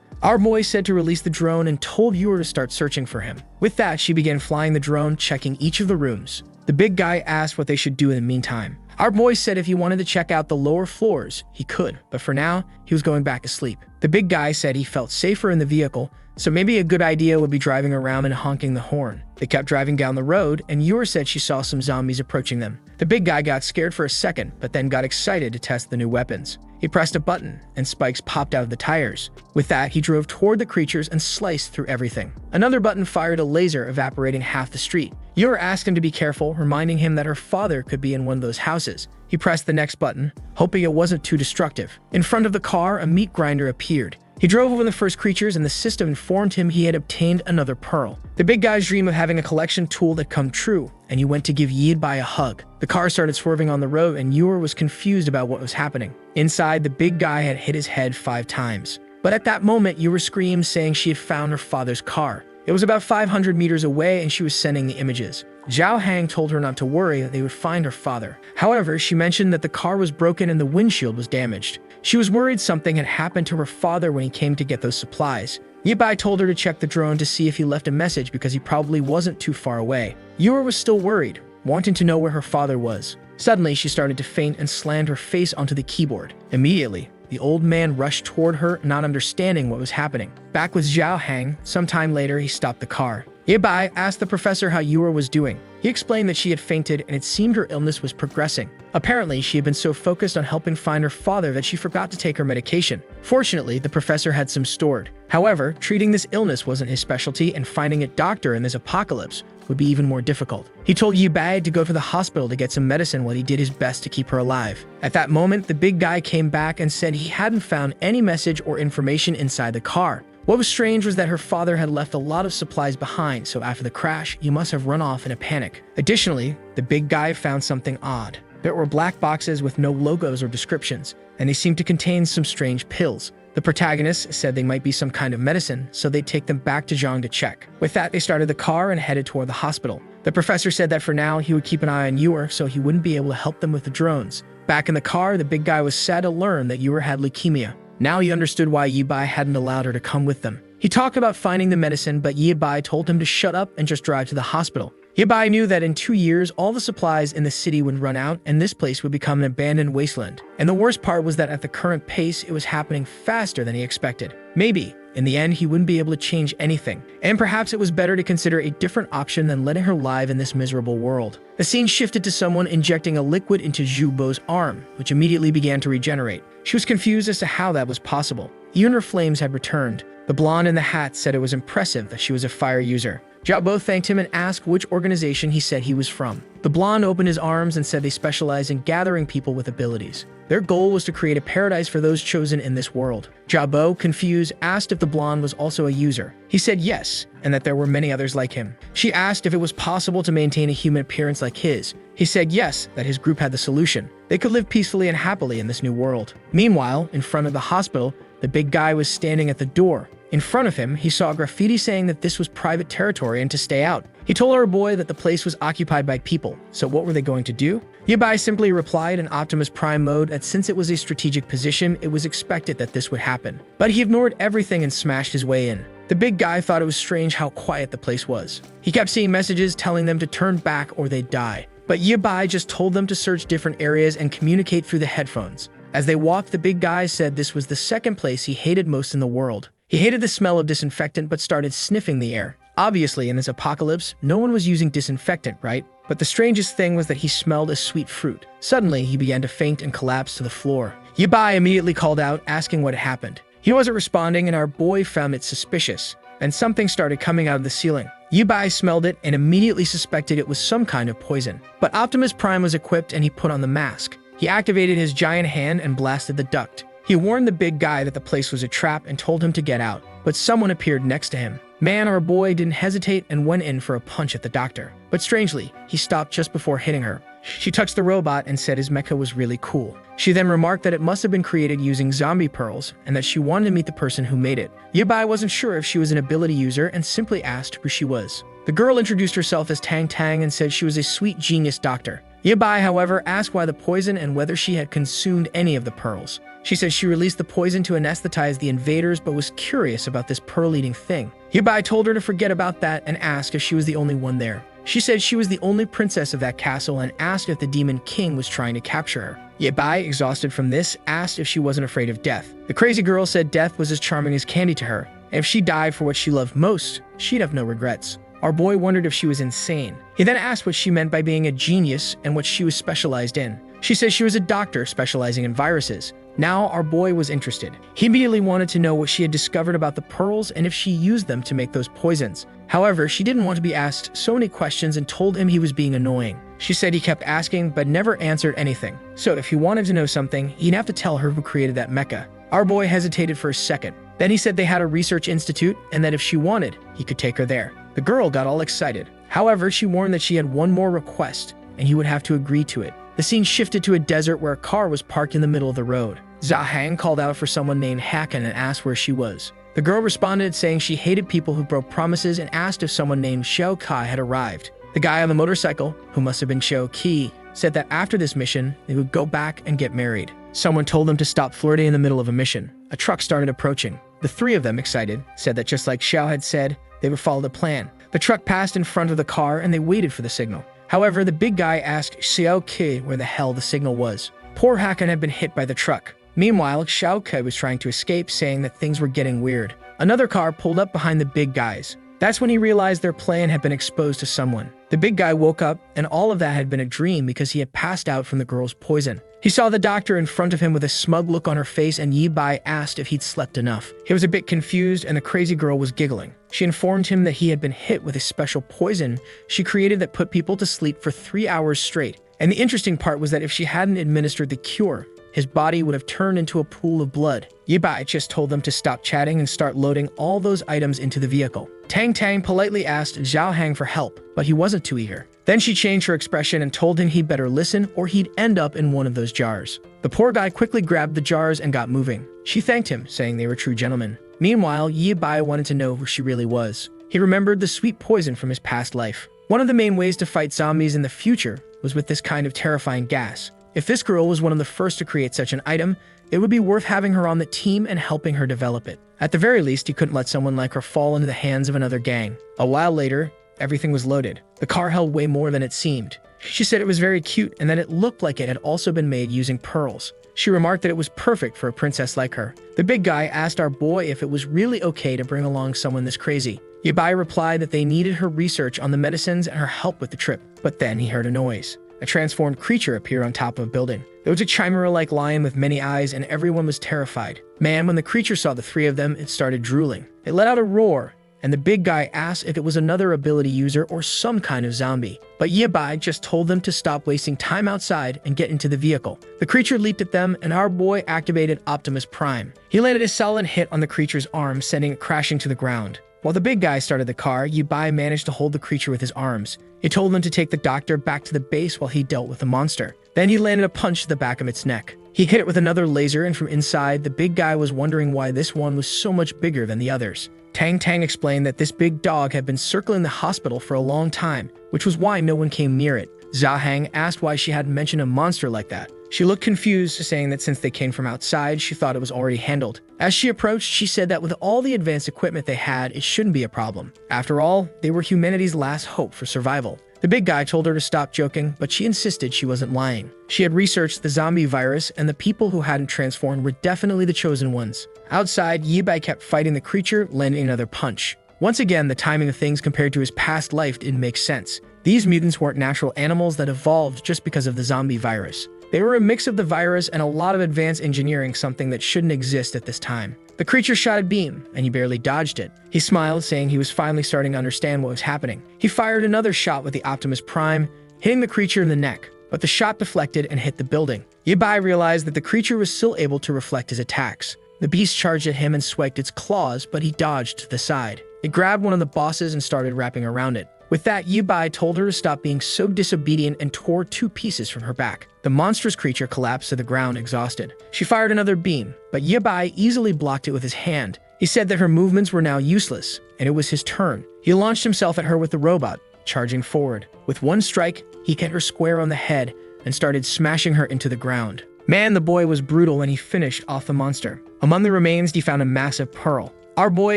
Our boy said to release the drone and told viewer to start searching for him. With that, she began flying the drone, checking each of the rooms. The big guy asked what they should do in the meantime. Our boy said if he wanted to check out the lower floors, he could, but for now, he was going back to sleep. The big guy said he felt safer in the vehicle, so maybe a good idea would be driving around and honking the horn. They kept driving down the road, and Yura said she saw some zombies approaching them. The big guy got scared for a second, but then got excited to test the new weapons. He pressed a button, and spikes popped out of the tires. With that, he drove toward the creatures and sliced through everything. Another button fired a laser, evaporating half the street. Yura asked him to be careful, reminding him that her father could be in one of those houses. He pressed the next button, hoping it wasn't too destructive. In front of the car, a meat grinder appeared. He drove over the first creatures and the system informed him he had obtained another pearl. The big guy's dream of having a collection tool had come true, and he went to give Yabai a hug. The car started swerving on the road and Yura was confused about what was happening. Inside, the big guy had hit his head 5 times. But at that moment, Yura screamed, saying she had found her father's car. It was about 500 meters away and she was sending the images. Zhao Hang told her not to worry, that they would find her father. However, she mentioned that the car was broken and the windshield was damaged. She was worried something had happened to her father when he came to get those supplies. Yabai told her to check the drone to see if he left a message because he probably wasn't too far away. Yura was still worried, wanting to know where her father was. Suddenly, she started to faint and slammed her face onto the keyboard. Immediately, the old man rushed toward her, not understanding what was happening. Back with Zhao Hang, sometime later, he stopped the car. Yabai asked the professor how Yura was doing. He explained that she had fainted and it seemed her illness was progressing. Apparently, she had been so focused on helping find her father that she forgot to take her medication. Fortunately, the professor had some stored. However, treating this illness wasn't his specialty and finding a doctor in this apocalypse would be even more difficult. He told Yabai to go to the hospital to get some medicine while he did his best to keep her alive. At that moment, the big guy came back and said he hadn't found any message or information inside the car. What was strange was that her father had left a lot of supplies behind, so after the crash, he must have run off in a panic. Additionally, the big guy found something odd. There were black boxes with no logos or descriptions, and they seemed to contain some strange pills. The protagonist said they might be some kind of medicine, so they'd take them back to Zhang to check. With that, they started the car and headed toward the hospital. The professor said that for now, he would keep an eye on Yura so he wouldn't be able to help them with the drones. Back in the car, the big guy was sad to learn that Yura had leukemia. Now he understood why Yabai hadn't allowed her to come with them. He talked about finding the medicine, but Yabai told him to shut up and just drive to the hospital. Yabai knew that in 2 years, all the supplies in the city would run out and this place would become an abandoned wasteland. And the worst part was that at the current pace, it was happening faster than he expected. Maybe, in the end, he wouldn't be able to change anything. And perhaps it was better to consider a different option than letting her live in this miserable world. The scene shifted to someone injecting a liquid into Zhu Bo's arm, which immediately began to regenerate. She was confused as to how that was possible. Even her flames had returned. The blonde in the hat said it was impressive that she was a fire user. Zhao Bo thanked him and asked which organization he said he was from. The blonde opened his arms and said they specialize in gathering people with abilities. Their goal was to create a paradise for those chosen in this world. Zhao Bo, confused, asked if the blonde was also a user. He said yes, and that there were many others like him. She asked if it was possible to maintain a human appearance like his. He said yes, that his group had the solution. They could live peacefully and happily in this new world. Meanwhile, in front of the hospital, the big guy was standing at the door. In front of him, he saw graffiti saying that this was private territory and to stay out. He told our boy that the place was occupied by people, so what were they going to do? Yabai simply replied in Optimus Prime mode that since it was a strategic position, it was expected that this would happen. But he ignored everything and smashed his way in. The big guy thought it was strange how quiet the place was. He kept seeing messages telling them to turn back or they'd die. But Yabai just told them to search different areas and communicate through the headphones. As they walked, the big guy said this was the second place he hated most in the world. He hated the smell of disinfectant but started sniffing the air. Obviously, in this apocalypse, no one was using disinfectant, right? But the strangest thing was that he smelled a sweet fruit. Suddenly, he began to faint and collapse to the floor. Yabai immediately called out, asking what had happened. He wasn't responding, and our boy found it suspicious. Then something started coming out of the ceiling. Yabai smelled it and immediately suspected it was some kind of poison. But Optimus Prime was equipped and he put on the mask. He activated his giant hand and blasted the duct. He warned the big guy that the place was a trap and told him to get out, but someone appeared next to him. Man, our boy didn't hesitate and went in for a punch at the doctor. But strangely, he stopped just before hitting her. She touched the robot and said his mecha was really cool. She then remarked that it must have been created using zombie pearls and that she wanted to meet the person who made it. Yabai wasn't sure if she was an ability user and simply asked who she was. The girl introduced herself as Tang Tang and said she was a sweet genius doctor. Yabai, however, asked why the poison and whether she had consumed any of the pearls. She said she released the poison to anesthetize the invaders but was curious about this pearl-eating thing. Yabai told her to forget about that and asked if she was the only one there. She said she was the only princess of that castle and asked if the demon king was trying to capture her. Yabai, exhausted from this, asked if she wasn't afraid of death. The crazy girl said death was as charming as candy to her, and if she died for what she loved most, she'd have no regrets. Our boy wondered if she was insane. He then asked what she meant by being a genius and what she was specialized in. She said she was a doctor specializing in viruses. Now our boy was interested. He immediately wanted to know what she had discovered about the pearls and if she used them to make those poisons. However, she didn't want to be asked so many questions and told him he was being annoying. She said he kept asking but never answered anything. So if he wanted to know something, he'd have to tell her who created that mecha. Our boy hesitated for a second. Then he said they had a research institute and that if she wanted, he could take her there. The girl got all excited. However, she warned that she had one more request and he would have to agree to it. The scene shifted to a desert where a car was parked in the middle of the road. Zhang called out for someone named Hakan and asked where she was. The girl responded saying she hated people who broke promises and asked if someone named Xiao Kai had arrived. The guy on the motorcycle, who must have been Xiao Qi, said that after this mission, they would go back and get married. Someone told them to stop flirting in the middle of a mission. A truck started approaching. The three of them, excited, said that just like Xiao had said, they would follow the plan. The truck passed in front of the car and they waited for the signal. However, the big guy asked Xiao Qi where the hell the signal was. Poor Hakan had been hit by the truck. Meanwhile, Xiao Qi was trying to escape, saying that things were getting weird. Another car pulled up behind the big guys. That's when he realized their plan had been exposed to someone. The big guy woke up, and all of that had been a dream because he had passed out from the girl's poison. He saw the doctor in front of him with a smug look on her face, and Yabai asked if he'd slept enough. He was a bit confused, and the crazy girl was giggling. She informed him that he had been hit with a special poison she created that put people to sleep for 3 hours straight. And the interesting part was that if she hadn't administered the cure, his body would have turned into a pool of blood. Yabai just told them to stop chatting and start loading all those items into the vehicle. Tang Tang politely asked Zhao Hang for help, but he wasn't too eager. Then she changed her expression and told him he'd better listen or he'd end up in one of those jars. The poor guy quickly grabbed the jars and got moving. She thanked him, saying they were true gentlemen. Meanwhile, Yabai wanted to know who she really was. He remembered the sweet poison from his past life. One of the main ways to fight zombies in the future was with this kind of terrifying gas. If this girl was one of the first to create such an item, it would be worth having her on the team and helping her develop it. At the very least, he couldn't let someone like her fall into the hands of another gang. A while later, everything was loaded. The car held way more than it seemed. She said it was very cute and that it looked like it had also been made using pearls. She remarked that it was perfect for a princess like her. The big guy asked our boy if it was really okay to bring along someone this crazy. Yabai replied that they needed her research on the medicines and her help with the trip. But then he heard a noise. A transformed creature appeared on top of a building. There was a chimera-like lion with many eyes, and everyone was terrified. Man, when the creature saw the three of them, it started drooling. It let out a roar, and the big guy asked if it was another ability user or some kind of zombie. But Yabai just told them to stop wasting time outside and get into the vehicle. The creature leaped at them, and our boy activated Optimus Prime. He landed a solid hit on the creature's arm, sending it crashing to the ground. While the big guy started the car, Yabai managed to hold the creature with his arms. He told them to take the doctor back to the base while he dealt with the monster. Then he landed a punch to the back of its neck. He hit it with another laser, and from inside, the big guy was wondering why this one was so much bigger than the others. Tang Tang explained that this big dog had been circling the hospital for a long time, which was why no one came near it. Zhang asked why she hadn't mentioned a monster like that. She looked confused, saying that since they came from outside, she thought it was already handled. As she approached, she said that with all the advanced equipment they had, it shouldn't be a problem. After all, they were humanity's last hope for survival. The big guy told her to stop joking, but she insisted she wasn't lying. She had researched the zombie virus, and the people who hadn't transformed were definitely the chosen ones. Outside, Yabai kept fighting the creature, landing another punch. Once again, the timing of things compared to his past life didn't make sense. These mutants weren't natural animals that evolved just because of the zombie virus. They were a mix of the virus and a lot of advanced engineering, something that shouldn't exist at this time. The creature shot a beam, and he barely dodged it. He smiled, saying he was finally starting to understand what was happening. He fired another shot with the Optimus Prime, hitting the creature in the neck, but the shot deflected and hit the building. Yabai realized that the creature was still able to reflect his attacks. The beast charged at him and swiped its claws, but he dodged to the side. It grabbed one of the bosses and started wrapping around it. With that, Yabai told her to stop being so disobedient and tore 2 pieces from her back. The monstrous creature collapsed to the ground, exhausted. She fired another beam, but Yabai easily blocked it with his hand. He said that her movements were now useless, and it was his turn. He launched himself at her with the robot, charging forward. With one strike, he hit her square on the head and started smashing her into the ground. Man, the boy was brutal when he finished off the monster. Among the remains, he found a massive pearl. Our boy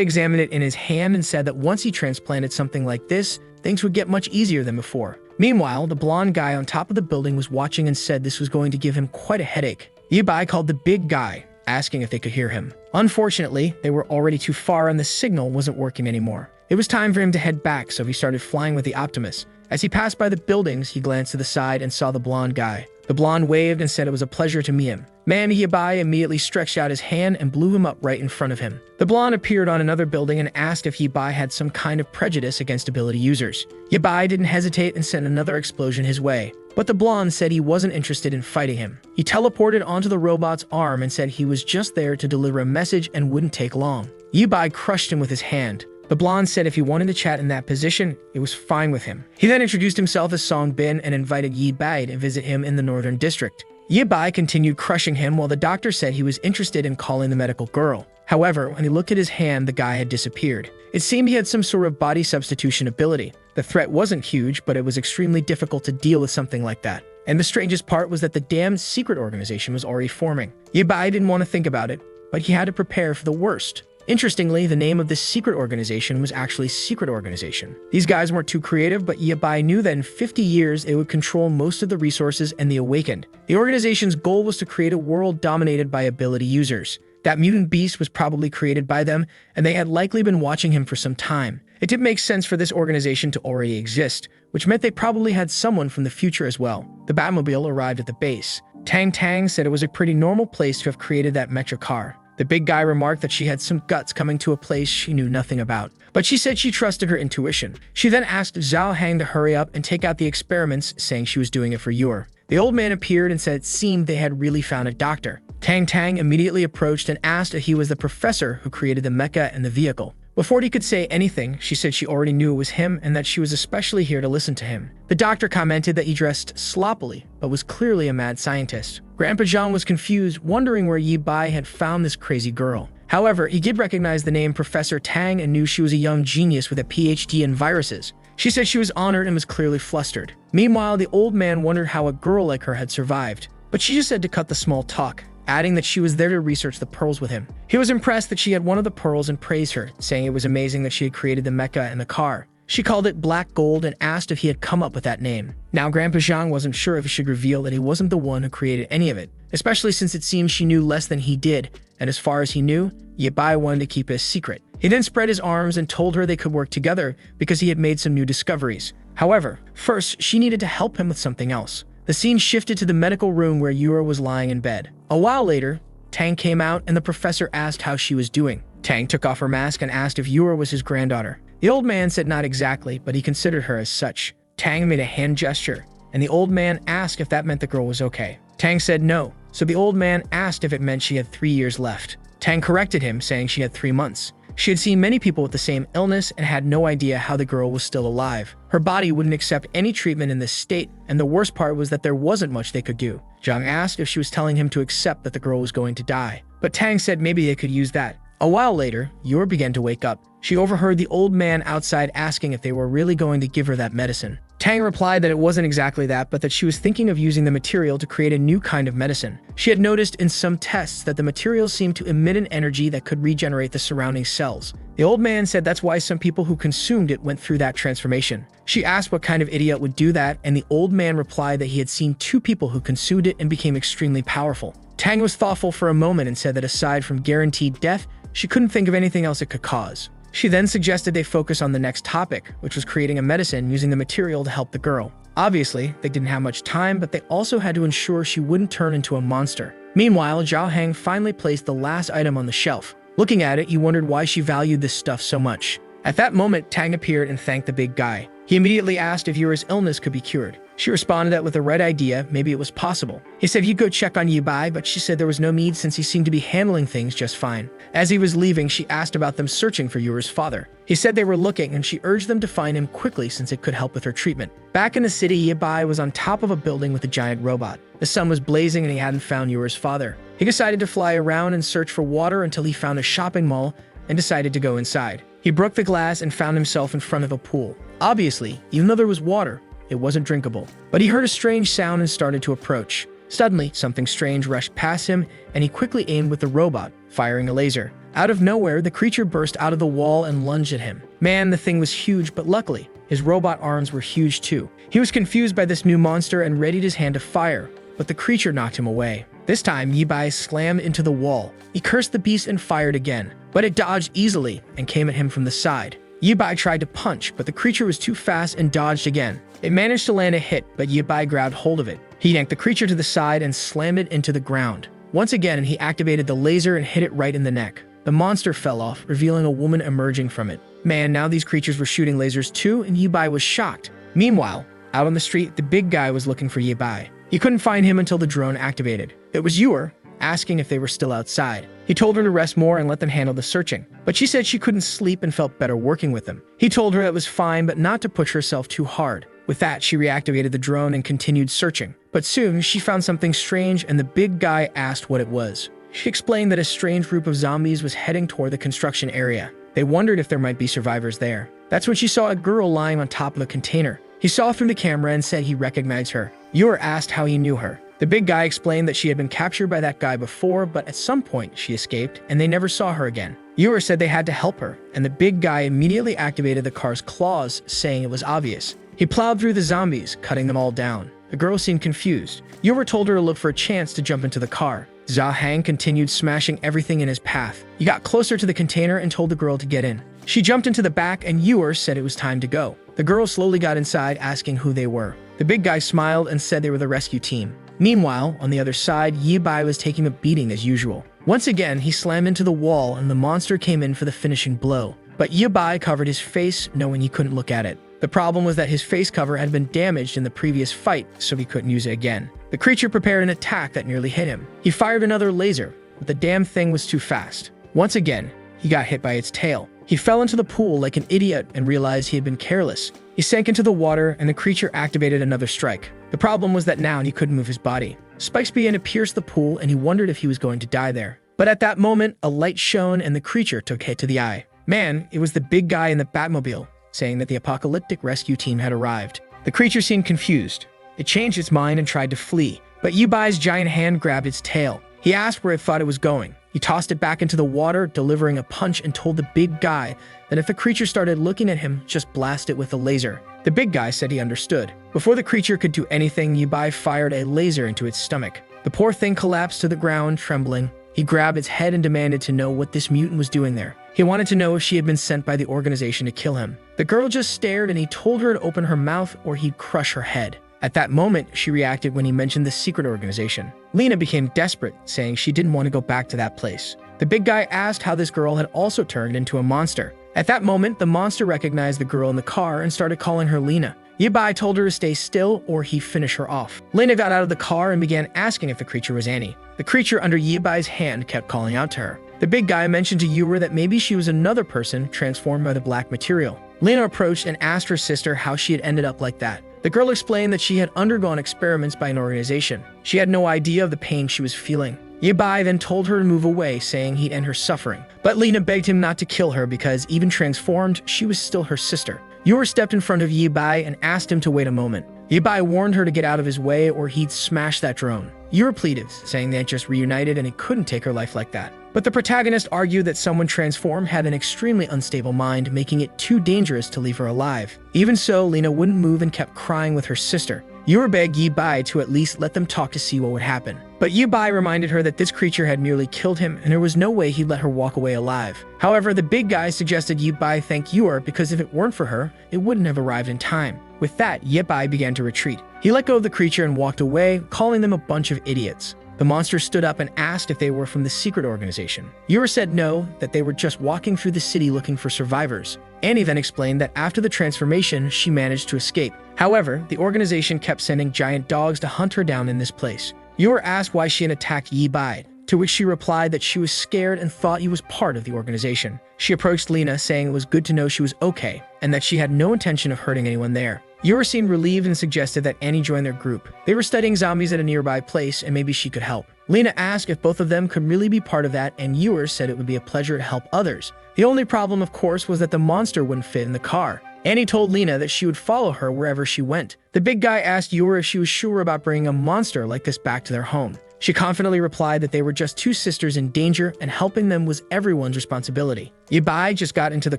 examined it in his hand and said that once he transplanted something like this, things would get much easier than before. Meanwhile, the blonde guy on top of the building was watching and said this was going to give him quite a headache. Yabai called the big guy, asking if they could hear him. Unfortunately, they were already too far and the signal wasn't working anymore. It was time for him to head back, so he started flying with the Optimus. As he passed by the buildings, he glanced to the side and saw the blonde guy. The blonde waved and said it was a pleasure to meet him. Man, Yabai immediately stretched out his hand and blew him up right in front of him. The blonde appeared on another building and asked if Yabai had some kind of prejudice against ability users. Yabai didn't hesitate and sent another explosion his way. But the blonde said he wasn't interested in fighting him. He teleported onto the robot's arm and said he was just there to deliver a message and wouldn't take long. Yabai crushed him with his hand. The blonde said if he wanted to chat in that position, it was fine with him. He then introduced himself as Song Bin and invited Yabai to visit him in the Northern District. Yabai continued crushing him while the doctor said he was interested in calling the medical girl. However, when he looked at his hand, the guy had disappeared. It seemed he had some sort of body substitution ability. The threat wasn't huge, but it was extremely difficult to deal with something like that. And the strangest part was that the damned secret organization was already forming. Yabai didn't want to think about it, but he had to prepare for the worst. Interestingly, the name of this secret organization was actually Secret Organization. These guys weren't too creative, but Yabai knew that in 50 years, it would control most of the resources and the Awakened. The organization's goal was to create a world dominated by ability users. That mutant beast was probably created by them, and they had likely been watching him for some time. It did make sense for this organization to already exist, which meant they probably had someone from the future as well. The Batmobile arrived at the base. Tang Tang said it was a pretty normal place to have created that mecha car. The big guy remarked that she had some guts coming to a place she knew nothing about, but she said she trusted her intuition. She then asked Zhao Hang to hurry up and take out the experiments, saying she was doing it for Yor. The old man appeared and said it seemed they had really found a doctor. Tang Tang immediately approached and asked if he was the professor who created the mecha and the vehicle. Before he could say anything, she said she already knew it was him and that she was especially here to listen to him. The doctor commented that he dressed sloppily, but was clearly a mad scientist. Grandpa Zhang was confused, wondering where Yabai had found this crazy girl. However, he did recognize the name Professor Tang and knew she was a young genius with a PhD in viruses. She said she was honored and was clearly flustered. Meanwhile, the old man wondered how a girl like her had survived, but she just said to cut the small talk, adding that she was there to research the pearls with him. He was impressed that she had one of the pearls and praised her, saying it was amazing that she had created the mecha and the car. She called it Black Gold and asked if he had come up with that name. Now, Grandpa Zhang wasn't sure if he should reveal that he wasn't the one who created any of it, especially since it seemed she knew less than he did, and as far as he knew, Yabai wanted to keep it a secret. He then spread his arms and told her they could work together because he had made some new discoveries. However, first, she needed to help him with something else. The scene shifted to the medical room where Yura was lying in bed. A while later, Tang came out and the professor asked how she was doing. Tang took off her mask and asked if Yura was his granddaughter. The old man said not exactly, but he considered her as such. Tang made a hand gesture, and the old man asked if that meant the girl was okay. Tang said no, so the old man asked if it meant she had 3 years left. Tang corrected him, saying she had 3 months. She had seen many people with the same illness and had no idea how the girl was still alive. Her body wouldn't accept any treatment in this state, and the worst part was that there wasn't much they could do. Zhang asked if she was telling him to accept that the girl was going to die, but Tang said maybe they could use that. A while later, Yor began to wake up. She overheard the old man outside asking if they were really going to give her that medicine. Tang replied that it wasn't exactly that, but that she was thinking of using the material to create a new kind of medicine. She had noticed in some tests that the material seemed to emit an energy that could regenerate the surrounding cells. The old man said that's why some people who consumed it went through that transformation. She asked what kind of idiot would do that, and the old man replied that he had seen 2 people who consumed it and became extremely powerful. Tang was thoughtful for a moment and said that aside from guaranteed death, she couldn't think of anything else it could cause. She then suggested they focus on the next topic, which was creating a medicine using the material to help the girl. Obviously, they didn't have much time, but they also had to ensure she wouldn't turn into a monster. Meanwhile, Zhao Heng finally placed the last item on the shelf. Looking at it, you wondered why she valued this stuff so much. At that moment, Tang appeared and thanked the big guy. He immediately asked if Yura's illness could be cured. She responded that with the right idea, maybe it was possible. He said he'd go check on Yibai, but she said there was no need since he seemed to be handling things just fine. As he was leaving, she asked about them searching for Yura's father. He said they were looking, and she urged them to find him quickly since it could help with her treatment. Back in the city, Yibai was on top of a building with a giant robot. The sun was blazing and he hadn't found Yura's father. He decided to fly around and search for water until he found a shopping mall and decided to go inside. He broke the glass and found himself in front of a pool. Obviously, even though there was water, it wasn't drinkable. But he heard a strange sound and started to approach. Suddenly, something strange rushed past him, and he quickly aimed with the robot, firing a laser. Out of nowhere, the creature burst out of the wall and lunged at him. Man, the thing was huge, but luckily, his robot arms were huge too. He was confused by this new monster and readied his hand to fire, but the creature knocked him away. This time, Yibai slammed into the wall. He cursed the beast and fired again, but it dodged easily and came at him from the side. Yibai tried to punch, but the creature was too fast and dodged again. It managed to land a hit, but Yibai grabbed hold of it. He yanked the creature to the side and slammed it into the ground. Once again, he activated the laser and hit it right in the neck. The monster fell off, revealing a woman emerging from it. Man, now these creatures were shooting lasers too, and Yibai was shocked. Meanwhile, out on the street, the big guy was looking for Yibai. He couldn't find him until the drone activated. It was Yura, asking if they were still outside. He told her to rest more and let them handle the searching, but she said she couldn't sleep and felt better working with them. He told her it was fine, but not to push herself too hard. With that, she reactivated the drone and continued searching. But soon, she found something strange, and the big guy asked what it was. She explained that a strange group of zombies was heading toward the construction area. They wondered if there might be survivors there. That's when she saw a girl lying on top of a container. He saw through the camera and said he recognized her. Yura asked how he knew her. The big guy explained that she had been captured by that guy before, but at some point she escaped, and they never saw her again. Yura said they had to help her, and the big guy immediately activated the car's claws, saying it was obvious. He plowed through the zombies, cutting them all down. The girl seemed confused. Yura told her to look for a chance to jump into the car. Zhao Heng continued smashing everything in his path. He got closer to the container and told the girl to get in. She jumped into the back, and Yura said it was time to go. The girl slowly got inside, asking who they were. The big guy smiled and said they were the rescue team. Meanwhile, on the other side, Yibai was taking a beating as usual. Once again, he slammed into the wall and the monster came in for the finishing blow. But Yibai covered his face, knowing he couldn't look at it. The problem was that his face cover had been damaged in the previous fight, so he couldn't use it again. The creature prepared an attack that nearly hit him. He fired another laser, but the damn thing was too fast. Once again, he got hit by its tail. He fell into the pool like an idiot and realized he had been careless. He sank into the water and the creature activated another strike. The problem was that now he couldn't move his body. Spikes began to pierce the pool and he wondered if he was going to die there. But at that moment, a light shone and the creature took hit to the eye. Man, it was the big guy in the Batmobile, saying that the apocalyptic rescue team had arrived. The creature seemed confused. It changed its mind and tried to flee, but Yubai's giant hand grabbed its tail. He asked where it thought it was going. He tossed it back into the water, delivering a punch, and told the big guy that if the creature started looking at him, just blast it with a laser. The big guy said he understood. Before the creature could do anything, Yubai fired a laser into its stomach. The poor thing collapsed to the ground, trembling. He grabbed its head and demanded to know what this mutant was doing there. He wanted to know if she had been sent by the organization to kill him. The girl just stared and he told her to open her mouth or he'd crush her head. At that moment, she reacted when he mentioned the secret organization. Lena became desperate, saying she didn't want to go back to that place. The big guy asked how this girl had also turned into a monster. At that moment, the monster recognized the girl in the car and started calling her Lena. Yibai told her to stay still or he'd finish her off. Lena got out of the car and began asking if the creature was Annie. The creature under Yibai's hand kept calling out to her. The big guy mentioned to Yura that maybe she was another person transformed by the black material. Lena approached and asked her sister how she had ended up like that. The girl explained that she had undergone experiments by an organization. She had no idea of the pain she was feeling. Yibai then told her to move away, saying he'd end her suffering. But Lena begged him not to kill her because, even transformed, she was still her sister. Yura stepped in front of Yibai and asked him to wait a moment. Yibai warned her to get out of his way or he'd smash that drone. Yura pleaded, saying they had just reunited and he couldn't take her life like that. But the protagonist argued that someone transformed had an extremely unstable mind, making it too dangerous to leave her alive. Even so, Lena wouldn't move and kept crying with her sister. Yura begged Yi Bai to at least let them talk to see what would happen. But Yi Bai reminded her that this creature had merely killed him and there was no way he'd let her walk away alive. However, the big guy suggested Yi Bai thank Yura because if it weren't for her, it wouldn't have arrived in time. With that, Yi Bai began to retreat. He let go of the creature and walked away, calling them a bunch of idiots. The monster stood up and asked if they were from the secret organization. Yura said no, that they were just walking through the city looking for survivors. Annie then explained that after the transformation, she managed to escape. However, the organization kept sending giant dogs to hunt her down in this place. Yura asked why she had attacked Yi Bai, to which she replied that she was scared and thought he was part of the organization. She approached Lena, saying it was good to know she was okay, and that she had no intention of hurting anyone there. Yura seemed relieved and suggested that Annie join their group. They were studying zombies at a nearby place, and maybe she could help. Lena asked if both of them could really be part of that, and Yura said it would be a pleasure to help others. The only problem, of course, was that the monster wouldn't fit in the car. Annie told Lena that she would follow her wherever she went. The big guy asked Yura if she was sure about bringing a monster like this back to their home. She confidently replied that they were just two sisters in danger and helping them was everyone's responsibility. Yi Bai just got into the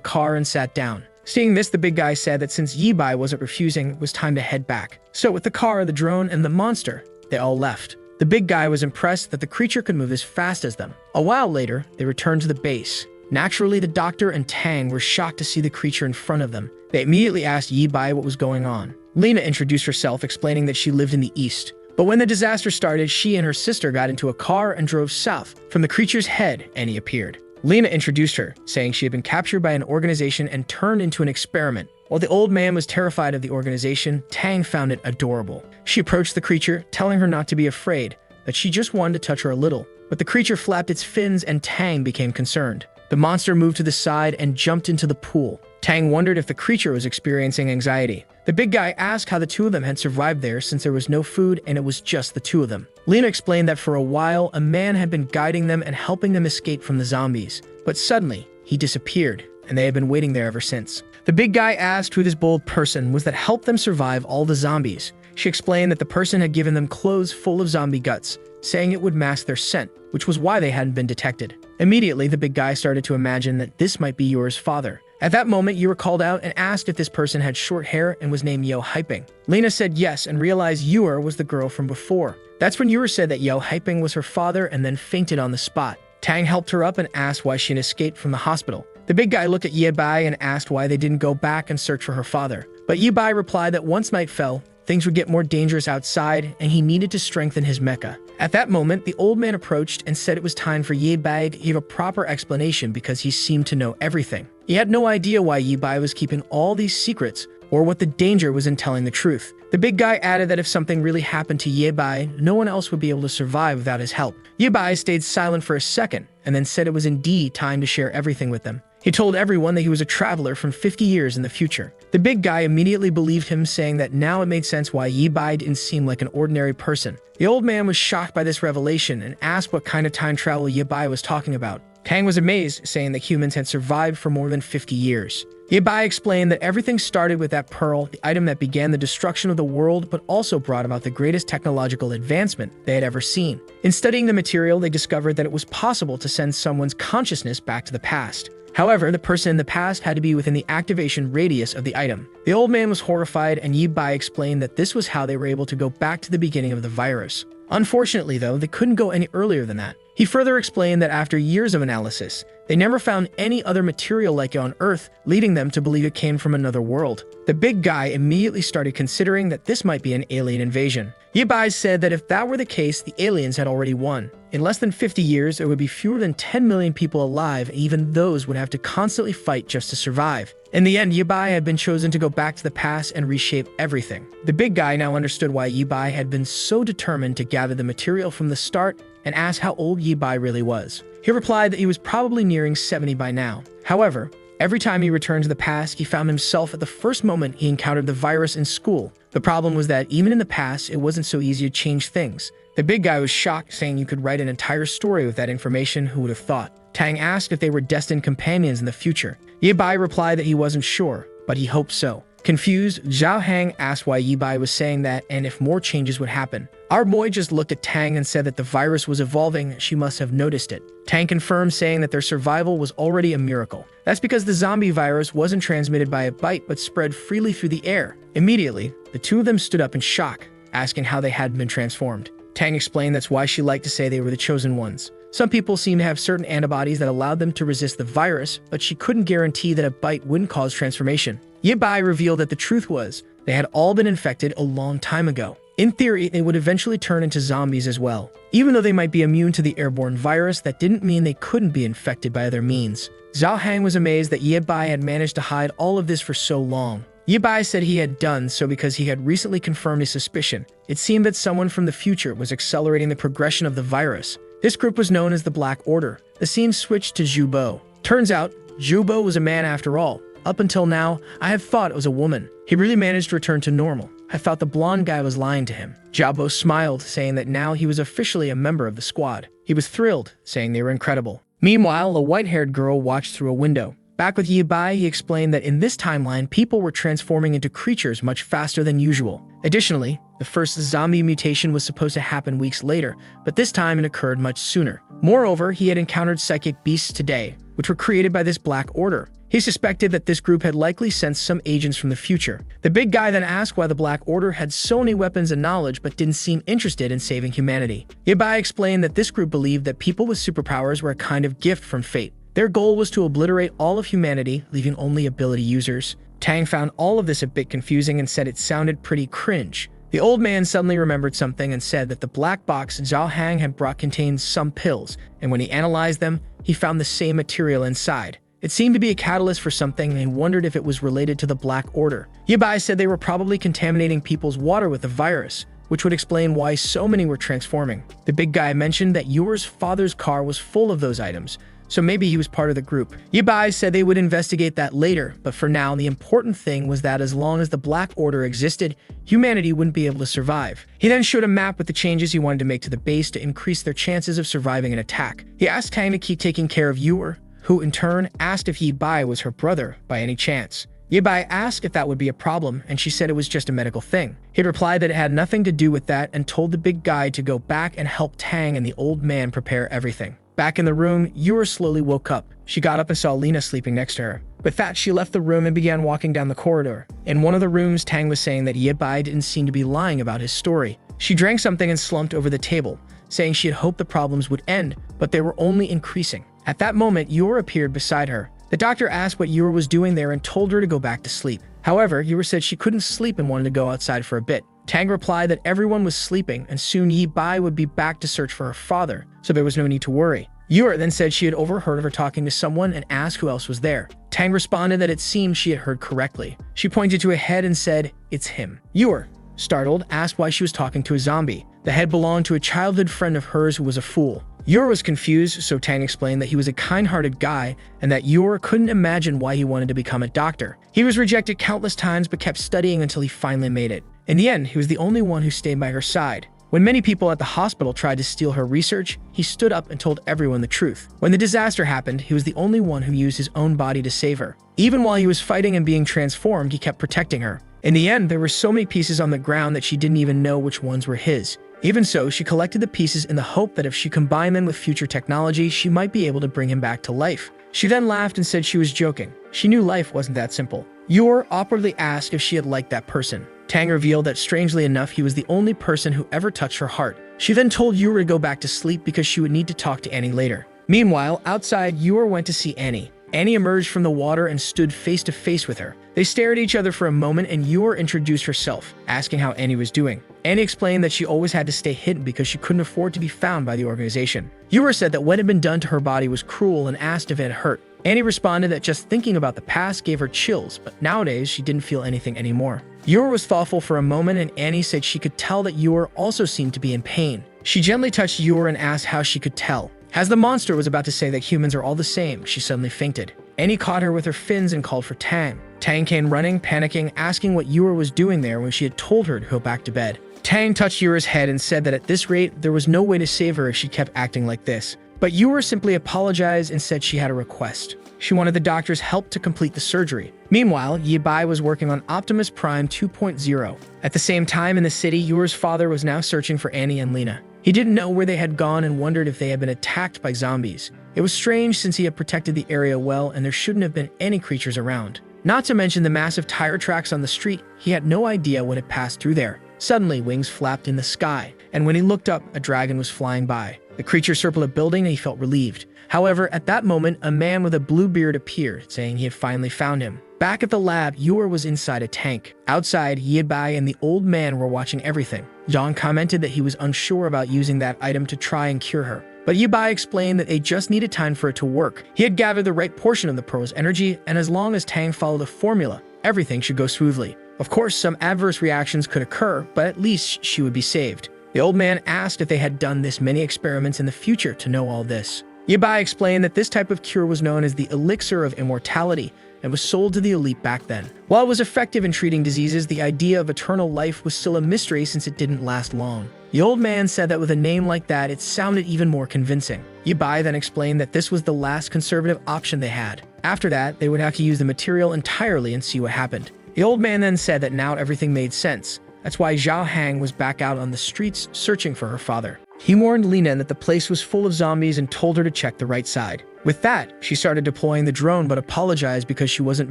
car and sat down. Seeing this, the big guy said that since Yi Bai wasn't refusing, it was time to head back. So with the car, the drone, and the monster, they all left. The big guy was impressed that the creature could move as fast as them. A while later, they returned to the base. Naturally, the doctor and Tang were shocked to see the creature in front of them. They immediately asked Yi Bai what was going on. Lena introduced herself, explaining that she lived in the east. But when the disaster started, she and her sister got into a car and drove south. From the creature's head, Annie appeared. Lena introduced her, saying she had been captured by an organization and turned into an experiment. While the old man was terrified of the organization, Tang found it adorable. She approached the creature, telling her not to be afraid, that she just wanted to touch her a little. But the creature flapped its fins and Tang became concerned. The monster moved to the side and jumped into the pool. Tang wondered if the creature was experiencing anxiety. The big guy asked how the two of them had survived there since there was no food and it was just the two of them. Lena explained that for a while, a man had been guiding them and helping them escape from the zombies. But suddenly, he disappeared, and they had been waiting there ever since. The big guy asked who this bold person was that helped them survive all the zombies. She explained that the person had given them clothes full of zombie guts, saying it would mask their scent, which was why they hadn't been detected. Immediately, the big guy started to imagine that this might be Yura's father. At that moment, Yura called out and asked if this person had short hair and was named Yahello. Lena said yes and realized Yura was the girl from before. That's when Yura said that Yahello was her father and then fainted on the spot. Tang helped her up and asked why she had escaped from the hospital. The big guy looked at Yi Bai and asked why they didn't go back and search for her father. But Yi Bai replied that once night fell, things would get more dangerous outside and he needed to strengthen his mecha. At that moment, the old man approached and said it was time for Yi Bai to give a proper explanation because he seemed to know everything. He had no idea why Yi Bai was keeping all these secrets or what the danger was in telling the truth. The big guy added that if something really happened to Yi Bai, no one else would be able to survive without his help. Yi Bai stayed silent for a second and then said it was indeed time to share everything with them. He told everyone that he was a traveler from 50 years in the future. The big guy immediately believed him, saying that now it made sense why Yi Bai didn't seem like an ordinary person. The old man was shocked by this revelation and asked what kind of time travel Yi Bai was talking about. Tang was amazed, saying that humans had survived for more than 50 years. Yi Bai explained that everything started with that pearl, the item that began the destruction of the world but also brought about the greatest technological advancement they had ever seen. In studying the material, they discovered that it was possible to send someone's consciousness back to the past. However, the person in the past had to be within the activation radius of the item. The old man was horrified, and Yi Bai explained that this was how they were able to go back to the beginning of the virus. Unfortunately, though, they couldn't go any earlier than that. He further explained that after years of analysis, they never found any other material like it on Earth, leading them to believe it came from another world. The big guy immediately started considering that this might be an alien invasion. Yi Bai said that if that were the case, the aliens had already won. In less than 50 years, there would be fewer than 10 million people alive, and even those would have to constantly fight just to survive. In the end, Yi Bai had been chosen to go back to the past and reshape everything. The big guy now understood why Yi Bai had been so determined to gather the material from the start and asked how old Yi Bai really was. He replied that he was probably nearing 70 by now. However, every time he returned to the past, he found himself at the first moment he encountered the virus in school. The problem was that even in the past, it wasn't so easy to change things. The big guy was shocked, saying you could write an entire story with that information. Who would have thought? Tang asked if they were destined companions in the future. Yi Bai replied that he wasn't sure, but he hoped so. Confused, Zhao Hang asked why Yi Bai was saying that and if more changes would happen. Our boy just looked at Tang and said that the virus was evolving. She must have noticed it. Tang confirmed, saying that their survival was already a miracle. That's because the zombie virus wasn't transmitted by a bite but spread freely through the air. Immediately, the two of them stood up in shock. asking how they had been transformed. Tang explained that's why she liked to say they were the chosen ones. Some people seem to have certain antibodies that allowed them to resist the virus, but she couldn't guarantee that a bite wouldn't cause transformation. Yabai revealed that the truth was, they had all been infected a long time ago. In theory, they would eventually turn into zombies as well. Even though they might be immune to the airborne virus, that didn't mean they couldn't be infected by other means. Zhao Hang was amazed that Yabai had managed to hide all of this for so long. Yabai said he had done so because he had recently confirmed his suspicion. It seemed that someone from the future was accelerating the progression of the virus. This group was known as the Black Order. The scene switched to Zhubo. Turns out, Zhubo was a man after all. Up until now, I had thought it was a woman. He really managed to return to normal. I thought the blonde guy was lying to him. Jiabo smiled, saying that now he was officially a member of the squad. He was thrilled, saying they were incredible. Meanwhile, a white-haired girl watched through a window. Back with Yabai, he explained that in this timeline, people were transforming into creatures much faster than usual. Additionally, the first zombie mutation was supposed to happen weeks later, but this time it occurred much sooner. Moreover, he had encountered psychic beasts today, which were created by this Black Order. He suspected that this group had likely sent some agents from the future. The big guy then asked why the Black Order had so many weapons and knowledge but didn't seem interested in saving humanity. Yabai explained that this group believed that people with superpowers were a kind of gift from fate. Their goal was to obliterate all of humanity, leaving only ability users. Tang found all of this a bit confusing and said it sounded pretty cringe. The old man suddenly remembered something and said that the black box Zhao Hang had brought contained some pills, and when he analyzed them, he found the same material inside. It seemed to be a catalyst for something, and he wondered if it was related to the Black Order. Yabai said they were probably contaminating people's water with the virus, which would explain why so many were transforming. The big guy mentioned that Yuer's father's car was full of those items, so maybe he was part of the group. Yabai said they would investigate that later, but for now, the important thing was that as long as the Black Order existed, humanity wouldn't be able to survive. He then showed a map with the changes he wanted to make to the base to increase their chances of surviving an attack. He asked Tang to keep taking care of Yuer, who in turn asked if Yabai was her brother by any chance. Yabai asked if that would be a problem, and she said it was just a medical thing. He replied that it had nothing to do with that and told the big guy to go back and help Tang and the old man prepare everything. Back in the room, Yuer slowly woke up. She got up and saw Lena sleeping next to her. With that, she left the room and began walking down the corridor. In one of the rooms, Tang was saying that Yabai didn't seem to be lying about his story. She drank something and slumped over the table, saying she had hoped the problems would end, but they were only increasing. At that moment, Yuer appeared beside her. The doctor asked what Yuer was doing there and told her to go back to sleep. However, Yuer said she couldn't sleep and wanted to go outside for a bit. Tang replied that everyone was sleeping and soon Yabai would be back to search for her father, so there was no need to worry. Yuer then said she had overheard of her talking to someone and asked who else was there. Tang responded that it seemed she had heard correctly. She pointed to a head and said, "It's him." Yuer, startled, asked why she was talking to a zombie. The head belonged to a childhood friend of hers who was a fool. Yuer was confused, so Tang explained that he was a kind-hearted guy and that Yuer couldn't imagine why he wanted to become a doctor. He was rejected countless times but kept studying until he finally made it. In the end, he was the only one who stayed by her side. When many people at the hospital tried to steal her research, he stood up and told everyone the truth. When the disaster happened, he was the only one who used his own body to save her. Even while he was fighting and being transformed, he kept protecting her. In the end, there were so many pieces on the ground that she didn't even know which ones were his. Even so, she collected the pieces in the hope that if she combined them with future technology, she might be able to bring him back to life. She then laughed and said she was joking. She knew life wasn't that simple. Yuer awkwardly asked if she had liked that person. Tang revealed that strangely enough, he was the only person who ever touched her heart. She then told Yuer to go back to sleep because she would need to talk to Annie later. Meanwhile, outside, Yuer went to see Annie. Annie emerged from the water and stood face to face with her. They stared at each other for a moment and Yuer introduced herself, asking how Annie was doing. Annie explained that she always had to stay hidden because she couldn't afford to be found by the organization. Yuer said that what had been done to her body was cruel and asked if it had hurt. Annie responded that just thinking about the past gave her chills, but nowadays she didn't feel anything anymore. Yuer was thoughtful for a moment and Annie said she could tell that Yuer also seemed to be in pain. She gently touched Yuer and asked how she could tell. As the monster was about to say that humans are all the same, she suddenly fainted. Annie caught her with her fins and called for Tang. Tang came running, panicking, asking what Yuer was doing there when she had told her to go back to bed. Tang touched Yuer's head and said that at this rate, there was no way to save her if she kept acting like this. But Yuer simply apologized and said she had a request. She wanted the doctor's help to complete the surgery. Meanwhile, Yabai was working on Optimus Prime 2.0. At the same time in the city, Yuer's father was now searching for Annie and Lena. He didn't know where they had gone and wondered if they had been attacked by zombies. It was strange since he had protected the area well and there shouldn't have been any creatures around. Not to mention the massive tire tracks on the street, he had no idea what had passed through there. Suddenly, wings flapped in the sky, and when he looked up, a dragon was flying by. The creature circled a building and he felt relieved. However, at that moment, a man with a blue beard appeared, saying he had finally found him. Back at the lab, Yor was inside a tank. Outside, Yebai and the old man were watching everything. Zhang commented that he was unsure about using that item to try and cure her. But Yebai explained that they just needed time for it to work. He had gathered the right portion of the pearl's energy, and as long as Tang followed the formula, everything should go smoothly. Of course, some adverse reactions could occur, but at least she would be saved. The old man asked if they had done this many experiments in the future to know all this. Yebai explained that this type of cure was known as the elixir of immortality and was sold to the elite back then. While it was effective in treating diseases, the idea of eternal life was still a mystery since it didn't last long. The old man said that with a name like that, it sounded even more convincing. Yebai then explained that this was the last conservative option they had. After that, they would have to use the material entirely and see what happened. The old man then said that now everything made sense. That's why Zhao Hang was back out on the streets searching for her father. He warned Lina that the place was full of zombies and told her to check the right side. With that, she started deploying the drone but apologized because she wasn't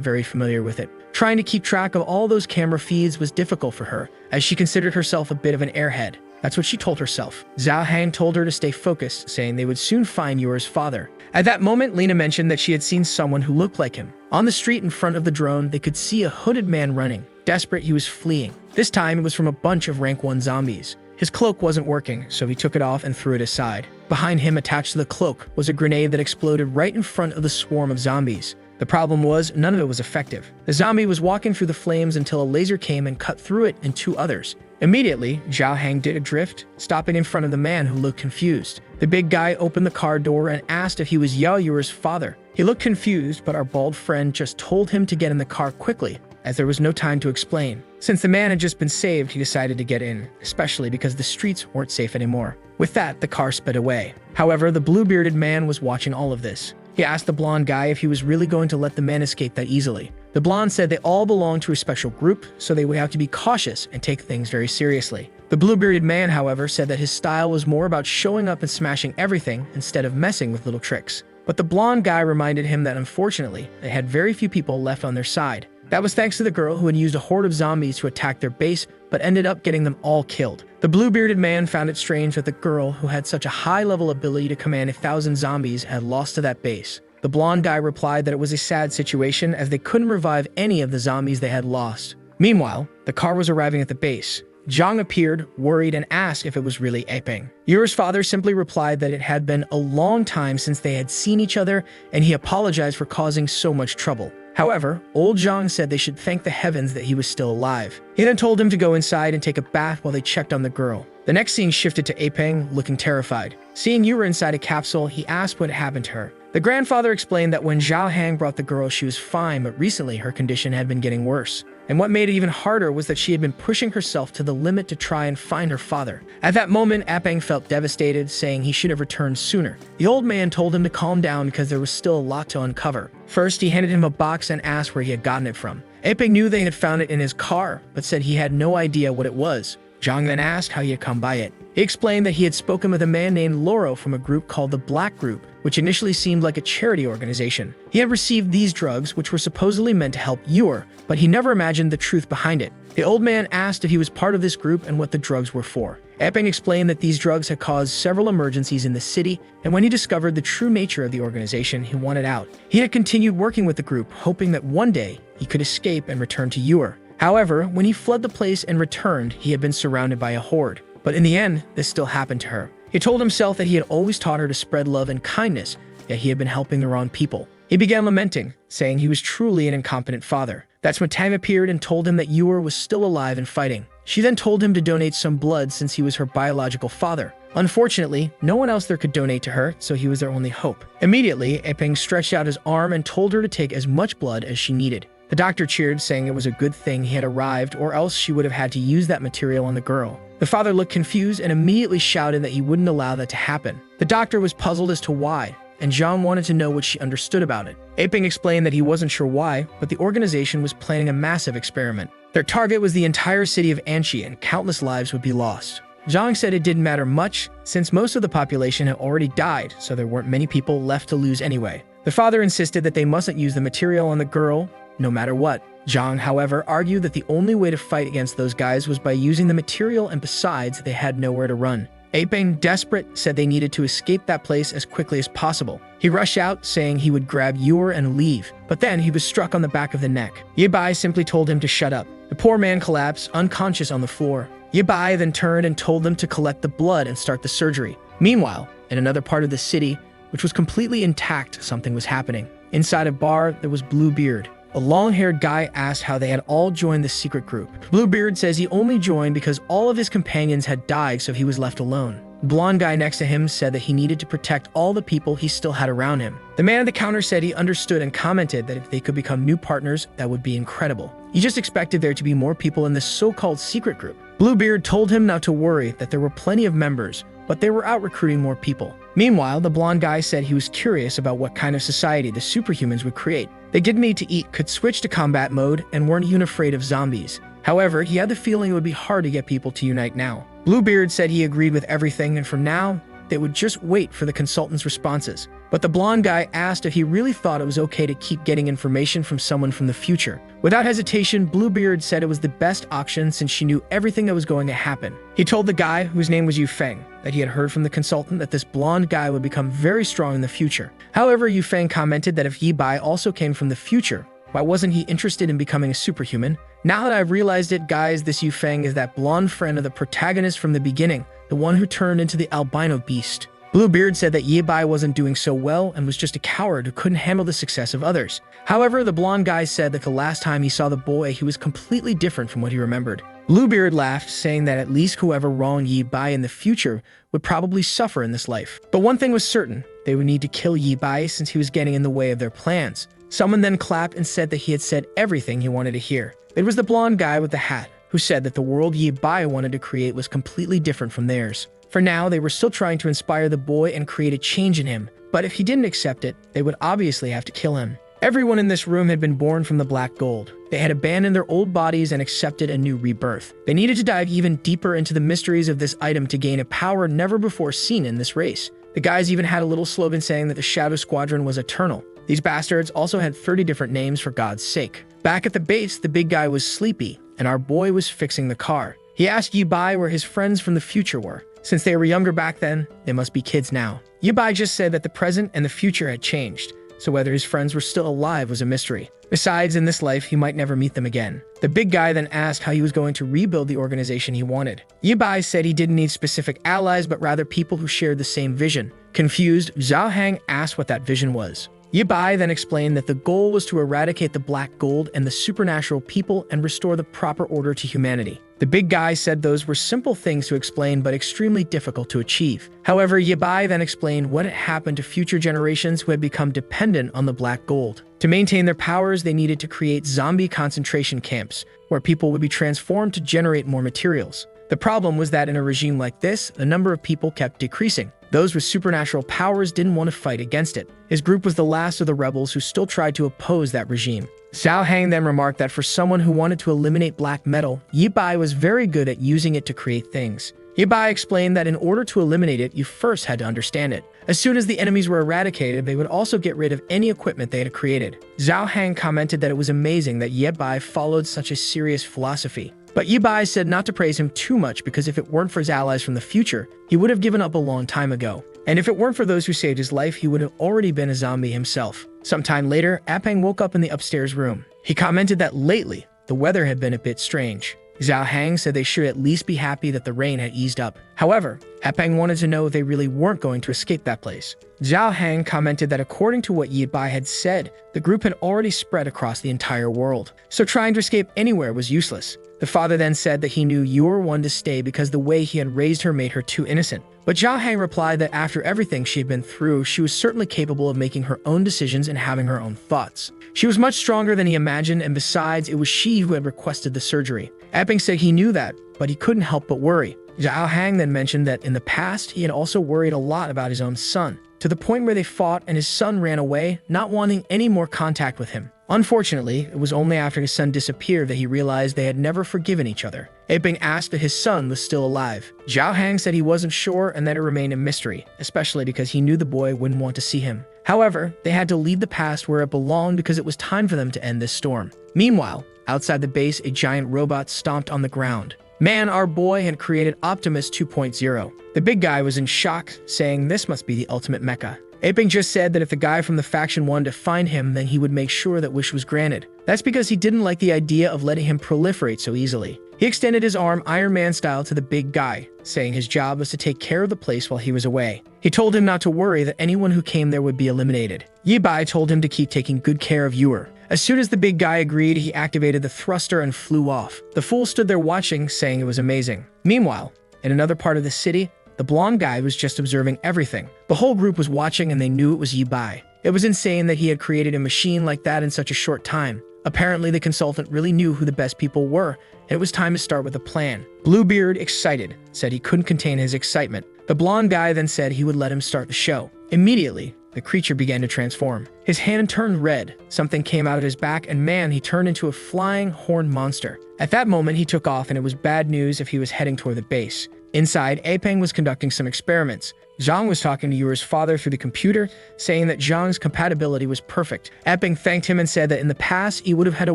very familiar with it. Trying to keep track of all those camera feeds was difficult for her, as she considered herself a bit of an airhead. That's what she told herself. Zhao Hang told her to stay focused, saying they would soon find Yor's father. At that moment, Lina mentioned that she had seen someone who looked like him. On the street in front of the drone, they could see a hooded man running. Desperate, he was fleeing. This time, it was from a bunch of rank 1 zombies. His cloak wasn't working, so he took it off and threw it aside. Behind him, attached to the cloak, was a grenade that exploded right in front of the swarm of zombies. The problem was, none of it was effective. The zombie was walking through the flames until a laser came and cut through it and 2 others. Immediately, Zhao Hang did a drift, stopping in front of the man who looked confused. The big guy opened the car door and asked if he was Yao Yuer's father. He looked confused, but our bald friend just told him to get in the car quickly, as there was no time to explain. Since the man had just been saved, he decided to get in, especially because the streets weren't safe anymore. With that, the car sped away. However, the blue-bearded man was watching all of this. He asked the blonde guy if he was really going to let the men escape that easily. The blonde said they all belonged to a special group, so they would have to be cautious and take things very seriously. The blue-bearded man, however, said that his style was more about showing up and smashing everything instead of messing with little tricks. But the blonde guy reminded him that unfortunately, they had very few people left on their side. That was thanks to the girl who had used a horde of zombies to attack their base, but ended up getting them all killed. The blue-bearded man found it strange that the girl, who had such a high-level ability to command 1,000 zombies, had lost to that base. The blonde guy replied that it was a sad situation as they couldn't revive any of the zombies they had lost. Meanwhile, the car was arriving at the base. Zhang appeared, worried, and asked if it was really Eping. Yuer's father simply replied that it had been a long time since they had seen each other, and he apologized for causing so much trouble. However, old Zhang said they should thank the heavens that he was still alive. He then told him to go inside and take a bath while they checked on the girl. The next scene shifted to Eping, looking terrified. Seeing Yuer inside a capsule, he asked what happened to her. The grandfather explained that when Zhao Hang brought the girl, she was fine, but recently her condition had been getting worse. And what made it even harder was that she had been pushing herself to the limit to try and find her father. At that moment, Eping felt devastated, saying he should have returned sooner. The old man told him to calm down because there was still a lot to uncover. First, he handed him a box and asked where he had gotten it from. Eping knew they had found it in his car, but said he had no idea what it was. Zhang then asked how he had come by it. He explained that he had spoken with a man named Loro from a group called the Black Group, which initially seemed like a charity organization. He had received these drugs, which were supposedly meant to help Yuer, but he never imagined the truth behind it. The old man asked if he was part of this group and what the drugs were for. Eping explained that these drugs had caused several emergencies in the city, and when he discovered the true nature of the organization, he wanted out. He had continued working with the group, hoping that one day he could escape and return to Yuer. However, when he fled the place and returned, he had been surrounded by a horde. But in the end, this still happened to her. He told himself that he had always taught her to spread love and kindness, yet he had been helping the wrong people. He began lamenting, saying he was truly an incompetent father. That's when Tang appeared and told him that Yuer was still alive and fighting. She then told him to donate some blood since he was her biological father. Unfortunately, no one else there could donate to her, so he was their only hope. Immediately, Eping stretched out his arm and told her to take as much blood as she needed. The doctor cheered, saying it was a good thing he had arrived, or else she would have had to use that material on the girl. The father looked confused and immediately shouted that he wouldn't allow that to happen. The doctor was puzzled as to why, and Zhang wanted to know what she understood about it. Eping explained that he wasn't sure why, but the organization was planning a massive experiment. Their target was the entire city of Anchi, and countless lives would be lost. Zhang said it didn't matter much, since most of the population had already died, so there weren't many people left to lose anyway. The father insisted that they mustn't use the material on the girl, no matter what. Zhang, however, argued that the only way to fight against those guys was by using the material, and besides, they had nowhere to run. Apeng, desperate, said they needed to escape that place as quickly as possible. He rushed out, saying he would grab Yor and leave, but then he was struck on the back of the neck. Yibai simply told him to shut up. The poor man collapsed, unconscious on the floor. Yibai then turned and told them to collect the blood and start the surgery. Meanwhile, in another part of the city, which was completely intact, something was happening. Inside a bar, there was Bluebeard. A long-haired guy asked how they had all joined the secret group. Bluebeard says he only joined because all of his companions had died, so he was left alone. The blonde guy next to him said that he needed to protect all the people he still had around him. The man at the counter said he understood and commented that if they could become new partners, that would be incredible. He just expected there to be more people in this so-called secret group. Bluebeard told him not to worry, that there were plenty of members, but they were out recruiting more people. Meanwhile, the blonde guy said he was curious about what kind of society the superhumans would create. They didn't need to eat, could switch to combat mode, and weren't even afraid of zombies. However, he had the feeling it would be hard to get people to unite now. Bluebeard said he agreed with everything, and for now, they would just wait for the consultant's responses. But the blonde guy asked if he really thought it was okay to keep getting information from someone from the future. Without hesitation, Bluebeard said it was the best option since she knew everything that was going to happen. He told the guy, whose name was Yufeng, that he had heard from the consultant that this blonde guy would become very strong in the future. However, Yufeng commented that if Yibai also came from the future, why wasn't he interested in becoming a superhuman? Now that I've realized it, guys, this Yufeng is that blonde friend of the protagonist from the beginning, the one who turned into the albino beast. Bluebeard said that Yibai wasn't doing so well and was just a coward who couldn't handle the success of others. However, the blonde guy said that the last time he saw the boy, he was completely different from what he remembered. Bluebeard laughed, saying that at least whoever wronged Yibai in the future would probably suffer in this life. But one thing was certain, they would need to kill Yibai since he was getting in the way of their plans. Someone then clapped and said that he had said everything he wanted to hear. It was the blonde guy with the hat, who said that the world Yibai wanted to create was completely different from theirs. For now, they were still trying to inspire the boy and create a change in him, but if he didn't accept it, they would obviously have to kill him. Everyone in this room had been born from the black gold. They had abandoned their old bodies and accepted a new rebirth. They needed to dive even deeper into the mysteries of this item to gain a power never before seen in this race. The guys even had a little slogan saying that the Shadow Squadron was eternal. These bastards also had 30 different names for God's sake. Back at the base, the big guy was sleepy, and our boy was fixing the car. He asked Yibai where his friends from the future were. Since they were younger back then, they must be kids now. Yibai just said that the present and the future had changed, so whether his friends were still alive was a mystery. Besides, in this life, he might never meet them again. The big guy then asked how he was going to rebuild the organization he wanted. Yibai said he didn't need specific allies, but rather people who shared the same vision. Confused, Zhao Hang asked what that vision was. Yibai then explained that the goal was to eradicate the black gold and the supernatural people and restore the proper order to humanity. The big guy said those were simple things to explain but extremely difficult to achieve. However, Yibai then explained what had happened to future generations who had become dependent on the black gold. To maintain their powers, they needed to create zombie concentration camps, where people would be transformed to generate more materials. The problem was that in a regime like this, the number of people kept decreasing. Those with supernatural powers didn't want to fight against it. His group was the last of the rebels who still tried to oppose that regime. Zhao Hang then remarked that for someone who wanted to eliminate black metal, Yibai was very good at using it to create things. Yibai explained that in order to eliminate it, you first had to understand it. As soon as the enemies were eradicated, they would also get rid of any equipment they had created. Zhao Hang commented that it was amazing that Yibai followed such a serious philosophy. But Yibai said not to praise him too much because if it weren't for his allies from the future, he would have given up a long time ago. And if it weren't for those who saved his life, he would have already been a zombie himself. Sometime later, Apeng woke up in the upstairs room. He commented that lately, the weather had been a bit strange. Zhao Hang said they should at least be happy that the rain had eased up. However, Apeng wanted to know if they really weren't going to escape that place. Zhao Hang commented that according to what Yibai had said, the group had already spread across the entire world, so trying to escape anywhere was useless. The father then said that he knew Yor wanted to stay because the way he had raised her made her too innocent. But Zhao Hang replied that after everything she had been through, she was certainly capable of making her own decisions and having her own thoughts. She was much stronger than he imagined, and besides, it was she who had requested the surgery. Apeng said he knew that, but he couldn't help but worry. Zhao Hang then mentioned that in the past, he had also worried a lot about his own son, to the point where they fought and his son ran away, not wanting any more contact with him. Unfortunately, it was only after his son disappeared that he realized they had never forgiven each other. Apeng asked if his son was still alive. Zhao Hang said he wasn't sure and that it remained a mystery, especially because he knew the boy wouldn't want to see him. However, they had to leave the past where it belonged because it was time for them to end this storm. Meanwhile, Outside the base, a giant robot stomped on the ground. Man, our boy had created Optimus 2.0. The big guy was in shock, saying this must be the ultimate mecha. Aping just said that if the guy from the faction wanted to find him, then he would make sure that wish was granted. That's because he didn't like the idea of letting him proliferate so easily. He extended his arm Iron Man style to the big guy, saying his job was to take care of the place while he was away. He told him not to worry, that anyone who came there would be eliminated. Yibai told him to keep taking good care of Yor. As soon as the big guy agreed, he activated the thruster and flew off. The fool stood there watching, saying it was amazing. Meanwhile, in another part of the city, the blonde guy was just observing everything. The whole group was watching and they knew it was Yibai. It was insane that he had created a machine like that in such a short time. Apparently, the consultant really knew who the best people were, and it was time to start with a plan. Bluebeard, excited, said he couldn't contain his excitement. The blonde guy then said he would let him start the show. Immediately, the creature began to transform. His hand turned red, something came out of his back, and man, he turned into a flying, horned monster. At that moment, he took off, and it was bad news if he was heading toward the base. Inside, Apeng was conducting some experiments. Zhang was talking to Yor's father through the computer, saying that Zhang's compatibility was perfect. Apeng thanked him and said that in the past, he would have had to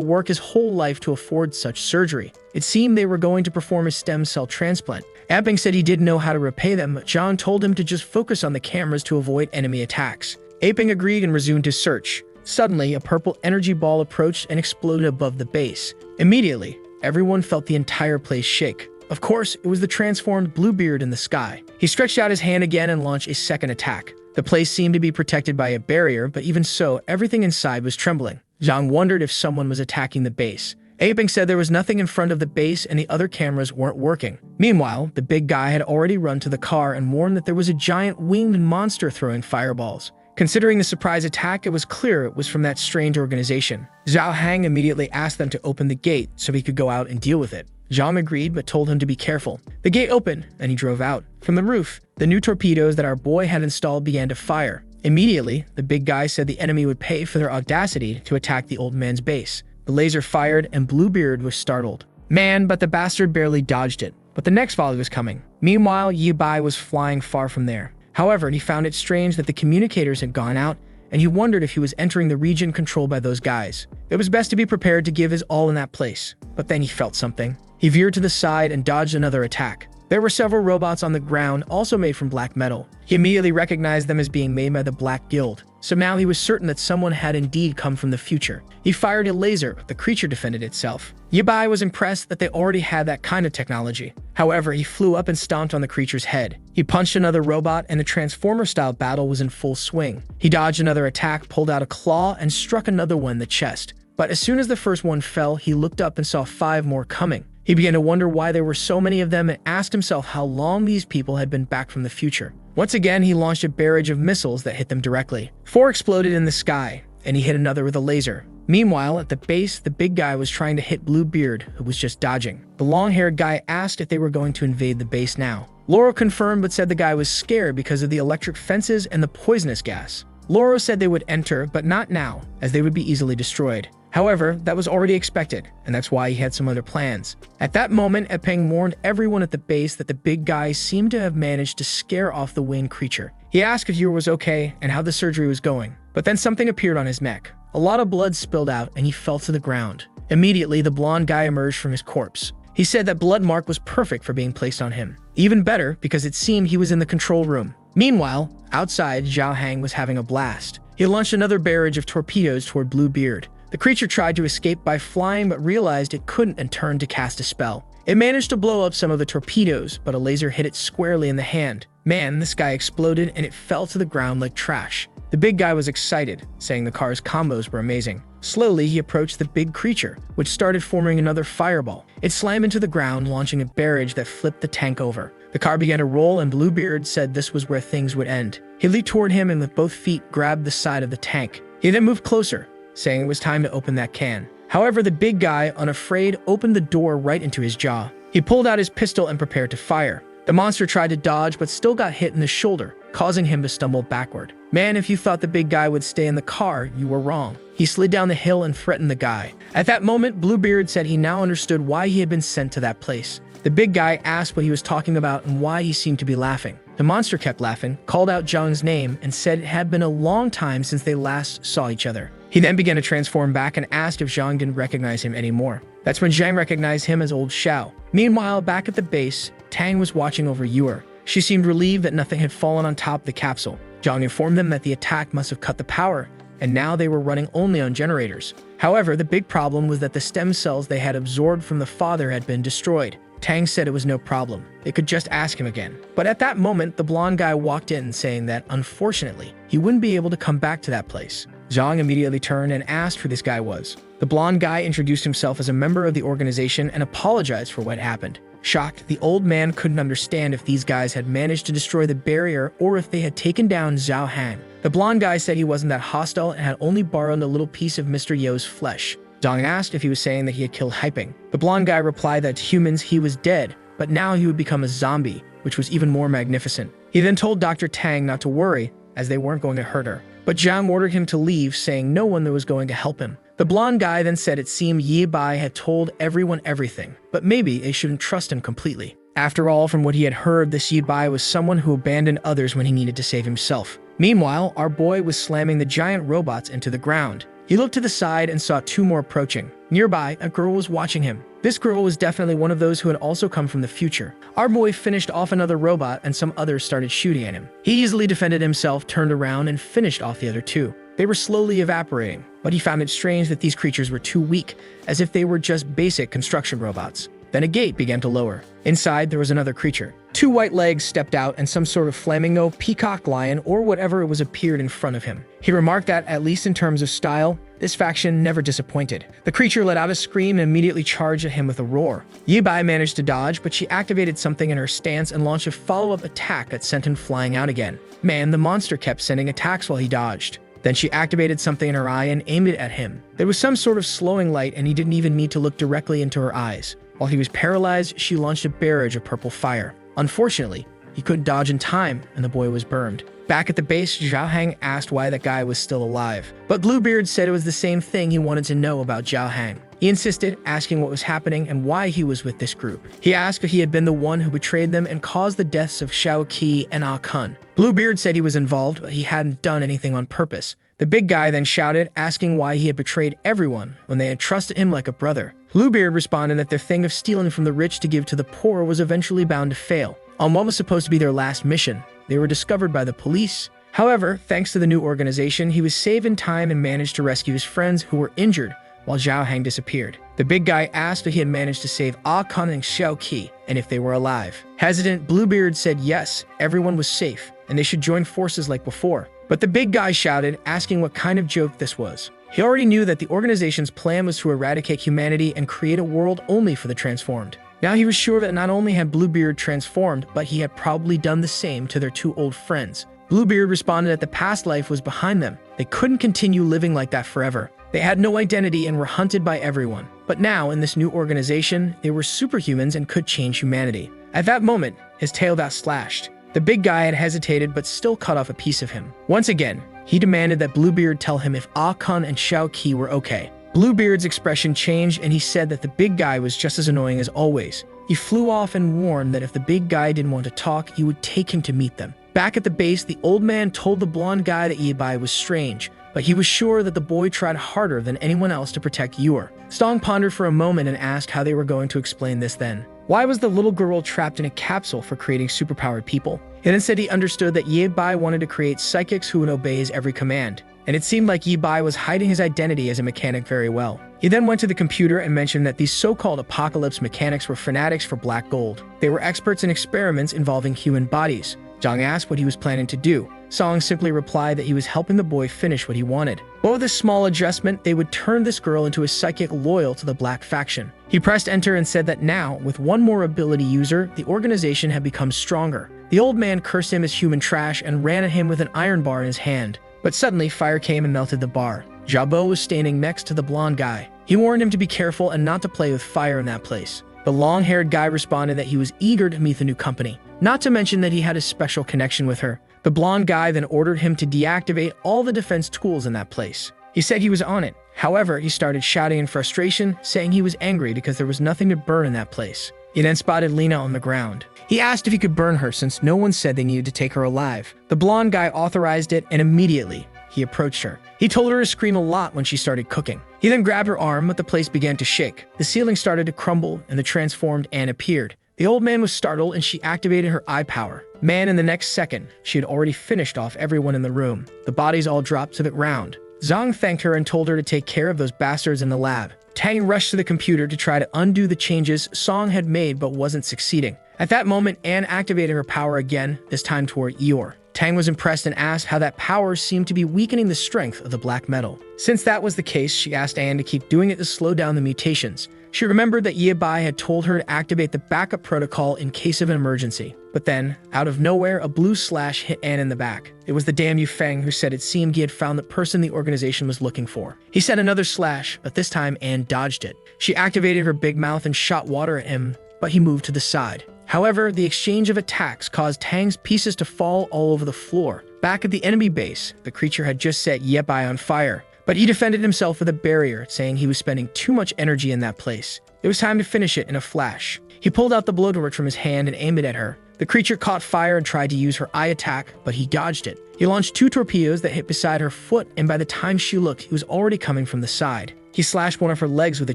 work his whole life to afford such surgery. It seemed they were going to perform a stem cell transplant. Apeng said he didn't know how to repay them, but Zhang told him to just focus on the cameras to avoid enemy attacks. Apeng agreed and resumed his search. Suddenly, a purple energy ball approached and exploded above the base. Immediately, everyone felt the entire place shake. Of course, it was the transformed Bluebeard in the sky. He stretched out his hand again and launched a second attack. The place seemed to be protected by a barrier, but even so, everything inside was trembling. Zhang wondered if someone was attacking the base. Apeng said there was nothing in front of the base and the other cameras weren't working. Meanwhile, the big guy had already run to the car and warned that there was a giant winged monster throwing fireballs. Considering the surprise attack, it was clear it was from that strange organization. Zhao Hang immediately asked them to open the gate so he could go out and deal with it. Zhang agreed, but told him to be careful. The gate opened, and he drove out. From the roof, the new torpedoes that our boy had installed began to fire. Immediately, the big guy said the enemy would pay for their audacity to attack the old man's base. The laser fired, and Bluebeard was startled. Man, but the bastard barely dodged it. But the next volley was coming. Meanwhile, Yibai was flying far from there. However, he found it strange that the communicators had gone out, and he wondered if he was entering the region controlled by those guys. It was best to be prepared to give his all in that place. But then he felt something. He veered to the side and dodged another attack. There were several robots on the ground, also made from black metal. He immediately recognized them as being made by the Black Guild, so now he was certain that someone had indeed come from the future. He fired a laser, but the creature defended itself. Yibai was impressed that they already had that kind of technology. However, he flew up and stomped on the creature's head. He punched another robot, and the Transformer-style battle was in full swing. He dodged another attack, pulled out a claw, and struck another one in the chest. But as soon as the first one fell, he looked up and saw 5 more coming. He began to wonder why there were so many of them and asked himself how long these people had been back from the future. Once again, he launched a barrage of missiles that hit them directly. 4 exploded in the sky, and he hit another with a laser. Meanwhile, at the base, the big guy was trying to hit Bluebeard, who was just dodging. The long-haired guy asked if they were going to invade the base now. Laurel confirmed but said the guy was scared because of the electric fences and the poisonous gas. Laurel said they would enter, but not now, as they would be easily destroyed. However, that was already expected, and that's why he had some other plans. At that moment, Apeng warned everyone at the base that the big guy seemed to have managed to scare off the winged creature. He asked if Yor was okay and how the surgery was going, but then something appeared on his neck. A lot of blood spilled out and he fell to the ground. Immediately, the blonde guy emerged from his corpse. He said that blood mark was perfect for being placed on him. Even better, because it seemed he was in the control room. Meanwhile, outside, Zhao Hang was having a blast. He launched another barrage of torpedoes toward Bluebeard. The creature tried to escape by flying but realized it couldn't and turned to cast a spell. It managed to blow up some of the torpedoes, but a laser hit it squarely in the hand. Man, this guy exploded and it fell to the ground like trash. The big guy was excited, saying the car's combos were amazing. Slowly, he approached the big creature, which started forming another fireball. It slammed into the ground, launching a barrage that flipped the tank over. The car began to roll and Bluebeard said this was where things would end. He leaped toward him and with both feet grabbed the side of the tank. He then moved closer, saying it was time to open that can. However, the big guy, unafraid, opened the door right into his jaw. He pulled out his pistol and prepared to fire. The monster tried to dodge but still got hit in the shoulder, causing him to stumble backward. Man, if you thought the big guy would stay in the car, you were wrong. He slid down the hill and threatened the guy. At that moment, Bluebeard said he now understood why he had been sent to that place. The big guy asked what he was talking about and why he seemed to be laughing. The monster kept laughing, called out Zhang's name, and said it had been a long time since they last saw each other. He then began to transform back and asked if Zhang didn't recognize him anymore. That's when Zhang recognized him as old Xiao. Meanwhile, back at the base, Tang was watching over Yuer. She seemed relieved that nothing had fallen on top of the capsule. Zhang informed them that the attack must have cut the power, and now they were running only on generators. However, the big problem was that the stem cells they had absorbed from the father had been destroyed. Tang said it was no problem. They could just ask him again. But at that moment, the blonde guy walked in saying that, unfortunately, he wouldn't be able to come back to that place. Zhang immediately turned and asked who this guy was. The blonde guy introduced himself as a member of the organization and apologized for what happened. Shocked, the old man couldn't understand if these guys had managed to destroy the barrier or if they had taken down Zhao Han. The blonde guy said he wasn't that hostile and had only borrowed a little piece of Mr. Yo's flesh. Zhang asked if he was saying that he had killed Haiping. The blonde guy replied that to humans he was dead, but now he would become a zombie, which was even more magnificent. He then told Dr. Tang not to worry, as they weren't going to hurt her. But Zhang ordered him to leave, saying no one was going to help him. The blonde guy then said it seemed Yi Bai had told everyone everything, but maybe they shouldn't trust him completely. After all, from what he had heard, this Yi Bai was someone who abandoned others when he needed to save himself. Meanwhile, our boy was slamming the giant robots into the ground. He looked to the side and saw two more approaching. Nearby, a girl was watching him. This girl was definitely one of those who had also come from the future. Our boy finished off another robot and some others started shooting at him. He easily defended himself, turned around, and finished off the other two. They were slowly evaporating, but he found it strange that these creatures were too weak, as if they were just basic construction robots. Then a gate began to lower. Inside, there was another creature. Two white legs stepped out and some sort of flamingo, peacock lion, or whatever it was appeared in front of him. He remarked that, at least in terms of style, this faction never disappointed. The creature let out a scream and immediately charged at him with a roar. Yi Bai managed to dodge, but she activated something in her stance and launched a follow-up attack that sent him flying out again. Man, the monster kept sending attacks while he dodged. Then she activated something in her eye and aimed it at him. There was some sort of slowing light and he didn't even need to look directly into her eyes. While he was paralyzed, she launched a barrage of purple fire. Unfortunately, he couldn't dodge in time and the boy was burned. Back at the base, Zhao Hang asked why that guy was still alive. But Bluebeard said it was the same thing he wanted to know about Zhao Hang. He insisted, asking what was happening and why he was with this group. He asked if he had been the one who betrayed them and caused the deaths of Xiao Qi and Ah Kun. Bluebeard said he was involved, but he hadn't done anything on purpose. The big guy then shouted, asking why he had betrayed everyone when they had trusted him like a brother. Bluebeard responded that their thing of stealing from the rich to give to the poor was eventually bound to fail. On what was supposed to be their last mission, they were discovered by the police. However, thanks to the new organization, he was saved in time and managed to rescue his friends who were injured while Zhao Hang disappeared. The big guy asked if he had managed to save Ah Kun and Xiao Qi and if they were alive. Hesitant, Bluebeard said yes, everyone was safe and they should join forces like before. But the big guy shouted, asking what kind of joke this was. He already knew that the organization's plan was to eradicate humanity and create a world only for the transformed. Now he was sure that not only had Bluebeard transformed, but he had probably done the same to their two old friends. Bluebeard responded that the past life was behind them. They couldn't continue living like that forever. They had no identity and were hunted by everyone. But now, in this new organization, they were superhumans and could change humanity. At that moment, his tail got slashed. The big guy had hesitated but still cut off a piece of him. Once again, he demanded that Bluebeard tell him if Ah Kun and Xiao Qi were okay. Bluebeard's expression changed and he said that the big guy was just as annoying as always. He flew off and warned that if the big guy didn't want to talk, he would take him to meet them. Back at the base, the old man told the blonde guy that Yi Bai was strange, but he was sure that the boy tried harder than anyone else to protect Yuer. Stong pondered for a moment and asked how they were going to explain this then. Why was the little girl trapped in a capsule for creating superpowered people? He then said he understood that Yi Bai wanted to create psychics who would obey his every command, and it seemed like Yi Bai was hiding his identity as a mechanic very well. He then went to the computer and mentioned that these so-called apocalypse mechanics were fanatics for black gold. They were experts in experiments involving human bodies. Zhang asked what he was planning to do. Song simply replied that he was helping the boy finish what he wanted. But with a small adjustment, they would turn this girl into a psychic loyal to the black faction. He pressed enter and said that now, with one more ability user, the organization had become stronger. The old man cursed him as human trash and ran at him with an iron bar in his hand. But suddenly, fire came and melted the bar. Jabo was standing next to the blonde guy. He warned him to be careful and not to play with fire in that place. The long-haired guy responded that he was eager to meet the new company, not to mention that he had a special connection with her. The blonde guy then ordered him to deactivate all the defense tools in that place. He said he was on it. However, he started shouting in frustration, saying he was angry because there was nothing to burn in that place. He then spotted Lena on the ground. He asked if he could burn her since no one said they needed to take her alive. The blonde guy authorized it, and immediately, he approached her. He told her to scream a lot when she started cooking. He then grabbed her arm, but the place began to shake. The ceiling started to crumble, and the transformed Anne appeared. The old man was startled, and she activated her eye power. Man, in the next second, she had already finished off everyone in the room. The bodies all dropped to the ground. Zhang thanked her and told her to take care of those bastards in the lab. Tang rushed to the computer to try to undo the changes Song had made but wasn't succeeding. At that moment, Anne activated her power again, this time toward Eeyore. Tang was impressed and asked how that power seemed to be weakening the strength of the black metal. Since that was the case, she asked Anne to keep doing it to slow down the mutations. She remembered that Yabai had told her to activate the backup protocol in case of an emergency. But then, out of nowhere, a blue slash hit Anne in the back. It was the damn Yufeng who said it seemed he had found the person the organization was looking for. He said another slash, but this time Anne dodged it. She activated her big mouth and shot water at him, but he moved to the side. However, the exchange of attacks caused Tang's pieces to fall all over the floor. Back at the enemy base, the creature had just set Yabai on fire. But he defended himself with a barrier, saying he was spending too much energy in that place. It was time to finish it in a flash. He pulled out the blowtorch from his hand and aimed it at her. The creature caught fire and tried to use her eye attack, but he dodged it. He launched 2 torpedoes that hit beside her foot, and by the time she looked, he was already coming from the side. He slashed one of her legs with a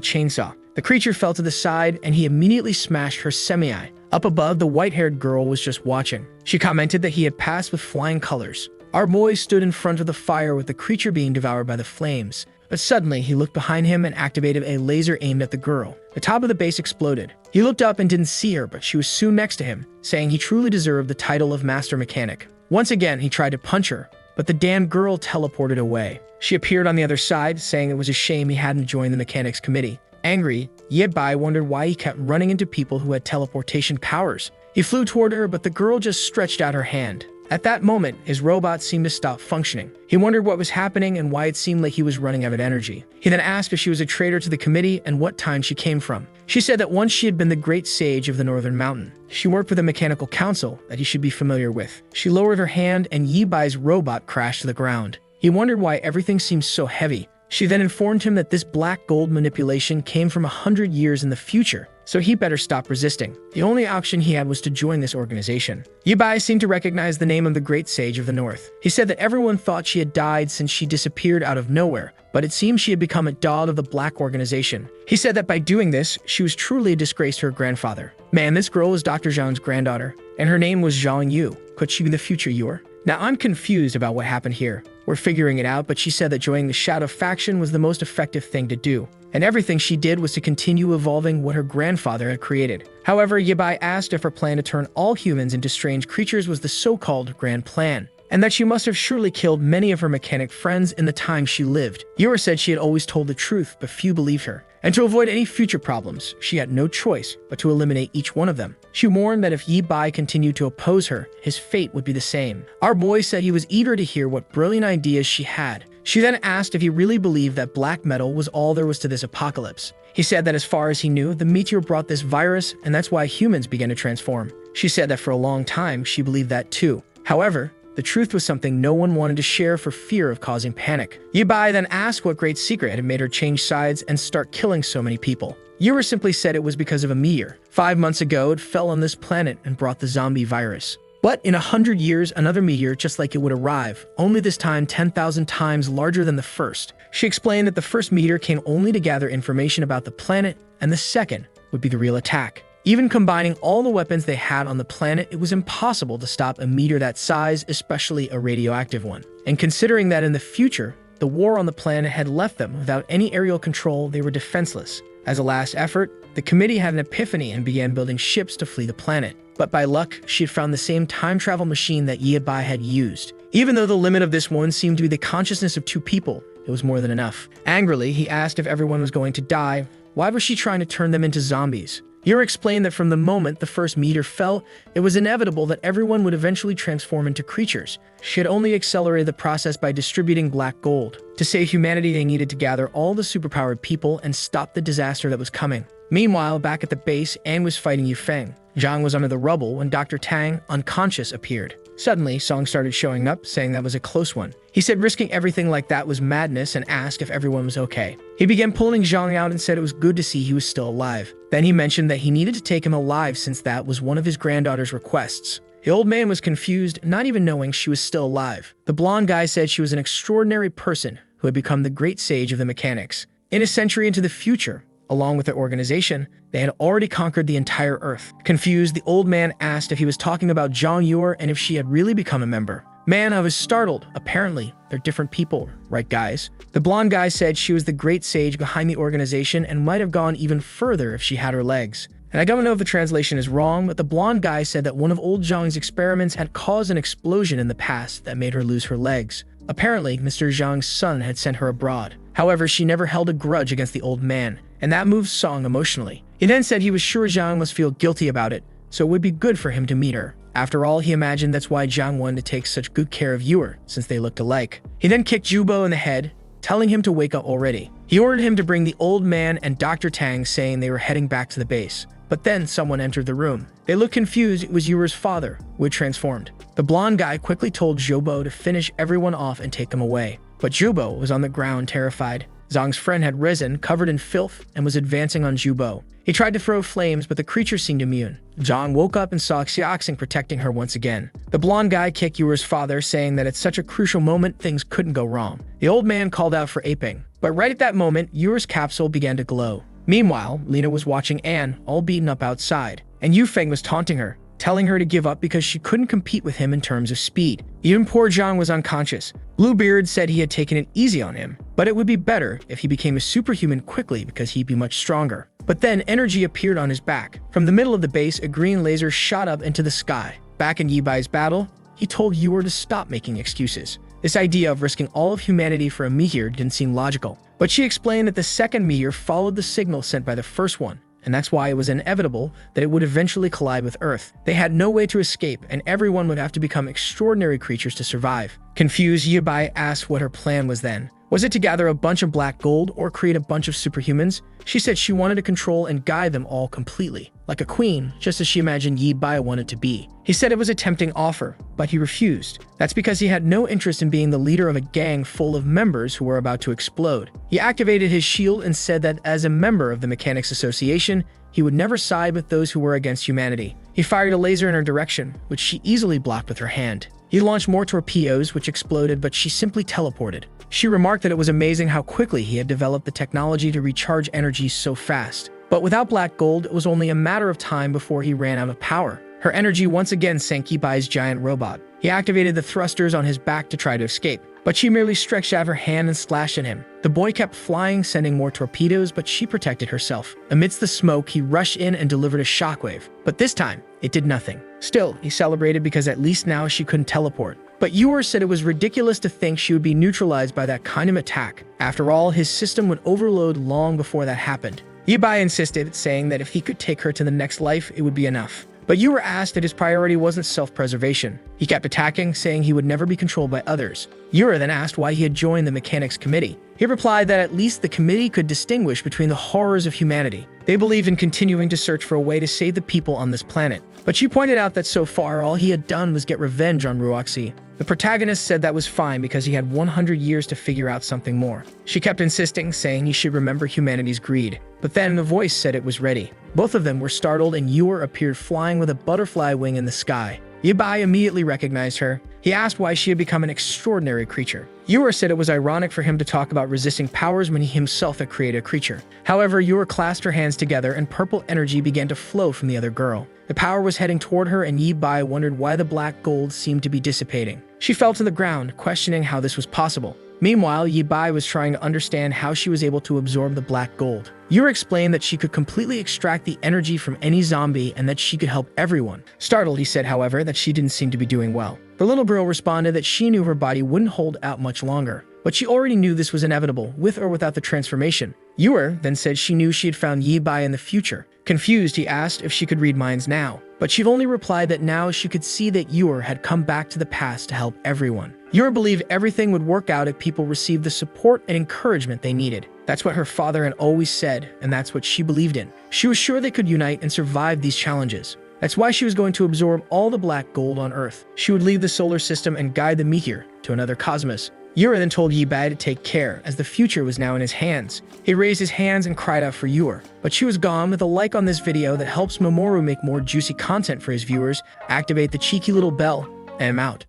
chainsaw. The creature fell to the side, and he immediately smashed her semi-eye. Up above, the white-haired girl was just watching. She commented that he had passed with flying colors. Our boy stood in front of the fire with the creature being devoured by the flames. But suddenly, he looked behind him and activated a laser aimed at the girl. The top of the base exploded. He looked up and didn't see her, but she was soon next to him, saying he truly deserved the title of Master Mechanic. Once again, he tried to punch her, but the damn girl teleported away. She appeared on the other side, saying it was a shame he hadn't joined the mechanics committee. Angry, Yabai wondered why he kept running into people who had teleportation powers. He flew toward her, but the girl just stretched out her hand. At that moment, his robot seemed to stop functioning. He wondered what was happening and why it seemed like he was running out of energy. He then asked if she was a traitor to the committee and what time she came from. She said that once she had been the great sage of the Northern Mountain. She worked for the Mechanical Council that he should be familiar with. She lowered her hand and Yibai's robot crashed to the ground. He wondered why everything seemed so heavy. She then informed him that this black gold manipulation came from 100 years in the future, so he better stop resisting. The only option he had was to join this organization. Yabai seemed to recognize the name of the Great Sage of the North. He said that everyone thought she had died since she disappeared out of nowhere, but it seemed she had become a dog of the black organization. He said that by doing this, she was truly a disgrace to her grandfather. Man, this girl was Dr. Zhang's granddaughter, and her name was Zhang Yu. Could she be the future Yor? Now, I'm confused about what happened here. We're figuring it out, but she said that joining the Shadow faction was the most effective thing to do, and everything she did was to continue evolving what her grandfather had created. However, Yabai asked if her plan to turn all humans into strange creatures was the so-called Grand Plan, and that she must have surely killed many of her mechanic friends in the time she lived. Yor said she had always told the truth, but few believed her. And to avoid any future problems, she had no choice but to eliminate each one of them. She warned that if Yabai continued to oppose her, his fate would be the same. Our boy said he was eager to hear what brilliant ideas she had. She then asked if he really believed that black metal was all there was to this apocalypse. He said that as far as he knew, the meteor brought this virus, and that's why humans began to transform. She said that for a long time, she believed that too. However, the truth was something no one wanted to share for fear of causing panic. Yabai then asked what great secret had made her change sides and start killing so many people. Yura simply said it was because of a meteor. 5 months ago, it fell on this planet and brought the zombie virus. But in 100 years, another meteor just like it would arrive, only this time 10,000 times larger than the first. She explained that the first meteor came only to gather information about the planet, and the second would be the real attack. Even combining all the weapons they had on the planet, it was impossible to stop a meteor that size, especially a radioactive one. And considering that in the future, the war on the planet had left them without any aerial control, they were defenseless. As a last effort, the committee had an epiphany and began building ships to flee the planet. But by luck, she had found the same time travel machine that Yabai had used. Even though the limit of this one seemed to be the consciousness of 2 people, it was more than enough. Angrily, he asked if everyone was going to die. Why was she trying to turn them into zombies? Yura explained that from the moment the first meteor fell, it was inevitable that everyone would eventually transform into creatures. She had only accelerated the process by distributing black gold. To save humanity, they needed to gather all the superpowered people and stop the disaster that was coming. Meanwhile, back at the base, Anne was fighting Yufeng. Zhang was under the rubble when Dr. Tang, unconscious, appeared. Suddenly, Song started showing up, saying that was a close one. He said risking everything like that was madness and asked if everyone was okay. He began pulling Zhang out and said it was good to see he was still alive. Then he mentioned that he needed to take him alive since that was one of his granddaughter's requests. The old man was confused, not even knowing she was still alive. The blonde guy said she was an extraordinary person who had become the great sage of the mechanics. In a century into the future, along with their organization, they had already conquered the entire Earth. Confused, the old man asked if he was talking about Zhang Yuer and if she had really become a member. Man, I was startled. Apparently, they're different people, right guys? The blonde guy said she was the great sage behind the organization and might have gone even further if she had her legs. And I don't know if the translation is wrong, but the blonde guy said that one of old Zhang's experiments had caused an explosion in the past that made her lose her legs. Apparently, Mr. Zhang's son had sent her abroad. However, she never held a grudge against the old man, and that moved Song emotionally. He then said he was sure Zhang must feel guilty about it, so it would be good for him to meet her. After all, he imagined that's why Zhang wanted to take such good care of Yuer, since they looked alike. He then kicked Jubo in the head, telling him to wake up already. He ordered him to bring the old man and Dr. Tang, saying they were heading back to the base. But then someone entered the room. They looked confused. It was Yuer's father, who had transformed. The blonde guy quickly told Jubo to finish everyone off and take them away. But Jubo was on the ground, terrified. Zhang's friend had risen, covered in filth, and was advancing on Jubo. He tried to throw flames, but the creature seemed immune. Zhang woke up and saw Xiaoxing protecting her once again. The blonde guy kicked Yuer's father, saying that at such a crucial moment, things couldn't go wrong. The old man called out for aping. But right at that moment, Yuer's capsule began to glow. Meanwhile, Lena was watching Anne, all beaten up outside, and Yufeng was taunting her, telling her to give up because she couldn't compete with him in terms of speed. Even poor Zhang was unconscious. Bluebeard said he had taken it easy on him, but it would be better if he became a superhuman quickly because he'd be much stronger. But then energy appeared on his back. From the middle of the base, a green laser shot up into the sky. Back in Yibai's battle, he told Yuer to stop making excuses. This idea of risking all of humanity for a meteor didn't seem logical. But she explained that the second meteor followed the signal sent by the first one, and that's why it was inevitable that it would eventually collide with Earth. They had no way to escape, and everyone would have to become extraordinary creatures to survive. Confused, Yibai asked what her plan was then. Was it to gather a bunch of black gold or create a bunch of superhumans? She said she wanted to control and guide them all completely, like a queen, just as she imagined Yibai wanted to be. He said it was a tempting offer, but he refused. That's because he had no interest in being the leader of a gang full of members who were about to explode. He activated his shield and said that as a member of the Mechanics Association, he would never side with those who were against humanity. He fired a laser in her direction, which she easily blocked with her hand. He launched more torpedoes, which exploded, but she simply teleported. She remarked that it was amazing how quickly he had developed the technology to recharge energy so fast. But without black gold, it was only a matter of time before he ran out of power. Her energy once again sank Yibai's giant robot. He activated the thrusters on his back to try to escape, but she merely stretched out her hand and slashed at him. The boy kept flying, sending more torpedoes, but she protected herself. Amidst the smoke, he rushed in and delivered a shockwave. But this time, it did nothing. Still, he celebrated because at least now she couldn't teleport. But Yuer said it was ridiculous to think she would be neutralized by that kind of attack. After all, his system would overload long before that happened. Yibai insisted, saying that if he could take her to the next life, it would be enough. But Yuer asked that his priority wasn't self-preservation. He kept attacking, saying he would never be controlled by others. Yuer then asked why he had joined the Mechanics Committee. He replied that at least the committee could distinguish between the horrors of humanity. They believed in continuing to search for a way to save the people on this planet. But she pointed out that so far, all he had done was get revenge on Ruoxi. The protagonist said that was fine because he had 100 years to figure out something more. She kept insisting, saying he should remember humanity's greed. But then the voice said it was ready. Both of them were startled, and Yuer appeared flying with a butterfly wing in the sky. Yibai immediately recognized her. He asked why she had become an extraordinary creature. Yuer said it was ironic for him to talk about resisting powers when he himself had created a creature. However, Yuer clasped her hands together and purple energy began to flow from the other girl. The power was heading toward her, and Yibai wondered why the black gold seemed to be dissipating. She fell to the ground, questioning how this was possible. Meanwhile, Yibai was trying to understand how she was able to absorb the black gold. Yuer explained that she could completely extract the energy from any zombie and that she could help everyone. Startled, he said, however, that she didn't seem to be doing well. The little girl responded that she knew her body wouldn't hold out much longer, but she already knew this was inevitable, with or without the transformation. Yuer then said she knew she had found Yibai in the future. Confused, he asked if she could read minds now, but she only replied that now she could see that Yuer had come back to the past to help everyone. Yuer believed everything would work out if people received the support and encouragement they needed. That's what her father had always said, and that's what she believed in. She was sure they could unite and survive these challenges. That's why she was going to absorb all the black gold on Earth. She would leave the solar system and guide the meteor to another cosmos. Yura then told Yibai to take care, as the future was now in his hands. He raised his hands and cried out for Yura, but she was gone. With a like on this video that helps Mamoru make more juicy content for his viewers, activate the cheeky little bell, and I'm out.